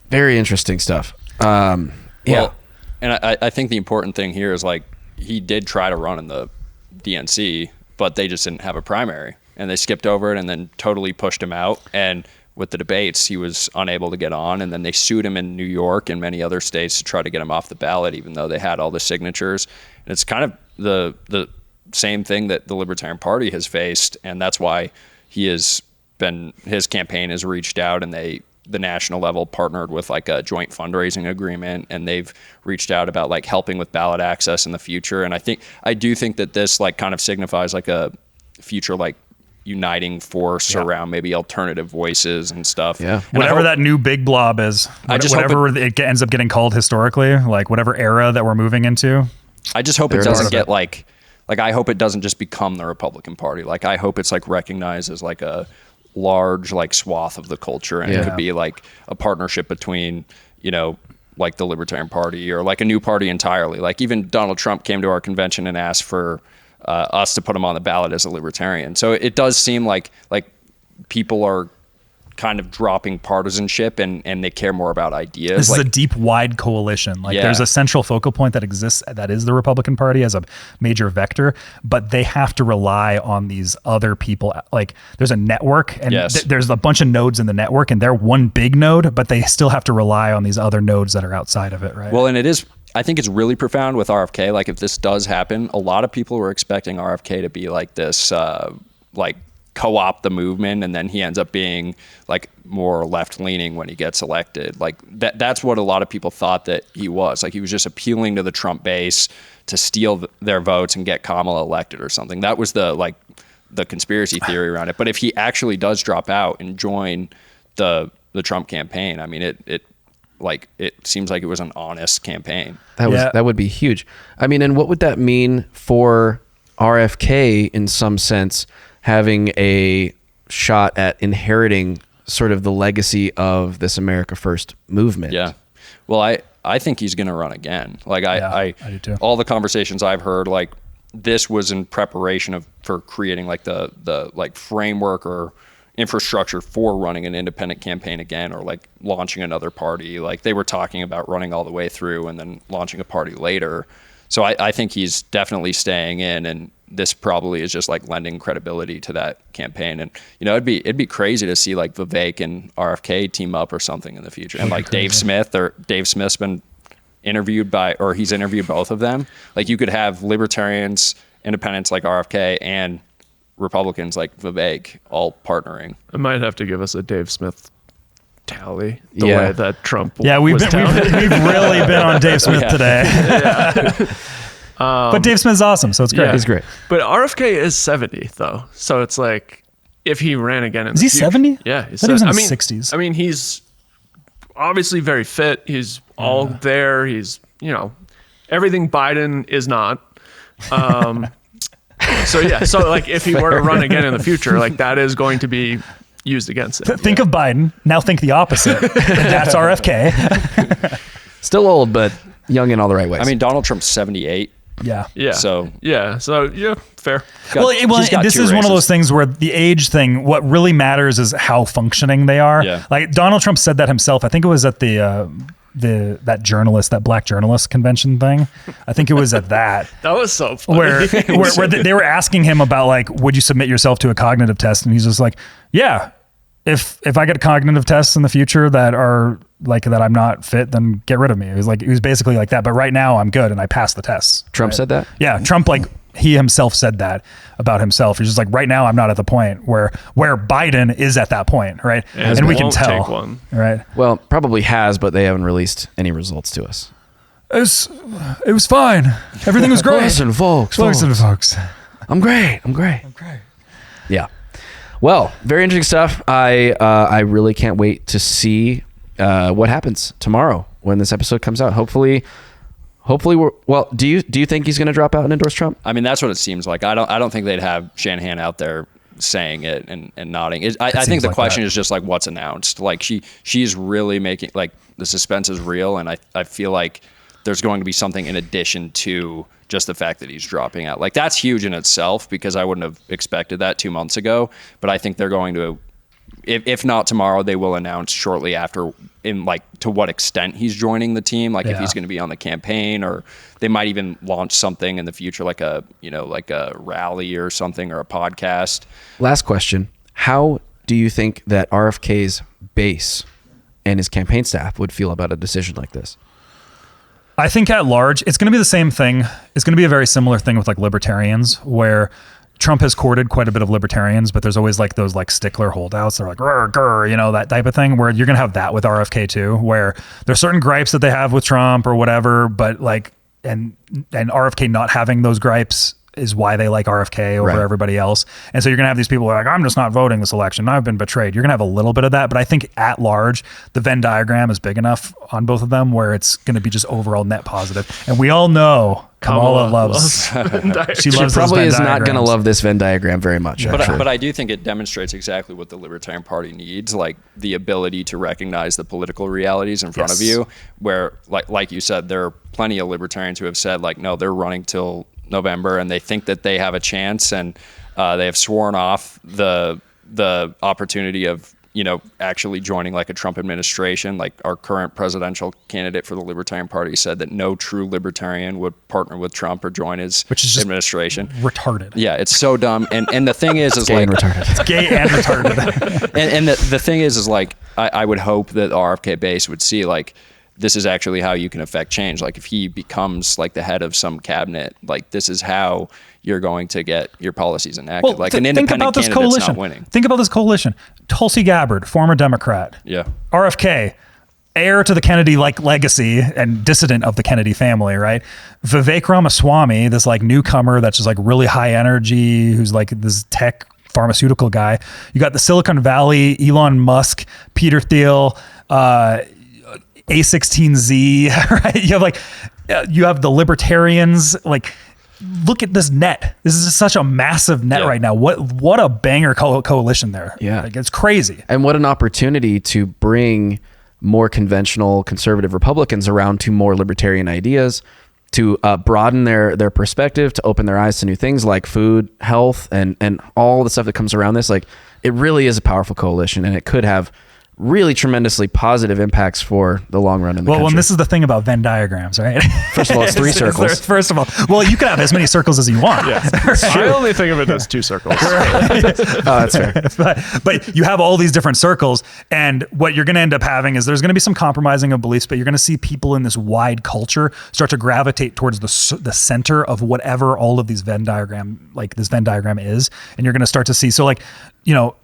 Very interesting stuff. Yeah. Well, and I think the important thing here is, like, he did try to run in the DNC, but they just didn't have a primary. And they skipped over it and then totally pushed him out. And with the debates, he was unable to get on. And then they sued him in New York and many other states to try to get him off the ballot, even though they had all the signatures. And it's kind of the same thing that the Libertarian Party has faced. And that's why his campaign has reached out, and the national level partnered with like a joint fundraising agreement, and they've reached out about like helping with ballot access in the future. And I do think that this like kind of signifies like a future like uniting force around maybe alternative voices and stuff. Yeah. And whatever that new big blob is, whatever it ends up getting called historically, like whatever era that we're moving into. I just hope it doesn't get like I hope it doesn't just become the Republican Party. Like I hope it's like recognized as like a large like swath of the culture, and it could be like a partnership between, like the Libertarian Party or like a new party entirely. Like even Donald Trump came to our convention and asked for us to put him on the ballot as a libertarian. So it does seem like people are kind of dropping partisanship and they care more about ideas. This is a deep, wide coalition. There's a central focal point that exists, that is the Republican Party as a major vector, but they have to rely on these other people. Like there's a network, and there's a bunch of nodes in the network, and they're one big node, but they still have to rely on these other nodes that are outside of it, right? Well, and I think it's really profound with RFK. Like if this does happen, a lot of people were expecting RFK to be like this, like co-opt the movement, and then he ends up being like more left-leaning when he gets elected. Like that's what a lot of people thought that he was. Like he was just appealing to the Trump base to steal their votes and get Kamala elected or something. That was the conspiracy theory around it. But if he actually does drop out and join the Trump campaign, I mean, it seems like it was an honest campaign. That would be huge. I mean, and what would that mean for RFK in some sense, having a shot at inheriting sort of the legacy of this America First movement? Yeah. Well, I think he's going to run again. Like I do too. All the conversations I've heard, like this was in preparation for creating like the like framework or infrastructure for running an independent campaign again, or like launching another party. Like they were talking about running all the way through and then launching a party later. So I think he's definitely staying in, and this probably is just like lending credibility to that campaign. And it'd be crazy to see like Vivek and RFK team up or something in the future. And like Dave Smith's been interviewed he's interviewed both of them. Like you could have libertarians, independents like RFK, and Republicans like Vivek all partnering. I might have to give us a Dave Smith tally the way that Trump we've really been on Dave Smith today. But Dave Smith's awesome, so it's great. Yeah. He's great. But RFK is 70 though, so it's like if he ran again in is he 70? Yeah, he was in his 60s. I mean, he's obviously very fit. He's all there. He's everything Biden is not. So like if he were to run again in the future, like that is going to be used against him. Think of Biden. Now think the opposite. That's RFK. Still old, but young in all the right ways. I mean, Donald Trump's 78. Yeah. So fair. This is one of those things where the age thing, what really matters is how functioning they are. Yeah. Like Donald Trump said that himself. I think it was at the that journalist, that black journalist convention thing. I think it was at that. That was so funny. Where they were asking him about like, would you submit yourself to a cognitive test? And he's just like, yeah, if I get cognitive tests in the future that are like that I'm not fit, then get rid of me. It was basically like that. But right now I'm good and I passed the tests. Trump said that? Yeah, Trump, like he himself said that about himself. He's just like, right now I'm not at the point where Biden is at that point, right? And we can tell, take one. right? Well, probably has, but they haven't released any results to us. It was fine. Everything was great. Listen, folks. I'm great. Yeah. Well, very interesting stuff. I really can't wait to see what happens tomorrow when this episode comes out. Hopefully we're well. Do you think he's going to drop out and endorse Trump? I mean, that's what it seems like. I don't think they'd have Shanahan out there saying it and nodding. I think the question is just like what's announced. Like she's really making, like, the suspense is real, and I feel like there's going to be something in addition to just the fact that he's dropping out. Like, that's huge in itself, because I wouldn't have expected that 2 months ago. But I think they're going to, if not tomorrow, they will announce shortly after in like to what extent he's joining the team. Like if he's going to be on the campaign, or they might even launch something in the future, like a rally or something, or a podcast. Last question. How do you think that RFK's base and his campaign staff would feel about a decision like this? I think at large, it's going to be the same thing. It's going to be a very similar thing with like libertarians, where Trump has courted quite a bit of libertarians, but there's always like those like stickler holdouts. They're like, grr, grr, that type of thing, where you're going to have that with RFK too, where there's certain gripes that they have with Trump or whatever, but like, and RFK not having those gripes is why they like RFK over everybody else. And so you're going to have these people who are like, I'm just not voting this election. I've been betrayed. You're going to have a little bit of that. But I think at large, the Venn diagram is big enough on both of them where it's going to be just overall net positive. And we all know Kamala loves she probably is not going to love this Venn diagram very much. But I do think it demonstrates exactly what the Libertarian Party needs, like the ability to recognize the political realities in front of you, where like you said, there are plenty of libertarians who have said like, no, they're running till November and they think that they have a chance, and they have sworn off the opportunity of actually joining like a Trump administration. Like our current presidential candidate for the Libertarian Party said that no true libertarian would partner with Trump or join his administration. Retarded. Yeah, it's so dumb. And the thing is gay like and retarded. It's gay and retarded. and the thing is like I would hope that the RFK base would see like, this is actually how you can affect change. Like if he becomes like the head of some cabinet, like this is how you're going to get your policies enacted. Well, like an independent candidate's not winning. Think about this coalition. Tulsi Gabbard, former Democrat. Yeah. RFK, heir to the Kennedy legacy and dissident of the Kennedy family, right? Vivek Ramaswamy, this like newcomer that's just like really high energy, who's like this tech pharmaceutical guy. You got the Silicon Valley, Elon Musk, Peter Thiel, A16Z, right? You have the libertarians. Like, look at this net. This is such a massive net right now. What a banger coalition there. Yeah, like, it's crazy. And what an opportunity to bring more conventional conservative Republicans around to more libertarian ideas, to broaden their perspective, to open their eyes to new things like food, health, and all the stuff that comes around this. Like, it really is a powerful coalition, and it could have really tremendously positive impacts for the long run in the country. Well, and this is the thing about Venn diagrams, right? First of all, it's 3 circles. First of all, well, you can have as many circles as you want. I only think of it as 2 circles. Oh, that's fair. But you have all these different circles, and what you're going to end up having is there's going to be some compromising of beliefs, but you're going to see people in this wide culture start to gravitate towards the center of whatever all of these Venn diagram, like this Venn diagram is, and you're going to start to see. So like,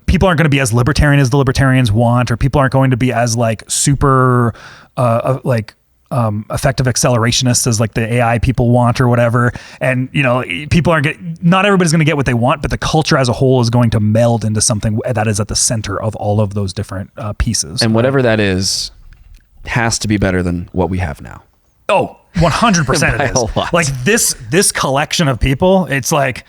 people aren't going to be as libertarian as the libertarians want, or people aren't going to be as like super effective accelerationists as like the AI people want or whatever. And people not everybody's going to get what they want, but the culture as a whole is going to meld into something that is at the center of all of those different pieces. And whatever that is has to be better than what we have now. Oh, 100% it is. Like this collection of people, it's like,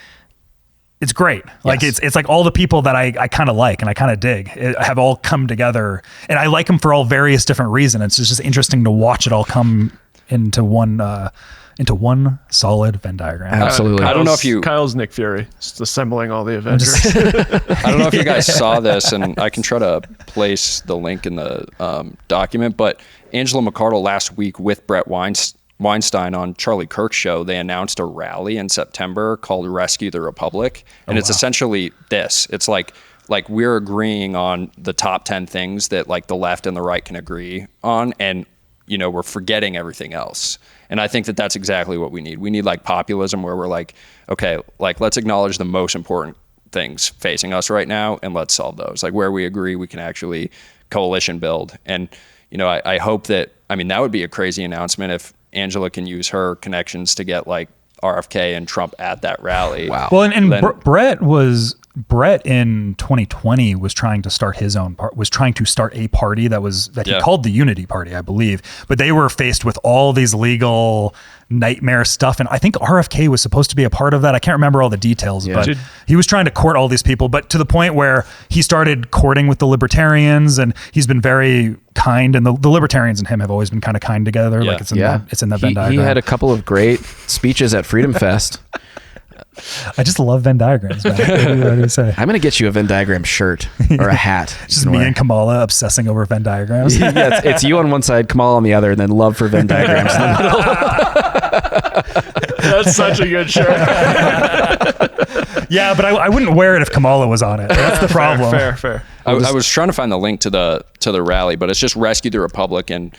it's great. Like it's like all the people that I kind of like and I kind of dig have all come together, and I like them for all various different reasons. It's just interesting to watch it all come into one solid Venn diagram. Absolutely. I don't know if Kyle's Nick Fury, just assembling all the Avengers. I don't know if you guys saw this, and I can try to place the link in the document, but Angela McCardle last week with Brett Weinstein on Charlie Kirk's show, they announced a rally in September called Rescue the Republic. And it's essentially this. It's like we're agreeing on the top 10 things that like the left and the right can agree on. And, we're forgetting everything else. And I think that that's exactly what we need. We need like populism where we're like, okay, like let's acknowledge the most important things facing us right now and let's solve those. Like where we agree, we can actually coalition build. And, I hope that, that would be a crazy announcement if Angela can use her connections to get like RFK and Trump at that rally. Wow. Well, and Brett in 2020 was trying to start his own was trying to start a party that he called the Unity Party, I believe. But they were faced with all these legal nightmare stuff. And I think RFK was supposed to be a part of that. I can't remember all the details, but he was trying to court all these people, but to the point where he started courting with the libertarians, and he's been very kind. And the libertarians and him have always been kind of kind together. Like it's in that Venn diagram. He had a couple of great speeches at Freedom Fest. I just love Venn diagrams, man. What do you say? I'm going to get you a Venn diagram shirt or a hat. Just me and Kamala obsessing over Venn diagrams. Yeah, it's you on one side, Kamala on the other, and then love for Venn diagrams in the middle. That's such a good shirt. Yeah, but I wouldn't wear it if Kamala was on it. That's the problem. Fair. I was trying to find the link to the rally, but it's just Rescue the Republic. And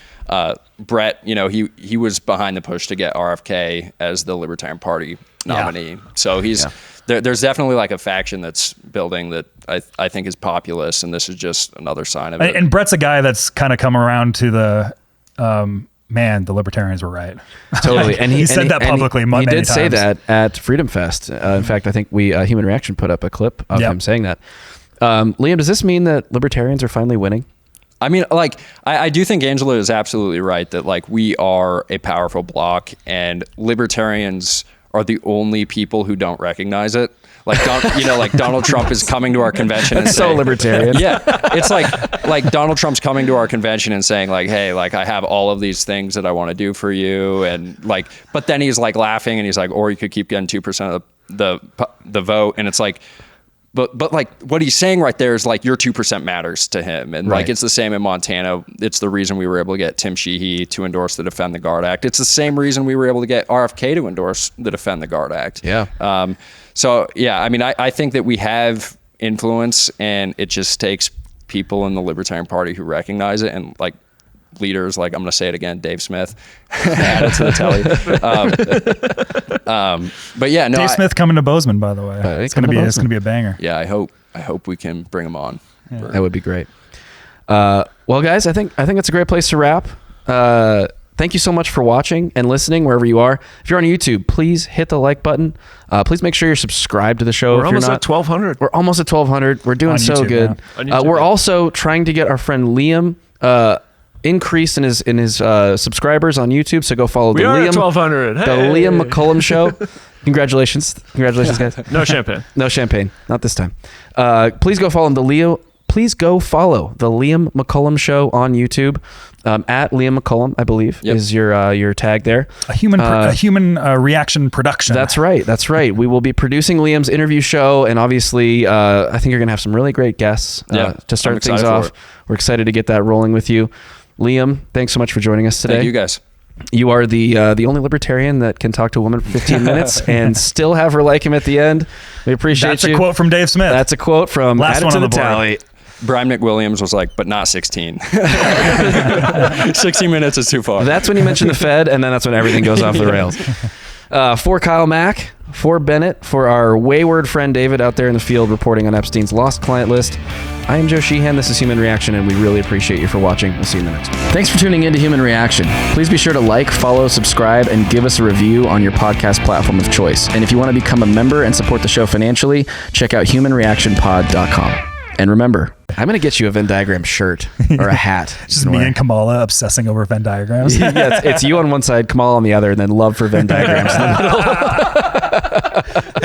Brett, he was behind the push to get RFK as the Libertarian Party nominee. So there's definitely like a faction that's building that I think is populist, and this is just another sign of it. And Brett's a guy that's kind of come around to the the libertarians were right. Totally. And he said that publicly many times. He did say that at Freedom Fest. In fact, I think Human Reaction put up a clip of him saying that. Liam, does this mean that libertarians are finally winning? I do think Angela is absolutely right that like we are a powerful bloc, and libertarians are the only people who don't recognize it. Like, like Donald Trump is coming to our convention and saying, so libertarian. Yeah, it's like Donald Trump's coming to our convention and saying like, hey, like I have all of these things that I want to do for you, and like, but then he's like laughing and he's like, or you could keep getting 2% of the vote, and it's like. But like what he's saying right there is like your 2% matters to him. And like it's the same in Montana. It's the reason we were able to get Tim Sheehy to endorse the Defend the Guard Act. It's the same reason we were able to get RFK to endorse the Defend the Guard Act. Yeah. I think that we have influence, and it just takes people in the Libertarian Party who recognize it, and like leaders like, I'm going to say it again, Dave Smith, add it to the tally. But yeah, no. Dave Smith coming to Bozeman, by the way. It's going to be a banger. Yeah, I hope we can bring him on. Yeah. That would be great. Well, guys, I think that's a great place to wrap. Thank you so much for watching and listening wherever you are. If you're on YouTube, please hit the like button. Please make sure you're subscribed to the show. We're almost at 1,200. We're almost at 1,200. We're doing so good. We're also trying to get our friend Liam increase in his subscribers on YouTube. So go follow the Liam 1,200. The Liam McCollum Show. Congratulations, guys. No champagne. No champagne. Not this time. Please go follow Please go follow the Liam McCollum Show on YouTube. At Liam McCollum, I believe, is your tag there. A human reaction production. That's right. We will be producing Liam's interview show, and obviously, I think you're going to have some really great guests to start things off. We're excited to get that rolling with you. Liam, thanks so much for joining us today. Thank you, guys. You are the only libertarian that can talk to a woman for 15 minutes and still have her like him at the end. We appreciate That's a quote from Dave Smith. That's a quote from Last one to on the the board. tally. Brian McWilliams was like, but not 16. 16 minutes is too far. That's when you mention the Fed, and then that's when everything goes off the rails. For Kyle Mack, for Bennett, for our wayward friend David out there in the field reporting on Epstein's lost client list, I am Joe Sheehan. This is Human Reaction, and we really appreciate you for watching. We'll see you in the next one. Thanks for tuning in to Human Reaction. Please be sure to like, follow, subscribe, and give us a review on your podcast platform of choice. And if you want to become a member and support the show financially, check out humanreactionpod.com. And remember, I'm going to get you a Venn diagram shirt or a hat. Just me and Kamala obsessing over Venn diagrams. Yeah, it's you on one side, Kamala on the other, and then love for Venn diagrams in the middle.